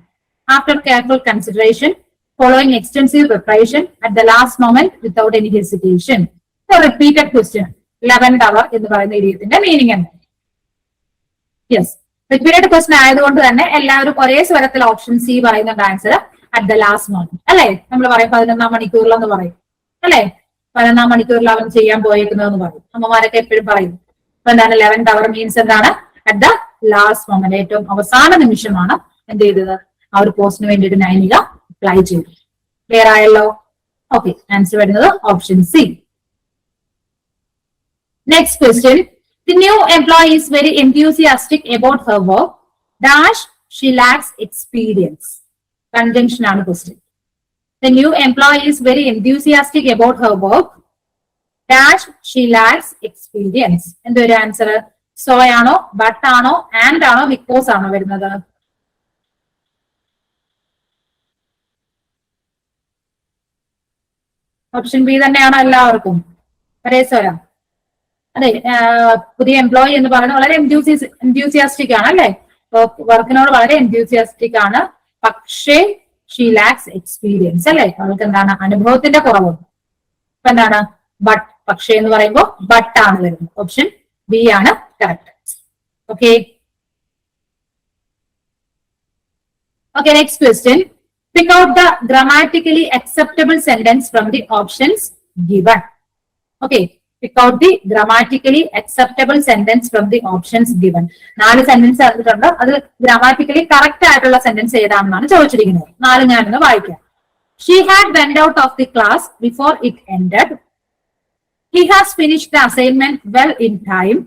After careful consideration, following extensive preparation, at the last moment, without any hesitation. Repeated question. 11th hour എന്ന് പറയുന്ന ഇഡിയത്തിന്റെ meaning എന്താണ്? Yes, repeated question ആയതുകൊണ്ട് തന്നെ എല്ലാവരും ഒരേ സ്വരത്തിൽ ഓപ്ഷൻ സി പറയുന്നുണ്ട് answer. At the last moment അല്ലെ? നമ്മൾ പറയും 11ാം മണിക്കൂറിലെന്ന് പറയും അല്ലെ? 11ാം മണിക്കൂറിൽ അവൻ ചെയ്യാൻ പോയേക്കുന്നതെന്ന് പറയും. അമ്മമാരൊക്കെ എപ്പോഴും പറയും. അപ്പൊ എന്താണ് 11th hour മീൻസ് എന്താണ്? അറ്റ് ദ ലാസ്റ്റ് മൊമെന്റ്, ഏറ്റവും അവസാന നിമിഷമാണ് എന്ത് ചെയ്തത്? ആ ഒരു പോസ്റ്റിന് വേണ്ടിയിട്ട് നൈനിക അപ്ലൈ ചെയ്തു. ക്ലിയർ ആയല്ലോ? ഓക്കെ, ആൻസർ വരുന്നത് option C. Next question. The new employee is very enthusiastic about her work. Dash, she lacks experience. Conjunction ആണ് question. The new employee is very enthusiastic about her work. Dash, she lacks experience. എന്തൊരു answer? So ആണോ, but ആണോ, and ആണോ, because ആണോ വരുന്നത്? Option B തന്നെയാണോ എല്ലാവർക്കും? ഒരേ സ്വരം. അതെ, പുതിയ എംപ്ലോയി എന്ന് പറയുന്നത് വളരെ എൻത്യൂസിയാസ്റ്റിക് ആണ് അല്ലെ? വർക്കിനോട് വളരെ എൻത്യൂസിയാസ്റ്റിക് ആണ്. പക്ഷേ ഷീ ലാക്സ് എക്സ്പീരിയൻസ് അല്ലെ? അവൾക്ക് എന്താണ്? അനുഭവത്തിന്റെ കുറവും. അപ്പൊ എന്താണ്? ബട്ട്. പക്ഷേ എന്ന് പറയുമ്പോൾ ബട്ട് ആണ് വരുന്നത്. ഓപ്ഷൻ ബി ആണ് correct. Okay okay, next question. Pick out the grammatically acceptable sentence from the options given. Okay, pick out the grammatically acceptable sentence from the options given. 4 sentence തന്നിട്ടുണ്ട്. അത് grammatically correct ആയിട്ടുള്ള sentence ഏതാണെന്നാണ് ചോദിച്ചിരിക്കുന്നത്. 4 ഞാനൊന്ന് വായിക്കാം. She had went out of the class before it ended. He has finished the assignment well in time.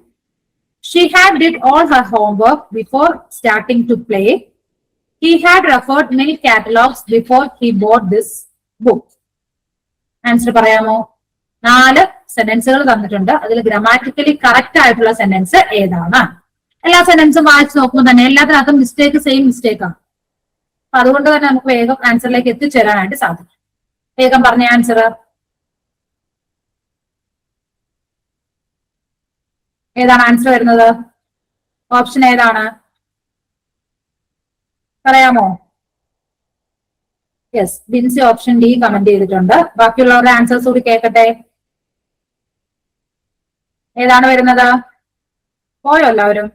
She had did all her homework before starting to play. He had referred many catalogs before he bought this book. Answer പറയാമോ? 4 സെന്റൻസുകൾ തന്നിട്ടുണ്ട്. അതിൽ grammatically correct ആയിട്ടുള്ള sentence ഏതാണ്? എല്ലാ സെന്റൻസും വായിച്ചു നോക്കുമ്പോൾ തന്നെ എല്ലാത്തിനകത്തും mistake same mistake ആണ്. അപ്പൊ അതുകൊണ്ട് തന്നെ നമുക്ക് വേഗം ആൻസറിലേക്ക് എത്തിച്ചേരാനായിട്ട് സാധിക്കും. വേഗം പറഞ്ഞ ആൻസർ ഏതാണ്? ആൻസർ വരുന്നത് ഓപ്ഷൻ ഏതാണ്? പറയാമോ? Yes, Binsy option D comment ചെയ്തിട്ടുണ്ട്. ബാക്കിയുള്ളവരുടെ ആൻസേഴ്സ് കൂടി കേൾക്കട്ടെ. ഏതാണ് വരുന്നത്? പോയോ എല്ലാവരും?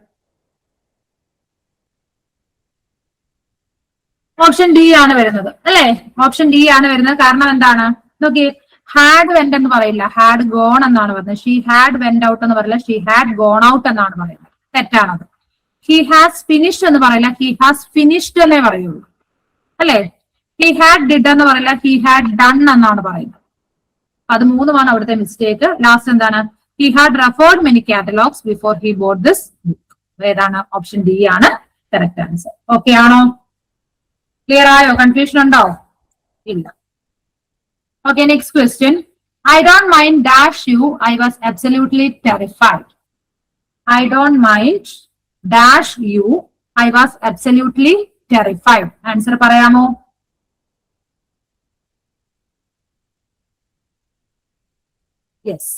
ഓപ്ഷൻ ഡി ആണ് വരുന്നത് അല്ലെ? ഓപ്ഷൻ ഡി ആണ് വരുന്നത്. കാരണം എന്താണ്? നോക്കി, ഹാഡ് വെന്റ് എന്ന് പറയില്ല, ഹാഡ് ഗോൺ എന്നാണ് പറയുന്നത്. ഷീ ഹാഡ് വെന്റ് ഔട്ട് എന്ന് പറയില്ല, ഷീ ഹാഡ് ഗോൺ ഔട്ട് എന്നാണ് പറയുന്നത്. തെറ്റാണത്. ഹി ഹാസ് ഫിനിഷ്ഡ് എന്ന് പറയില്ല, ഹി ഹാസ് ഫിനിഷ്ഡ് എന്നേ പറയുള്ളൂ അല്ലെ? ഹി ഹാഡ് ഡിഡ് എന്ന് പറയില്ല, ഹി ഹാഡ് ഡൺ എന്നാണ് പറയുന്നത്. അത് 3മാണ് അവിടുത്തെ മിസ്റ്റേക്ക്. ലാസ്റ്റ് എന്താണ്? He had referred many catalogues before he boat this book. ഏതാണ്? ഓപ്ഷൻ ഡി ആണ് കറക്റ്റ് ആൻസർ. ഓക്കെ ആണോ? ക്ലിയർ ആയോ? കൺഫ്യൂഷൻ ഉണ്ടോ? ഇല്ല. Okay, next question. I don't mind dash you, I was absolutely terrified. I don't mind dash you, I was absolutely terrified. Answer പറയാമോ? Yes.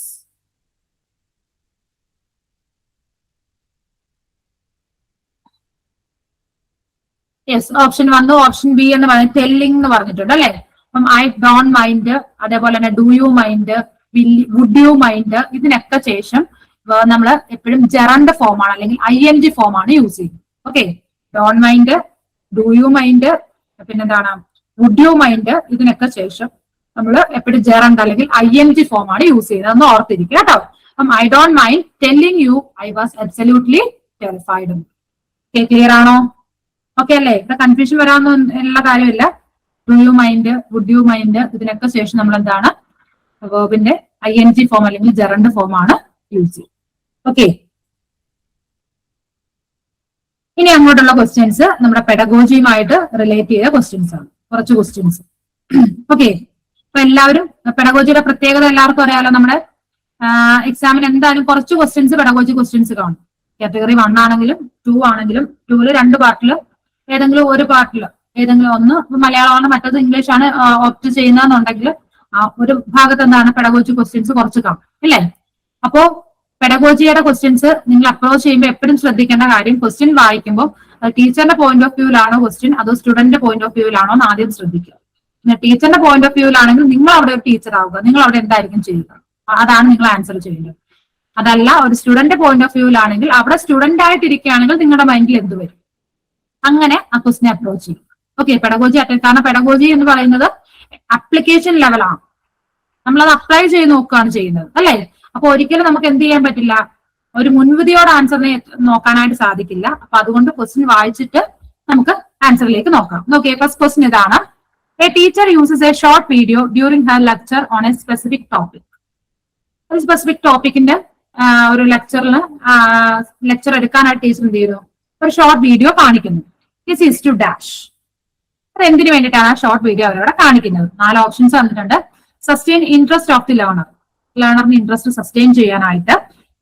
Yes, option വന്നു. Option B എന്ന് പറയുന്നത് telling എന്ന് പറഞ്ഞിട്ടുണ്ട് അല്ലെ? അപ്പം ഐ ഡോണ്ട് മൈൻഡ്, അതേപോലെ തന്നെ do you mind, would you mind, ഇതിനൊക്കെ ശേഷം നമ്മൾ എപ്പോഴും ജെറണ്ട് ഫോം ആണ് അല്ലെങ്കിൽ ING ഫോം ആണ് യൂസ് ചെയ്യുന്നത്. Okay, don't mind, do you mind, പിന്നെന്താണ് വുഡ് യു മൈൻഡ്, ഇതിനൊക്കെ ശേഷം നമ്മൾ എപ്പോഴും ജെറണ്ട് അല്ലെങ്കിൽ ING ഫോം ആണ് യൂസ് ചെയ്യുന്നത്. ഒന്ന് ഓർത്തിരിക്കുക കേട്ടോ. അപ്പം I don't mind telling you I was absolutely terrified. Clear ആണോ? ഓക്കെ അല്ലേ? ഇവിടെ കൺഫ്യൂഷൻ വരാവുന്ന കാര്യമില്ല. Do you mind, would you mind, ഇതിനൊക്കെ ശേഷം നമ്മൾ എന്താണ് വെർബിന്റെ ING ഫോം അല്ലെങ്കിൽ ജെറണ്ട് ഫോം ആണ് യൂസ് ചെയ്യുന്നത്. ഓക്കെ, ഇനി അങ്ങോട്ടുള്ള ക്വസ്റ്റ്യൻസ് നമ്മുടെ പെഡഗോജിയുമായിട്ട് റിലേറ്റ് ചെയ്ത ക്വസ്റ്റ്യൻസ് ആണ്. കുറച്ച് ക്വസ്റ്റ്യൻസ്. ഓക്കെ, അപ്പൊ എല്ലാവരും പെഡഗോജിയുടെ പ്രത്യേകത എല്ലാവർക്കും അറിയാലോ. നമ്മുടെ എക്സാമിന് എന്തായാലും കുറച്ച് ക്വസ്റ്റ്യൻസ് പെഡഗോജി ക്വസ്റ്റ്യൻസ് കാണും. കാറ്റഗറി 1 ആണെങ്കിലും 2 ആണെങ്കിലും 2 2 പാർട്ടില് ഏതെങ്കിലും ഒരു പാർട്ടില് ഏതെങ്കിലും ഒന്ന്, മലയാളമാണ് മറ്റത് ഇംഗ്ലീഷ് ആണ് ഓപ്റ്റ് ചെയ്യുന്നതെന്നുണ്ടെങ്കിൽ ഒരു ഭാഗത്ത് എന്താണ് പെഡഗോജി ക്വസ്റ്റ്യൻസ് കുറച്ച് കാണും അല്ലേ? അപ്പോ പെഡഗോജിയുടെ ക്വസ്റ്റ്യൻസ് നിങ്ങൾ അപ്രോച്ച് ചെയ്യുമ്പോൾ എപ്പോഴും ശ്രദ്ധിക്കേണ്ട കാര്യം, ക്വസ്റ്റ്യൻ വായിക്കുമ്പോൾ ടീച്ചറിന്റെ പോയിന്റ് ഓഫ് വ്യൂവിലാണോ ക്വസ്റ്റ്യൻ അതോ സ്റ്റുഡന്റിന്റെ പോയിന്റ് ഓഫ് വ്യൂവിലാണോ എന്ന് ആദ്യം ശ്രദ്ധിക്കുക. പിന്നെ ടീച്ചറിന്റെ പോയിന്റ് ഓഫ് വ്യൂവിലാണെങ്കിൽ നിങ്ങൾ അവിടെ ഒരു ടീച്ചർ ആവുക, നിങ്ങൾ അവിടെ എന്തായിരിക്കും ചെയ്യുക, അതാണ് നിങ്ങൾ ആൻസർ ചെയ്യേണ്ടത്. അതല്ല ഒരു സ്റ്റുഡന്റ് പോയിന്റ് ഓഫ് വ്യൂവിലാണെങ്കിൽ അവിടെ സ്റ്റുഡന്റ് ആയിട്ടിരിക്കുകയാണെങ്കിൽ നിങ്ങളുടെ മൈൻഡിൽ എന്ത് വരും, അങ്ങനെ ആ ക്വസ്റ്റിനെ അപ്രോച്ച് ചെയ്യും. ഓക്കെ, പെഡഗോജി കാരണം പെഡഗോജി എന്ന് പറയുന്നത് അപ്ലിക്കേഷൻ ലെവലാണ്. നമ്മളത് അപ്ലൈ ചെയ്ത് നോക്കുകയാണ് ചെയ്യുന്നത് അല്ലേ? അപ്പൊ ഒരിക്കലും നമുക്ക് എന്ത് ചെയ്യാൻ പറ്റില്ല, ഒരു മുൻവിധിയോട് ആൻസറിനെ നോക്കാനായിട്ട് സാധിക്കില്ല. അപ്പൊ അതുകൊണ്ട് ക്വസ്റ്റ്യൻ വായിച്ചിട്ട് നമുക്ക് ആൻസറിലേക്ക് നോക്കാം. ഓക്കെ, ഫസ്റ്റ് ക്വസ്റ്റ്യൻ ഇതാണ്. A teacher uses a short video during her lecture on a specific topic. ഒരു സ്പെസിഫിക് ടോപ്പിക്കിന്റെ ഒരു ലെക്ചർ എടുക്കാനായിട്ട് ടീച്ചർ എന്ത് ചെയ്തു, ഒരു ഷോർട്ട് വീഡിയോ കാണിക്കുന്നു. This is to dash. അത് എന്തിനു വേണ്ടിയിട്ടാണ് ആ ഷോർട്ട് വീഡിയോ അവരവിടെ കാണിക്കുന്നത്. 4 ഓപ്ഷൻസ് വന്നിട്ടുണ്ട്. സസ്റ്റെയിൻ ഇൻട്രസ്റ്റ് ഓഫ് ദി ലേണറിന് ഇൻട്രസ്റ്റ് സസ്റ്റെയിൻ ചെയ്യാനായിട്ട്.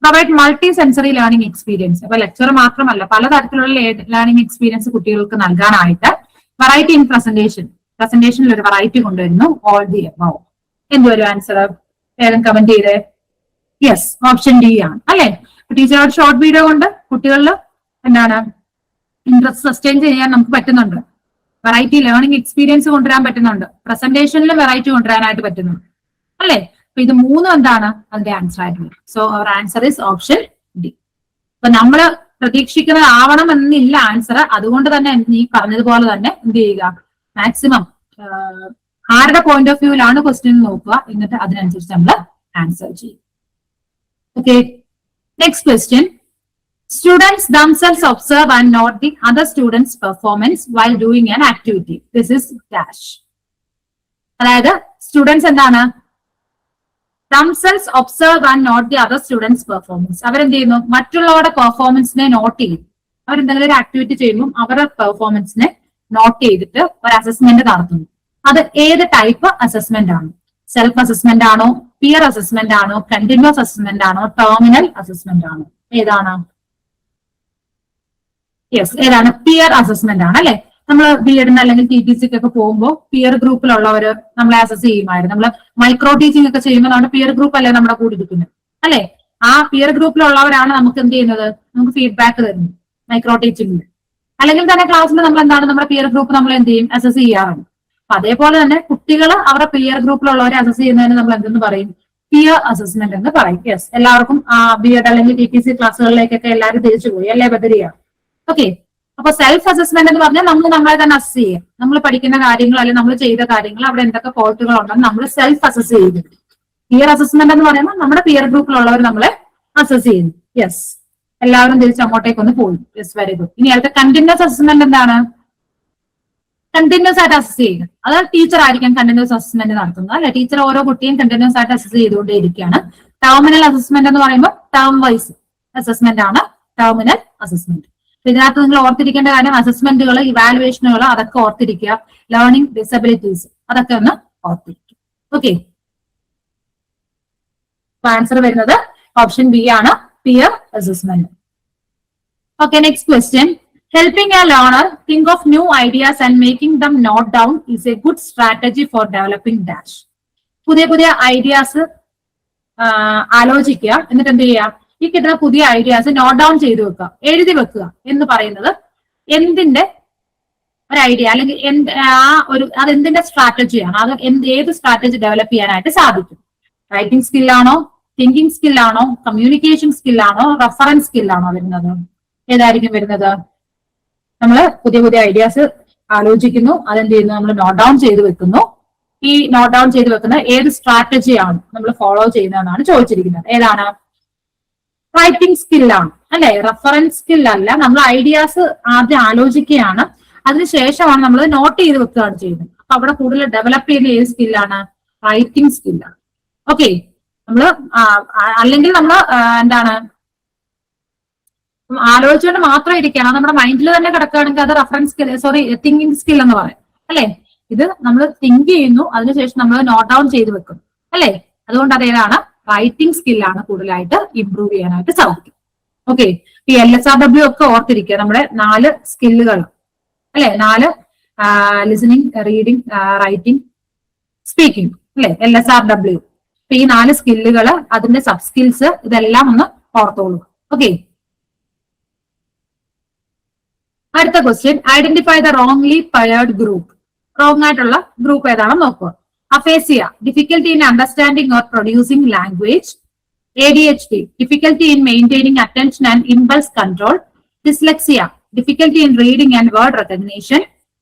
Provide multi sensory learning experience, അപ്പൊ ലെക്ചർ മാത്രമല്ല പലതരത്തിലുള്ള ലേണിംഗ് എക്സ്പീരിയൻസ് കുട്ടികൾക്ക് നൽകാനായിട്ട്. വെറൈറ്റി ഇൻ പ്രസന്റേഷനിൽ ഒരു വെറൈറ്റി കൊണ്ടുവരുന്നു. All the above. എന്തുവരും ആൻസർ? വേഗം കമന്റ് ചെയ്തേ. യെസ്, ഓപ്ഷൻ ഡി ആണ് അല്ലെ. ടീച്ചർ ഷോർട്ട് വീഡിയോ കൊണ്ട് കുട്ടികളിൽ എന്താണ് ഇൻട്രസ്റ്റ് സസ്റ്റെയിൻ ചെയ്യാൻ നമുക്ക് പറ്റുന്നുണ്ട്. വെറൈറ്റി ലേണിംഗ് എക്സ്പീരിയൻസ് കൊണ്ടുവരാൻ പറ്റുന്നുണ്ട്. പ്രസന്റേഷനിൽ വെറൈറ്റി കൊണ്ടുവരാനായിട്ട് പറ്റുന്നുണ്ട് അല്ലെ. അപ്പൊ ഇത് മൂന്നും എന്താണ് അതിന്റെ ആൻസർ ആയിട്ടുള്ളത്. So our answer is option D. അപ്പൊ നമ്മൾ പ്രതീക്ഷിക്കുന്നത് ആവണം എന്നില്ല ആൻസർ. അതുകൊണ്ട് തന്നെ ഈ പറഞ്ഞതുപോലെ തന്നെ എന്ത് ചെയ്യുക, മാക്സിമം ആരുടെ പോയിന്റ് ഓഫ് വ്യൂവിലാണ് ക്വസ്റ്റ്യൻ നോക്കുക, എന്നിട്ട് അതിനനുസരിച്ച് നമ്മൾ ആൻസർ ചെയ്യും. Okay, next question. Students themselves observe and note the other students' performance while doing an activity. This is dash. അതായത് സ്റ്റുഡൻസ് എന്താണ്, themselves observe and note the other students' performance. അവരെന്ത് ചെയ്യുന്നു, മറ്റുള്ളവരുടെ പെർഫോമൻസിനെ നോട്ട് ചെയ്യും. അവരെന്തെങ്കിലും ഒരു ആക്ടിവിറ്റി ചെയ്യുമ്പോൾ അവരുടെ പെർഫോമൻസിനെ നോട്ട് ചെയ്തിട്ട് ഒരു അസസ്മെന്റ് നടത്തുന്നു. അത് ഏത് ടൈപ്പ് അസസ്മെന്റ് ആണ്? സെൽഫ് അസസ്മെന്റ് ആണോ, പിയർ അസസ്മെന്റ് ആണോ, കണ്ടിന്യൂസ് അസസ്മെന്റ് ആണോ, ടെർമിനൽ അസസ്മെന്റ് ആണോ? ഏതാണ്? യെസ്, ഏതാണ്? പിയർ അസസ്മെന്റ് ആണ് അല്ലെ. നമ്മൾ ബി എഡിന് അല്ലെങ്കിൽ ടി ടി സിക്ക് ഒക്കെ പോകുമ്പോൾ പിയർ ഗ്രൂപ്പിലുള്ളവര് നമ്മളെ അസസ് ചെയ്യുമായിരുന്നു. നമ്മൾ മൈക്രോ ടീച്ചിങ് ഒക്കെ ചെയ്യുമ്പോൾ നമ്മുടെ പിയർ ഗ്രൂപ്പ് അല്ലേ നമ്മുടെ കൂടെ ഇരിക്കുന്നത് അല്ലെ. ആ പിയർ ഗ്രൂപ്പിലുള്ളവരാണ് നമുക്ക് എന്ത് ചെയ്യുന്നത്, നമുക്ക് ഫീഡ്ബാക്ക് തരുന്നത് മൈക്രോ ടീച്ചിങ്ങിൽ. അല്ലെങ്കിൽ തന്നെ ക്ലാസ്സിൽ നമ്മൾ എന്താണ്, നമ്മുടെ പിയർ ഗ്രൂപ്പ് നമ്മൾ എന്ത് ചെയ്യും, അസസ് ചെയ്യാറുണ്ട്. അപ്പൊ അതേപോലെ തന്നെ കുട്ടികൾ അവരുടെ പിയർ ഗ്രൂപ്പിലുള്ളവരെ അസസ് ചെയ്യുന്നതിന് നമ്മൾ എന്തെന്ന് പറയും, പിയർ അസസ്മെന്റ് എന്ന് പറയും. യെസ്, എല്ലാവർക്കും ബി എഡ് അല്ലെങ്കിൽ ടി ടി സി ക്ലാസ്സുകളിലേക്കൊക്കെ എല്ലാവരും തിരിച്ചു പോയി അല്ലേ ബദരിയ? ഓക്കെ, അപ്പൊ സെൽഫ് അസസ്മെന്റ് എന്ന് പറഞ്ഞാൽ നമ്മൾ നമ്മളെ തന്നെ അസസ് ചെയ്യുക. നമ്മൾ പഠിക്കുന്ന കാര്യങ്ങൾ അല്ലെങ്കിൽ നമ്മൾ ചെയ്ത കാര്യങ്ങൾ അവിടെ എന്തൊക്കെ ഫോൾട്ടുകൾ ഉണ്ടെന്ന് നമ്മൾ സെൽഫ് അസസ് ചെയ്യുന്നു. പിയർ അസസ്മെന്റ് എന്ന് പറയുമ്പോൾ നമ്മുടെ പിയർ ഗ്രൂപ്പിലുള്ളവർ നമ്മളെ അസസ് ചെയ്യുന്നു. യെസ്, എല്ലാവരും തിരിച്ച് അങ്ങോട്ടേക്ക് ഒന്ന് പോയി. Yes, very good. ഇനി അടുത്ത കണ്ടിന്യൂസ് അസസ്മെന്റ് എന്താണ്? കണ്ടിന്യൂസ് ആയിട്ട് അസസ് ചെയ്യുക. അത് ടീച്ചർ ആയിരിക്കും കണ്ടിന്യൂസ് അസസ്മെന്റ് നടത്തുന്നത് അല്ലെ. ടീച്ചർ ഓരോ കുട്ടിയും കണ്ടിന്യൂസ് ആയിട്ട് അസസ് ചെയ്തുകൊണ്ടേയിരിക്കുകയാണ്. ടെർമിനൽ അസസ്മെന്റ് എന്ന് പറയുമ്പോൾ ടേം വൈസ് അസസ്മെന്റ് ആണ് ടെർമിനൽ അസസ്മെന്റ്. ഇതിനകത്ത് നിങ്ങൾ ഓർത്തിരിക്കേണ്ട കാര്യം അസസ്മെന്റുകൾ, ഇവാലുവേഷനുകൾ അതൊക്കെ ഓർത്തിരിക്കുക. ലേണിംഗ് ഡിസബിലിറ്റീസ് അതൊക്കെ ഒന്ന് ഓർത്തിരിക്കുക. ഓക്കെ, ആൻസർ വരുന്നത് ഓപ്ഷൻ ബി ആണ്, peer assessment. Okay, next question. Helping a learner think of new ideas and making them note down is a good strategy for developing dash. പുതിയ പുതിയ ഐഡിയാസ് ആലോചിക്കുക, എന്നിട്ട് എന്ത് ചെയ്യുക, ഈ കിട്ടുന്ന പുതിയ ഐഡിയാസ് നോട്ട് ഡൗൺ ചെയ്ത് വെക്കുക, എഴുതി വെക്കുക എന്ന് പറയുന്നത് എന്തിന്റെ ഒരു ഐഡിയ അല്ലെങ്കിൽ അതെന്തിന്റെ സ്ട്രാറ്റജിയാണ്, അത് ഏത് സ്ട്രാറ്റജി ഡെവലപ്പ് ചെയ്യാനായിട്ട് സാധിക്കും? റൈറ്റിംഗ് സ്കില്ലാണോ, തിങ്കിങ് സ്കില്ലാണോ, കമ്മ്യൂണിക്കേഷൻ സ്കില്ലാണോ, റെഫറൻസ് സ്കില്ലാണോ വരുന്നത്? ഏതായിരിക്കും വരുന്നത്? നമ്മൾ പുതിയ പുതിയ ഐഡിയാസ് ആലോചിക്കുന്നു, അതെന്ത് ചെയ്യുന്നു, നമ്മൾ നോട്ട് ഡൗൺ ചെയ്ത് വെക്കുന്നു. ഈ നോട്ട് ഡൗൺ ചെയ്ത് വെക്കുന്ന ഏത് സ്ട്രാറ്റജിയാണ് നമ്മൾ ഫോളോ ചെയ്യുന്നതെന്നാണ് ചോദിച്ചിരിക്കുന്നത്. ഏതാണ്? റൈറ്റിംഗ് സ്കില്ലാണ് അല്ലെ, റെഫറൻസ് സ്കില്ലല്ല. നമ്മൾ ഐഡിയാസ് ആദ്യം ആലോചിക്കുകയാണ്, അതിനുശേഷമാണ് നമ്മൾ നോട്ട് ചെയ്ത് വെക്കുകയാണ് ചെയ്യുന്നത്. അപ്പൊ അവിടെ കൂടുതൽ ഡെവലപ്പ് ചെയ്യുന്ന ഏത് സ്കില്ലാണ്? റൈറ്റിംഗ് സ്കില്ലാണ്. ഓക്കെ, നമ്മൾ അല്ലെങ്കിൽ നമ്മൾ എന്താണ് ആലോചിച്ചുകൊണ്ട് മാത്രം ഇരിക്കുകയാണ്, നമ്മുടെ മൈൻഡിൽ തന്നെ കിടക്കുകയാണെങ്കിൽ അത് റെഫറൻസ് സ്കിൽ, തിങ്കിങ് സ്കിൽ എന്ന് പറയും അല്ലെ. ഇത് നമ്മൾ തിങ്ക് ചെയ്യുന്നു, അതിനുശേഷം നമ്മൾ നോട്ട് ഡൗൺ ചെയ്ത് വെക്കും അല്ലെ. അതുകൊണ്ട് അത് ഏതാണ്? റൈറ്റിംഗ് സ്കില്ലാണ് കൂടുതലായിട്ട് ഇംപ്രൂവ് ചെയ്യാനായിട്ട് സാധിക്കും. ഓക്കെ, ഈ LSRW ഒക്കെ ഓർത്തിരിക്കുക, നമ്മുടെ 4 സ്കില്ലുകൾ അല്ലെ, 4 ലിസണിങ്, റീഡിങ്, റൈറ്റിംഗ്, സ്പീക്കിംഗ് അല്ലെ, LSRW. അപ്പൊ ഈ 4 സ്കില്ലുകൾ, അതിന്റെ സബ് സ്കിൽസ്, ഇതെല്ലാം ഒന്ന് ഓർത്തോളൂ. ഓക്കെ, അടുത്ത question. Identify the wrongly paired group. Wrong ആയിട്ടുള്ള ഗ്രൂപ്പ് ഏതാണെന്ന് നോക്കുക. Aphasia, difficulty in understanding or producing language. ADHD, difficulty in maintaining attention and impulse control. Dyslexia, difficulty in reading and word recognition.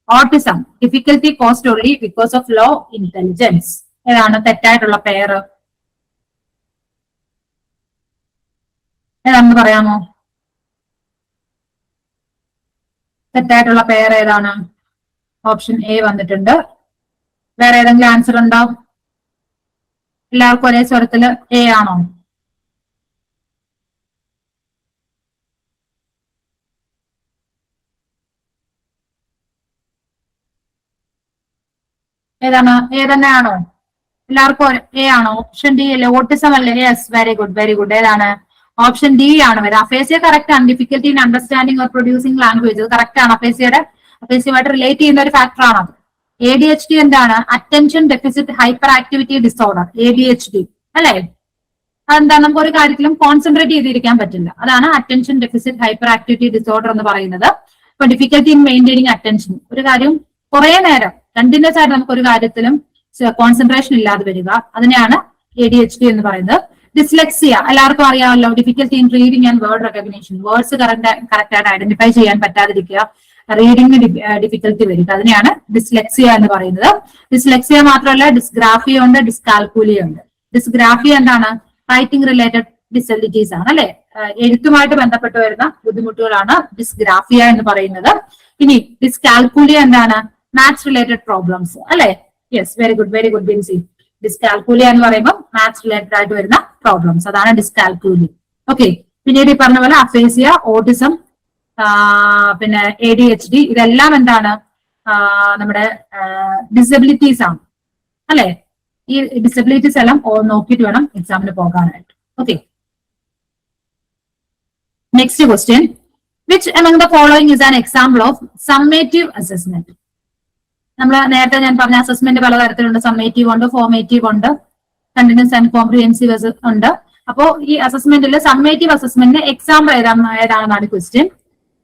Autism, difficulty caused only because of low intelligence. ഏതാണ് തെറ്റായിട്ടുള്ള pair? ഏതാണെന്ന് പറയാമോ? തെറ്റായിട്ടുള്ള pair ഏതാണ്? Option A വന്നിട്ടുണ്ട്. വേറെ ഏതെങ്കിലും answer ഉണ്ടോ? എല്ലാവർക്കും ഒരേ സ്വരത്തില് എ ആണോ? ഏതാണ്? ഏതന്നെയാണോ? എല്ലാവർക്കും എ ആണോ? ഓപ്ഷൻ ഡി അല്ലേ? ഓട്ടിസം അല്ലേ? Yes, very good, very good. ഏതാണ്? ഓപ്ഷൻ ഡി ആണ് വരിക. അഫേസിയ കറക്റ്റ് ആണ്. Difficulty in understanding or producing language correct ആണ്. അഫേസിയുമായിട്ട് റിലേറ്റ് ചെയ്യുന്ന ഒരു ഫാക്ടർ ആണ്. ADHD എന്താണ്? Attention deficit hyper activity disorder, ADHD അല്ലെ? അതെന്താ? നമുക്ക് ഒരു കാര്യത്തിലും കോൺസെൻട്രേറ്റ് ചെയ്തിരിക്കാൻ പറ്റില്ല. അതാണ് attention deficit hyper activity disorder എന്ന് പറയുന്നത്. ഇപ്പൊ ഡിഫിക്കൽറ്റി ഇൻ മെയിൻറ്റെയിനിങ് അറ്റൻഷൻ, ഒരു കാര്യം കുറെ നേരം കണ്ടിന്യൂസ് ആയിട്ട് നമുക്ക് ഒരു കാര്യത്തിലും കോൺസെൻട്രേഷൻ ഇല്ലാതെ വരിക, അതിനെയാണ് ADHD എന്ന് പറയുന്നത്. ഡിസ്ലെക്സിയ എല്ലാവർക്കും അറിയാമല്ലോ. Difficulty in reading and word recognition, words correct ആയിട്ട് ഐഡന്റിഫൈ ചെയ്യാൻ പറ്റാതിരിക്കുക, റീഡിംഗ് ഡിഫിക്കൽറ്റി വരിക, അതിനെയാണ് ഡിസ്ലെക്സിയ എന്ന് പറയുന്നത്. ഡിസ്ലെക്സിയ മാത്രമല്ല, ഡിസ്ഗ്രാഫിയ ഉണ്ട്, ഡിസ്കാൽക്കുലിയ ഉണ്ട്. ഡിസ്ഗ്രാഫിയ എന്താണ്? റൈറ്റിംഗ് റിലേറ്റഡ് ഡിസബിലിറ്റീസ് ആണ് അല്ലെ? എഴുത്തുമായിട്ട് ബന്ധപ്പെട്ട് വരുന്ന ബുദ്ധിമുട്ടുകളാണ് ഡിസ്ഗ്രാഫിയ എന്ന് പറയുന്നത്. ഇനി ഡിസ്കാൽക്കുലിയ എന്താണ്? മാത്സ് റിലേറ്റഡ് പ്രോബ്ലംസ് അല്ലെ? Yes, very good, very good Binsy. Dyscalculia എന്ന് പറയുമ്പോൾ മാത്സ് റിലേറ്റഡ് ആയിട്ട് വരുന്ന പ്രോബ്ലംസ്, അതാണ് ഡിസ്കാൽക്കുലിയ. ഓക്കെ, പിന്നീട് ഈ പറഞ്ഞ പോലെ അഫേസിയ, ഓട്ടിസം, പിന്നെ ADHD ഇതെല്ലാം എന്താണ്? നമ്മുടെ ഡിസബിലിറ്റീസ് ആണ് അല്ലെ? ഈ ഡിസബിലിറ്റീസ് എല്ലാം നോക്കിയിട്ട് വേണം എക്സാമിന് പോകാനായിട്ട്. Okay, next question. Which among the following is an example of summative assessment? നമ്മൾ നേരത്തെ ഞാൻ പറഞ്ഞ അസസ്മെന്റ് പലതരത്തിലുണ്ട്. സമ്മേറ്റീവ് ഉണ്ട്, ഫോർമേറ്റീവ് ഉണ്ട്, കണ്ടിന്യൂസ് ആൻഡ് കോംപ്രിഹെൻസീവ് ഉണ്ട്. അപ്പോ ഈ അസസ്മെന്റിൽ സമ്മേറ്റീവ് അസസ്മെന്റിന് എക്സാമ്പിൾ ഏതാണെന്നാണ് question.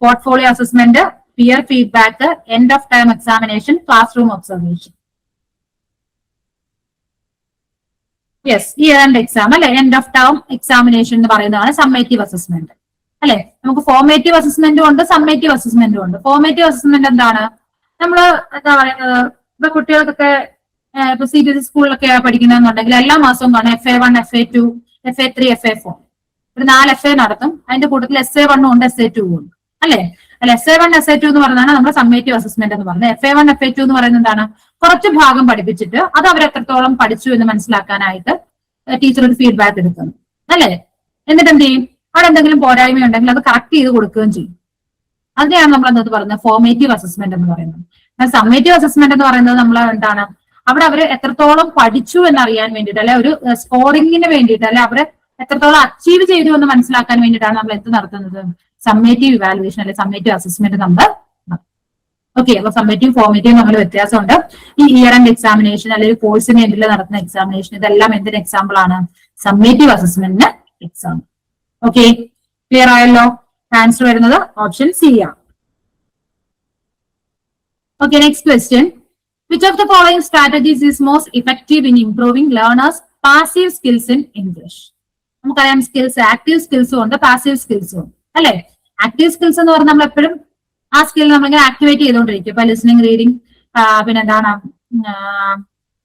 Portfolio assessment, peer feedback, end of time examination, class room observation. Yes, ഈ രണ്ട് എക്സാം അല്ലെ? എൻഡ് ഓഫ് ടേം എക്സാമിനേഷൻ എന്ന് പറയുന്നതാണ് സമ്മേറ്റീവ് അസസ്മെന്റ് അല്ലെ? നമുക്ക് ഫോർമേറ്റീവ് അസസ്മെന്റും ഉണ്ട്, സമ്മേറ്റീവ് അസസ്മെന്റും ഉണ്ട്. ഫോർമേറ്റീവ് അസസ്മെന്റ് എന്താണ്? നമ്മള് എന്താ പറയുന്നത്, ഇപ്പൊ കുട്ടികൾക്കൊക്കെ ഇപ്പൊ CBSE സ്കൂളിലൊക്കെ പഠിക്കുന്നതെന്നുണ്ടെങ്കിൽ എല്ലാ മാസവും കാണും FA1, FA2, FA3, FA4, ഒരു 4 FA നടത്തും. അതിന്റെ കൂട്ടത്തിൽ SA1 ഉണ്ട്, SA2 ഉണ്ട് അല്ലെ? അല്ല, SA1, SA2 എന്ന് പറയുന്നതാണ് നമ്മുടെ സമ്മേറ്റീവ് അസസ്മെന്റ് എന്ന് പറയുന്നത്. FA1, FA2 എന്ന് പറയുന്നത് എന്താണ്? കുറച്ച് ഭാഗം പഠിപ്പിച്ചിട്ട് അത് അവർ എത്രത്തോളം പഠിച്ചു എന്ന് മനസ്സിലാക്കാനായിട്ട് ടീച്ചർ ഒരു ഫീഡ്ബാക്ക് എടുക്കുന്നു അല്ലെ? എന്നിട്ട് എന്ത് ചെയ്യും? അവിടെ എന്തെങ്കിലും പോരായ്മ ഉണ്ടെങ്കിൽ അത് കറക്റ്റ് ചെയ്ത് കൊടുക്കുകയും ചെയ്യും. അതിനെയാണ് നമ്മൾ എന്നത് പറയുന്നത് ഫോർമേറ്റീവ് അസസ്മെന്റ് എന്ന് പറയുന്നത്. സമ്മേറ്റീവ് അസസ്മെന്റ് എന്ന് പറയുന്നത് നമ്മൾ എന്താണ്? അവിടെ അവർ എത്രത്തോളം പഠിച്ചു എന്നറിയാൻ വേണ്ടിയിട്ട്, അല്ലെ ഒരു സ്കോറിങ്ങിന് വേണ്ടിയിട്ട്, അല്ലെ അവരെ എത്രത്തോളം അച്ചീവ് ചെയ്തു എന്ന് മനസ്സിലാക്കാൻ വേണ്ടിയിട്ടാണ് നമ്മൾ എന്ത് നടത്തുന്നത്? സമ്മേറ്റീവ് ഇവാലുവേഷൻ അല്ലെ സമ്മേറ്റീവ് അസസ്മെന്റ് നമ്മൾ. ഓക്കെ, അപ്പൊ സമ്മേറ്റീവ് ഫോർമേറ്റീവ് നമ്മൾ വ്യത്യാസമുണ്ട്. ഈ ഇയർ എൻഡ് എക്സാമിനേഷൻ അല്ലെങ്കിൽ കോഴ്സിന് എൻഡിൽ നടത്തുന്ന എക്സാമിനേഷൻ, ഇതെല്ലാം എന്തിന് എക്സാമ്പിൾ ആണ്? സമ്മേറ്റീവ് അസസ്മെന്റിന് എക്സാമ്പിൾ. ഓക്കെ, ക്ലിയർ ആയല്ലോ? ആൻസർ വരുന്നത് ഓപ്ഷൻ സി ആണ്. Okay, next question. Which of the following strategies is most effective in improving learners' passive skills in English? നമുക്കറിയാം സ്കിൽസ് ആക്റ്റീവ് സ്കിൽസും ഉണ്ട്, പാസീവ് സ്കിൽസും ഉണ്ട് അല്ലെ? ആക്റ്റീവ് സ്കിൽസ് എന്ന് പറഞ്ഞാൽ നമ്മൾ എപ്പോഴും ആ സ്കിൽ നമ്മളിങ്ങനെ ആക്ടിവേറ്റ് ചെയ്തുകൊണ്ടിരിക്കും. ഇപ്പൊ ലിസണിങ്, റീഡിങ്, പിന്നെ എന്താണ്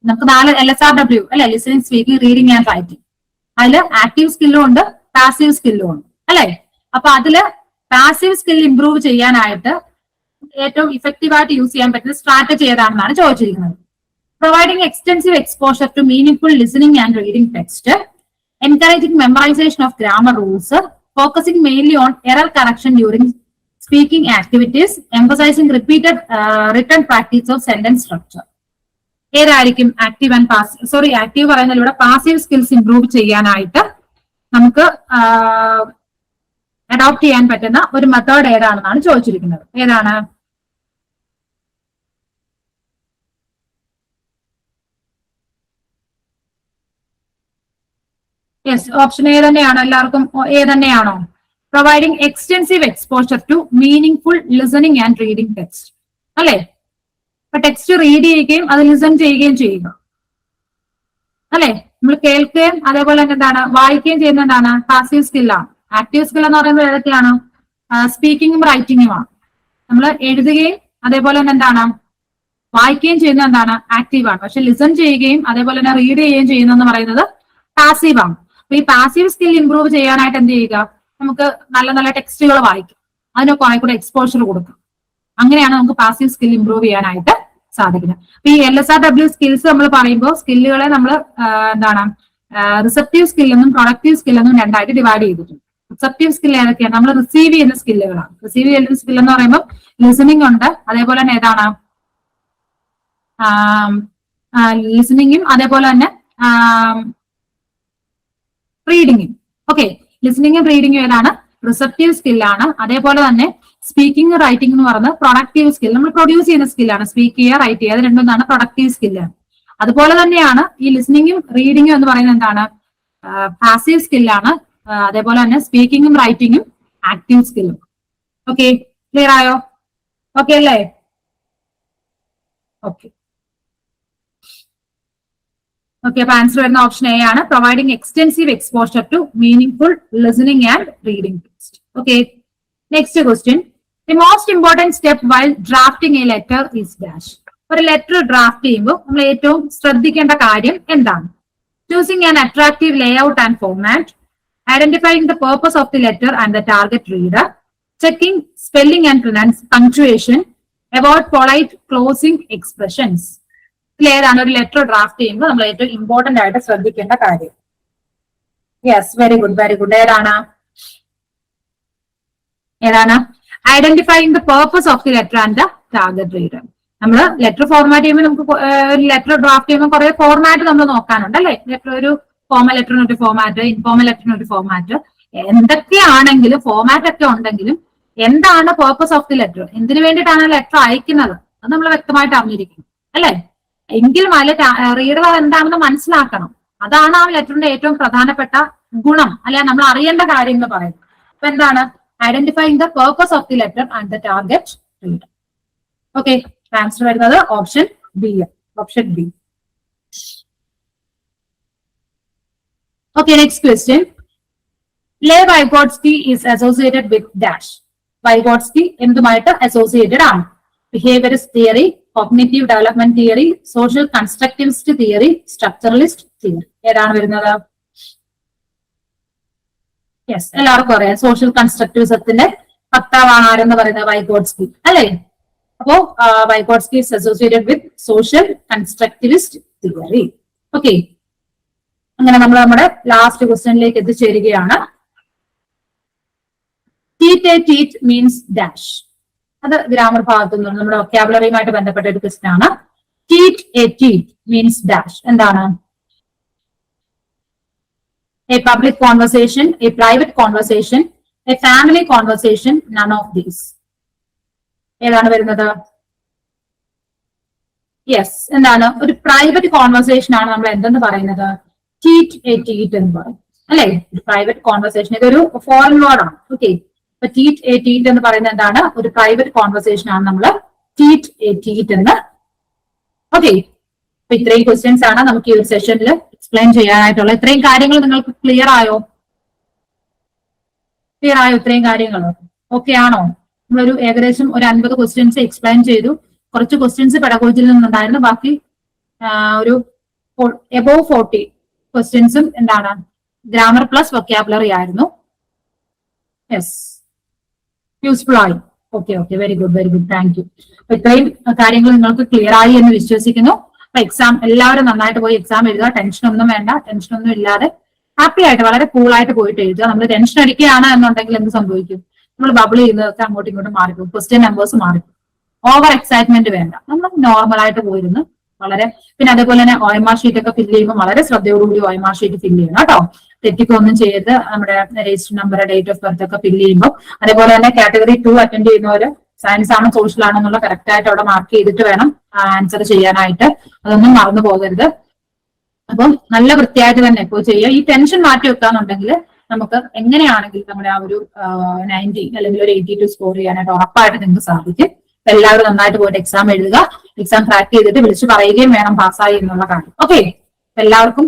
നമുക്ക് 4 LSRW അല്ലെ? Listening, speaking, reading and writing. അതില് ആക്റ്റീവ് സ്കില്ലും ഉണ്ട്, പാസീവ് സ്കില്ലും ഉണ്ട് അല്ലെ? അപ്പൊ അതില് പാസീവ് സ്കിൽ ഇംപ്രൂവ് ചെയ്യാനായിട്ട് ഏറ്റവും ഇഫക്റ്റീവ് ആയിട്ട് യൂസ് ചെയ്യാൻ പറ്റുന്ന സ്ട്രാറ്റജി ഏതാണെന്നാണ് ചോദിച്ചിരിക്കുന്നത്. Providing extensive exposure to meaningful listening and reading text, encouraging memorisation of grammar rules, focusing mainly on error correction during speaking activities, emphasising repeated written practice of sentence structure. ഏതായിരിക്കും active and passive? Active പറയുന്നതിലൂടെ passive skills improve ചെയ്യാനായിട്ട് നമുക്ക് adopt ചെയ്യാൻ പറ്റുന്ന ഒരു method ഏതാണെന്നാണ് ചോദിച്ചിരിക്കുന്നത്. ഏതാണ്? Yes, option A തന്നെയാണോ? എല്ലാവർക്കും എ തന്നെയാണോ? Providing extensive exposure to meaningful listening and reading text അല്ലെ? അപ്പൊ ടെക്സ്റ്റ് റീഡ് ചെയ്യുകയും അത് ലിസൺ ചെയ്യുകയും ചെയ്യുക അല്ലെ? നമ്മൾ കേൾക്കുകയും അതേപോലെ തന്നെ എന്താണ് വായിക്കുകയും ചെയ്യുന്ന എന്താണ്? പാസീവ് സ്കില്ലാണ്. ആക്റ്റീവ് സ്കിൽ എന്ന് പറയുന്നത് ഏതൊക്കെയാണ്? സ്പീക്കിങ്ങും റൈറ്റിങ്ങുമാണ്. നമ്മൾ എഴുതുകയും അതേപോലെ തന്നെ എന്താണ് വായിക്കുകയും ചെയ്യുന്ന എന്താണ്? ആക്റ്റീവ് ആണ്. പക്ഷെ ലിസൺ ചെയ്യുകയും അതേപോലെ തന്നെ റീഡ് ചെയ്യുകയും ചെയ്യുന്നതെന്ന് പറയുന്നത് പാസീവ് ആണ്. അപ്പൊ ഈ പാസീവ് സ്കിൽ ഇംപ്രൂവ് ചെയ്യാനായിട്ട് എന്ത് ചെയ്യുക? നമുക്ക് നല്ല നല്ല ടെക്സ്റ്റുകൾ വായിക്കും, അതിന് കുറെ കൂടെ എക്സ്പോഷർ കൊടുക്കും. അങ്ങനെയാണ് നമുക്ക് പാസീവ് സ്കിൽ ഇംപ്രൂവ് ചെയ്യാനായിട്ട് സാധിക്കുന്നത്. അപ്പൊ ഈ LSRW സ്കിൽസ് നമ്മൾ പറയുമ്പോൾ സ്കില്ലുകളെ നമ്മൾ എന്താണ് റിസപ്റ്റീവ് സ്കില്ലെന്നും പ്രൊഡക്റ്റീവ് സ്കില്ലെന്നും രണ്ടായിട്ട് ഡിവൈഡ് ചെയ്തിട്ടുണ്ട്. റിസപ്റ്റീവ് സ്കിൽ ഏതൊക്കെയാണ്? നമ്മൾ റിസീവ് ചെയ്യുന്ന സ്കില്ലുകളാണ്. റിസീവ് ചെയ്യുന്ന സ്കിൽ എന്ന് പറയുമ്പോൾ ലിസണിംഗ് ഉണ്ട്, അതേപോലെ തന്നെ ഏതാണ് ലിസണിങ്ങും അതേപോലെ തന്നെ റീഡിങ്ങും. ഓക്കെ, ലിസണിങ്ങും റീഡിങ്ങും ഏതാണ്? റിസപ്റ്റീവ് സ്കില്ലാണ്. അതേപോലെ തന്നെ സ്പീക്കിംഗ് റൈറ്റിംഗ് എന്ന് പറയുന്നത് പ്രൊഡക്റ്റീവ് സ്കിൽ, നമ്മൾ പ്രൊഡ്യൂസ് ചെയ്യുന്ന സ്കില്ലാണ്. സ്പീക്ക് ചെയ്യുക, റൈറ്റ് ചെയ്യുക, അത് രണ്ടൊന്നാണ് പ്രൊഡക്റ്റീവ് സ്കില്ലാണ്. അതുപോലെ തന്നെയാണ് ഈ ലിസണിങ്ങും റീഡിങ്ങും എന്ന് പറയുന്നത് എന്താണ്? പാസീവ് സ്കില്ലാണ്. അതേപോലെ തന്നെ സ്പീക്കിങ്ങും റൈറ്റിംഗും ആക്റ്റീവ് സ്കില്ലും. ഓക്കെ, ക്ലിയർ ആയോ? ഓക്കെ അല്ലേ? ഓക്കെ ഓക്കെ, അപ്പൊ ആൻസർ വരുന്ന ഓപ്ഷൻ എ ആണ്. Providing extensive exposure to meaning listening and reading. Okay, next question. The most important step while drafting a letter is dash. ഒരു ലെറ്റർ ഡ്രാഫ്റ്റ് ചെയ്യുമ്പോൾ നമ്മൾ ഏറ്റവും ശ്രദ്ധിക്കേണ്ട കാര്യം എന്താണ്? Choosing an attractive layout and format, identifying the purpose of the letter and the target reader, checking spelling and punctuation, avoid polite closing expressions. ഇതിലേതാണ് ഒരു letter draft ചെയ്യുമ്പോൾ നമ്മൾ ഏറ്റവും ഇമ്പോർട്ടന്റ് ആയിട്ട് ശ്രദ്ധിക്കേണ്ട കാര്യം? Yes, very good very good. ഏതാണ്? Identifying the purpose of the letter and the target reader. നമ്മൾ ലെറ്റർ ഫോർമാറ്റ് ചെയ്യുമ്പോൾ നമുക്ക് ലെറ്റർ ഡ്രാഫ്റ്റ് ചെയ്യുമ്പോൾ കുറെ ഫോർമാറ്റ് നമ്മൾ നോക്കാനുണ്ട് അല്ലെ? ലെറ്റർ ഒരു ഫോമൽ ലെറ്ററിന് ഒരു ഫോർമാറ്റ്, ഇൻഫോമൽ ലെറ്ററിന് ഒരു ഫോർമാറ്റ്, എന്തൊക്കെയാണെങ്കിലും ഫോർമാറ്റ് ഒക്കെ ഉണ്ടെങ്കിലും എന്താണ് പർപ്പസ് ഓഫ് ദി ലെറ്റർ, എന്തിനു വേണ്ടിയിട്ടാണ് ലെറ്റർ അയക്കുന്നത്, അത് നമ്മൾ വ്യക്തമായിട്ട് അറിഞ്ഞിരിക്കും അല്ലെ? എങ്കിലും അതിലെ റീഡർ അത് എന്താണെന്ന് മനസ്സിലാക്കണം. അതാണ് ആ ലെറ്ററിന്റെ ഏറ്റവും പ്രധാനപ്പെട്ട ഗുണം, അല്ലെ? നമ്മൾ അറിയേണ്ട കാര്യം എന്ന് പറയുന്നത്. അപ്പൊ എന്താണ്? Identifying the purpose of the letter and the target reader. Okay, answer വരുന്നത് option B. Option B. Okay, next question. Lev Vygotsky is associated with dash. Vygotsky എന്തുമായിട്ട് അസോസിയേറ്റഡ് ആണ്? Behaviourist theory, cognitive development theory, social constructivist theory, structuralist theory. ഏതാണ് വരുന്നത്? Yes, എല്ലാവർക്കും അറിയാം. Social കൺസ്ട്രക്റ്റിവിസത്തിന്റെ വക്താവാണ് ആരെന്ന് പറയുന്നത്? Vygotsky അല്ലെ? അപ്പോ Vygotsky is associated with social constructivist theory. Okay, അങ്ങനെ നമ്മൾ നമ്മുടെ ലാസ്റ്റ് ക്വസ്റ്റ്യനിലേക്ക് എത്തിച്ചേരുകയാണ്. ടീറ്റ് എ ടീറ്റ് മീൻസ് ഡാഷ്. അത് ഗ്രാമർ ഭാഗത്തു നിന്ന് നമ്മുടെ വൊക്കാബുലറിയുമായിട്ട് ബന്ധപ്പെട്ട ഒരു ക്വസ്റ്റ്യൻ ആണ്. ടീറ്റ് എ ടീറ്റ് മീൻസ് ഡാഷ്. എന്താണ്? A public conversation, A private conversation, A family conversation, none of these. ഏതാണ് വരുന്നത്? യെസ്, എന്താണ്? ഒരു പ്രൈവറ്റ് കോൺവെർസേഷൻ ആണ് നമ്മൾ എന്തെന്ന് പറയുന്നത്? ടീറ്റ് എ ടീറ്റ് എന്ന് പറയും അല്ലെ? പ്രൈവറ്റ് കോൺവെർസേഷൻ, ഇതൊരു ഫോറിൻ വേർഡ് ആണ്. ഓക്കെ, അപ്പൊ ടീറ്റ് എ ടീറ്റ് എന്ന് പറയുന്നത് എന്താണ്? ഒരു പ്രൈവറ്റ് കോൺവെർസേഷൻ ആണ് നമ്മൾ ടീറ്റ് എ ടീറ്റ് എന്ന്. ഓക്കെ, അപ്പൊ ഇത്രയും ക്വസ്റ്റ്യൻസ് ആണ് നമുക്ക് ഈ ഒരു സെഷനിൽ എക്സ്പ്ലെയിൻ ചെയ്യാനായിട്ടുള്ള. ഇത്രയും കാര്യങ്ങൾ നിങ്ങൾക്ക് ക്ലിയർ ആയോ? ക്ലിയർ ആയോ ഇത്രയും കാര്യങ്ങൾ? ഓക്കെ ആണോ? നമ്മളൊരു ഏകദേശം ഒരു 50 ക്വസ്റ്റ്യൻസ് എക്സ്പ്ലെയിൻ ചെയ്തു. കുറച്ച് ക്വസ്റ്റ്യൻസ് പെഡഗോജിയിൽ നിന്നുണ്ടായിരുന്നു, ബാക്കി ഒരു എബോവ് 40 ക്വസ്റ്റ്യൻസും എന്താണ്? ഗ്രാമർ പ്ലസ് വൊക്കാബുലറി ആയിരുന്നു. യെസ്, യൂസ്ഫുൾ ആയി. Okay okay, very good very good, thank U. അപ്പൊ ഇത്രയും കാര്യങ്ങൾ നിങ്ങൾക്ക് ക്ലിയർ ആയി എന്ന് വിശ്വസിക്കുന്നു. അപ്പൊ എക്സാം എല്ലാവരും നന്നായിട്ട് പോയി എക്സാം എഴുതുക. ടെൻഷനൊന്നും വേണ്ട, ടെൻഷനൊന്നും ഇല്ലാതെ ഹാപ്പി ആയിട്ട് വളരെ കൂളായിട്ട് പോയിട്ട് എഴുതുക. നമ്മൾ ടെൻഷൻ അടിക്കുകയാണ് എന്നുണ്ടെങ്കിൽ എന്ത് സംഭവിക്കും? നമ്മൾ ബബിൾ ചെയ്യുന്നതൊക്കെ അങ്ങോട്ടും ഇങ്ങോട്ടും മാറിപ്പോകും, ക്വസ്റ്റ്യൻ നമ്പേഴ്സ് മാറിപ്പോകും. ഓവർ എക്സൈറ്റ്മെന്റ് വേണ്ട, നമ്മൾ നോർമൽ ആയിട്ട് പോയിരുന്നു വളരെ. പിന്നെ അതേപോലെ തന്നെ OMR ഷീറ്റ് ഒക്കെ ഫില്ല് ചെയ്യുമ്പോൾ വളരെ ശ്രദ്ധയോടുകൂടി OMR ഷീറ്റ് ഫില്ല് ചെയ്യണം കേട്ടോ. തെറ്റിക്കൊന്നും ചെയ്ത് നമ്മുടെ register number, date of birth ഒക്കെ ഫില്ല് ചെയ്യുമ്പോൾ. അതേപോലെ തന്നെ കാറ്റഗറി 2 അറ്റൻഡ് ചെയ്യുന്നവര് സയൻസ് ആണോ സോഷ്യൽ ആണോ എന്നുള്ള കറക്റ്റ് ആയിട്ട് അവിടെ മാർക്ക് ചെയ്തിട്ട് വേണം ആൻസർ ചെയ്യാനായിട്ട്. അതൊന്നും മറന്നു പോകരുത്. അപ്പം നല്ല വൃത്തിയായിട്ട് തന്നെ ഇപ്പോൾ ചെയ്യുക. ഈ ടെൻഷൻ മാറ്റി വെക്കാന്നുണ്ടെങ്കിൽ നമുക്ക് എങ്ങനെയാണെങ്കിലും നമ്മുടെ ആ ഒരു 90 അല്ലെങ്കിൽ ഒരു 82 സ്കോർ ചെയ്യാനായിട്ട് ഉറപ്പായിട്ട് നിങ്ങൾക്ക് സാധിക്കും. എല്ലാവരും നന്നായിട്ട് പോയിട്ട് എക്സാം എഴുതുക. എക്സാം ക്രാക്ക് ചെയ്തിട്ട് വിളിച്ച് പറയുകയും വേണം പാസ്സായി എന്നുള്ള കാര്യം. ഓക്കെ, എല്ലാവർക്കും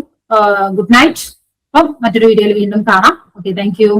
ഗുഡ് നൈറ്റ്. അപ്പം മറ്റൊരു വീഡിയോയിൽ വീണ്ടും കാണാം. Okay, thank you.